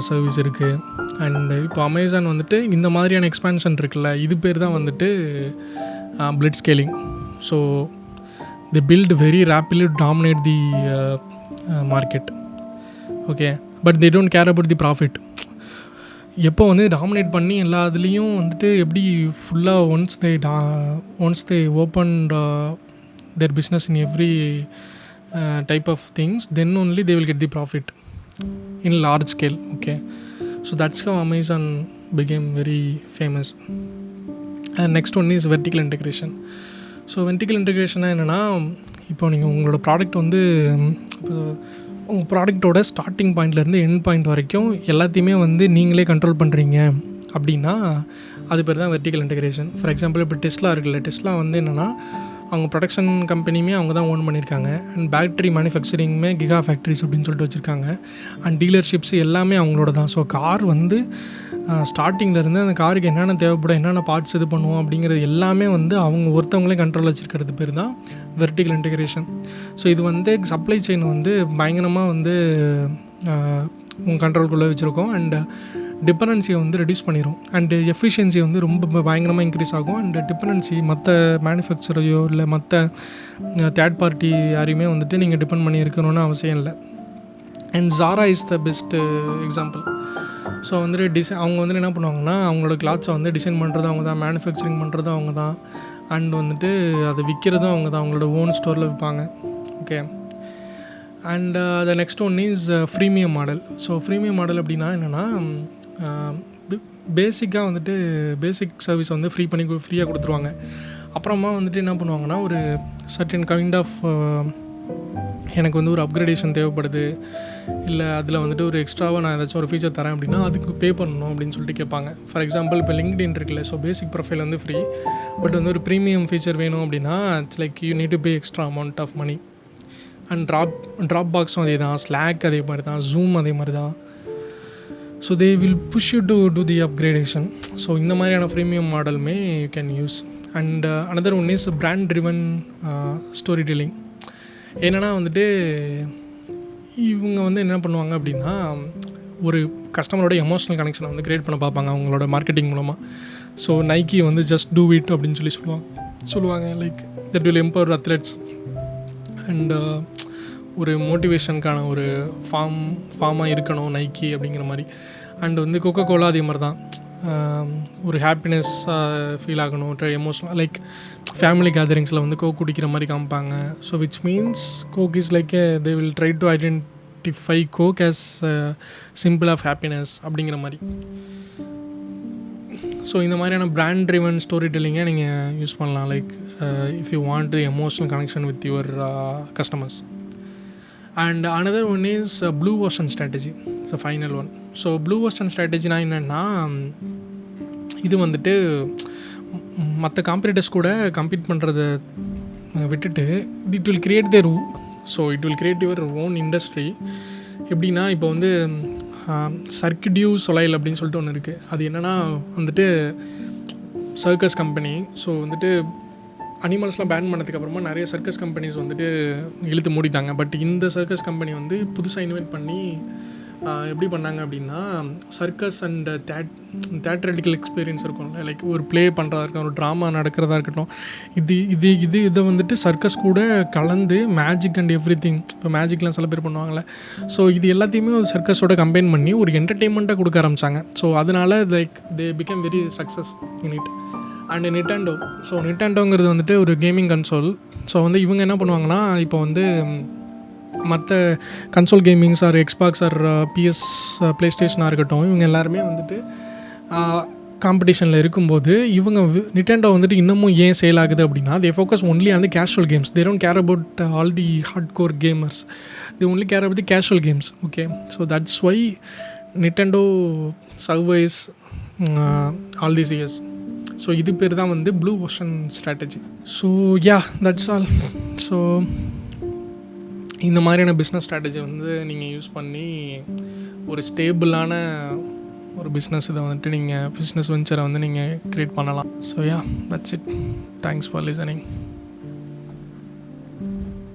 Speaker 1: சர்வீஸ் இருக்குது. அண்டு இப்போ அமேசான் வந்துட்டு இந்த மாதிரியான எக்ஸ்பேன்ஷன் இருக்குல்ல, இது பேர் தான் வந்துட்டு blitz scaling. So they build very rapidly to dominate the market. Okay, but they don't care about the profit. எப்போ வந்து டாமினேட் பண்ணி எல்லா இதுலேயும் வந்துட்டு எப்படி ஃபுல்லாக once they opened their business in every type of things, then only they will get the profit in large scale. Okay, so that's how Amazon became very famous. And next one is vertical integration. So vertical இன்டெகிரேஷனாக என்னென்னா, இப்போ நீங்கள் உங்களோட product வந்து உங்கள் ப்ராடக்டோட starting பாயிண்ட்லேருந்து end point வரைக்கும் எல்லாத்தையுமே வந்து நீங்களே கண்ட்ரோல் பண்ணுறீங்க அப்படின்னா அது பேர் தான் வெர்டிக்கல் இன்டெகிரேஷன். ஃபார் எக்ஸாம்பிள் இப்போ டெஸ்லா இருக்குல்ல, டெஸ்லா வந்து என்னென்னா அவங்க ப்ரொடக்ஷன் கம்பெனியுமே அவங்க தான் ஓன் பண்ணியிருக்காங்க. அண்ட் பேட்டரி மேனுஃபேக்சரிங்குமே கிகா ஃபேக்ட்ரிஸ் அப்படின்னு சொல்லிட்டு வச்சுருக்காங்க. அண்ட் டீலர்ஷிப்ஸ் எல்லாமே அவங்களோட தான். ஸோ கார் வந்து ஸ்டார்டிங்லேருந்து அந்த காருக்கு என்னென்ன தேவைப்படும், என்னென்ன பார்ட்ஸ் இது பண்ணுவோம் அப்படிங்கிறது எல்லாமே வந்து அவங்க ஒருத்தவங்களே கண்ட்ரோல் வச்சுருக்கிறது பேர் தான் வெர்டிக்கல் இன்டெகிரேஷன். ஸோ இது வந்து சப்ளை செயின் வந்து பயங்கரமாக வந்து உங்கள் கண்ட்ரோல்குள்ளே வச்சுருக்கோம். அண்ட் டிபெண்டன்சியை வந்து ரெடியூஸ் பண்ணிடும். அண்டு எஃபிஷியன்சி வந்து ரொம்ப பயங்கரமாக இன்க்ரீஸ் ஆகும். அண்டு டிபெண்டன்சி மற்ற மேனுஃபேக்சரையோ இல்லை மற்ற தேர்ட் பார்ட்டி யாரையுமே வந்துட்டு நீங்கள் டிபெண்ட் பண்ணி இருக்கணும்னு அவசியம் இல்லை. And Zara is the best example. So வந்துட்டு அவங்க வந்துட்டு என்ன பண்ணுவாங்கன்னா, அவங்களோட கிளாத்ஸை வந்து டிசைன் பண்ணுறதும் அவங்க தான், மேனுஃபேக்சரிங் பண்ணுறதும் அவங்க தான், அண்ட் வந்துட்டு அதை விற்கிறதும் அவங்க தான், அவங்களோட ஓன் ஸ்டோரில் விற்பாங்க. Okay, and the next one is freemium model. So freemium model அப்படின்னா என்னென்னா, பேசிக்காக வந்துட்டு பேசிக் சர்வீஸ் வந்து ஃப்ரீயாக கொடுத்துருவாங்க. அப்புறமா வந்துட்டு என்ன பண்ணுவாங்கன்னா, ஒரு சர்டன் கைண்ட் ஆஃப் எனக்கு வந்து ஒரு அப்கிரேடேஷன் தேவைப்படுது, இல்லை அதில் வந்துட்டு ஒரு எக்ஸ்ட்ராவாக நான் ஏதாச்சும் ஒரு ஃபீச்சர் தரேன் அப்படின்னா அதுக்கு பே பண்ணணும் அப்படின்னு சொல்லிட்டு கேட்பாங்க. ஃபார் எக்ஸாம்பிள் இப்போ லிங்க்டின் இருக்குல்ல, ஸோ பேசிக் ப்ரொஃபைல் வந்து ஃப்ரீ, பட் வந்து ஒரு ப்ரீமியம் ஃபீச்சர் வேணும் அப்படின்னா it's like you need to pay extra amount of money. And drop பாக்ஸும் அதே தான், ஸ்லாக் அதே மாதிரி தான், ஜூம் அதே மாதிரி தான். So they will push you to do the upgradation. So இந்த மாதிரியான ப்ரீமியம் மாடலுமே you can use. And another one is brand driven storytelling. என்னென்னா வந்துட்டு இவங்க வந்து என்ன பண்ணுவாங்க அப்படின்னா, ஒரு கஸ்டமரோட எமோஷ்னல் கனெக்ஷனை வந்து க்ரியேட் பண்ண பார்ப்பாங்க அவங்களோட மார்க்கெட்டிங் மூலமாக. ஸோ நைக்கி வந்து ஜஸ்ட் டூ இட் அப்படின்னு சொல்லுவாங்க like that will empower athletes. And ஒரு மோட்டிவேஷனுக்கான ஒரு ஃபார்மாக இருக்கணும் நைக்கி அப்படிங்கிற மாதிரி. அண்ட் வந்து கோகோ கோலா அதே மாதிரி தான், ஒரு ஹாப்பினஸ்ஸாக ஃபீல் ஆகணும், எமோஷனல் லைக் ஃபேமிலி கேதரிங்ஸில் வந்து கோக் குடிக்கிற மாதிரி காமிப்பாங்க. So which means Coke is like they will try to identify Coke as simple of happiness அப்படிங்கிற மாதிரி. ஸோ இந்த மாதிரியான பிராண்ட் ட்ரிவன் ஸ்டோரி டெல்லிங்கை நீங்கள் யூஸ் பண்ணலாம், like if you want to emotional connection with your customers. And another one is blue ocean strategy. So final one. So blue ocean ஸ்ட்ராட்டஜினா என்னென்னா, இது வந்துட்டு மற்ற காம்படிட்டர்ஸ் கூட கம்பீட் பண்ணுறத விட்டுட்டு it will create their your own industry. எப்படின்னா, இப்போ வந்து சர்க் டியூ சொலைல் அப்படின்னு சொல்லிட்டு ஒன்று இருக்குது. அது என்னென்னா வந்துட்டு சர்க்கஸ் கம்பெனி. ஸோ வந்துட்டு அனிமல்ஸ்லாம் பேன் பண்ணதுக்கப்புறமா நிறைய சர்க்கஸ் கம்பெனிஸ் வந்துட்டு இழுத்து மூடிட்டாங்க. பட் இந்த சர்க்கஸ் கம்பெனி வந்து புதுசாக இன்வைட் பண்ணி எப்படி பண்ணாங்க அப்படின்னா, சர்க்கஸ் அண்ட் தேட்ரிட்டிக்கல் எக்ஸ்பீரியன்ஸ் இருக்கும்ல, லைக் ஒரு ப்ளே பண்ணுறதா இருக்கட்டும், ஒரு ட்ராமா நடக்கிறதா இருக்கட்டும், இதை வந்துட்டு சர்க்கஸ் கூட கலந்து மேஜிக் அண்ட் எவ்ரி திங். இப்போ மேஜிக்லாம் சில பேர் பண்ணுவாங்கள்ல, ஸோ இது எல்லாத்தையுமே ஒரு சர்க்கஸோட கம்பைன் பண்ணி ஒரு என்டர்டெயின்மெண்ட்டாக கொடுக்க ஆரம்பித்தாங்க. ஸோ அதனால் like they become very success in it. And Nintendo. So நிட்டெண்டோங்கிறது வந்துட்டு ஒரு கேமிங் கன்சோல். ஸோ வந்து இவங்க என்ன பண்ணுவாங்கன்னா, இப்போ வந்து மற்ற console gamings or Xbox or PS play ஸ்டேஷனாக இருக்கட்டும், இவங்க எல்லாருமே வந்துட்டு காம்படிஷனில் இருக்கும்போது இவங்க நிட்டெண்டோ வந்துட்டு இன்னமும் ஏன் சேல் ஆகுது அப்படின்னா, they focus only on the casual games. They don't care about all the hardcore gamers. They only care about the casual games. Okay, so that's why Nintendo survives all these years. So இது பேர் தான் வந்து blue ocean strategy. So yeah, that's all. So இந்த மாதிரியான business strategy வந்து நீங்கள் use பண்ணி ஒரு ஸ்டேபிளான ஒரு பிஸ்னஸ் இதை வந்துட்டு நீங்கள் பிஸ்னஸ் வெஞ்சரை வந்து நீங்கள் க்ரியேட் பண்ணலாம். So yeah, that's it. Thanks for listening.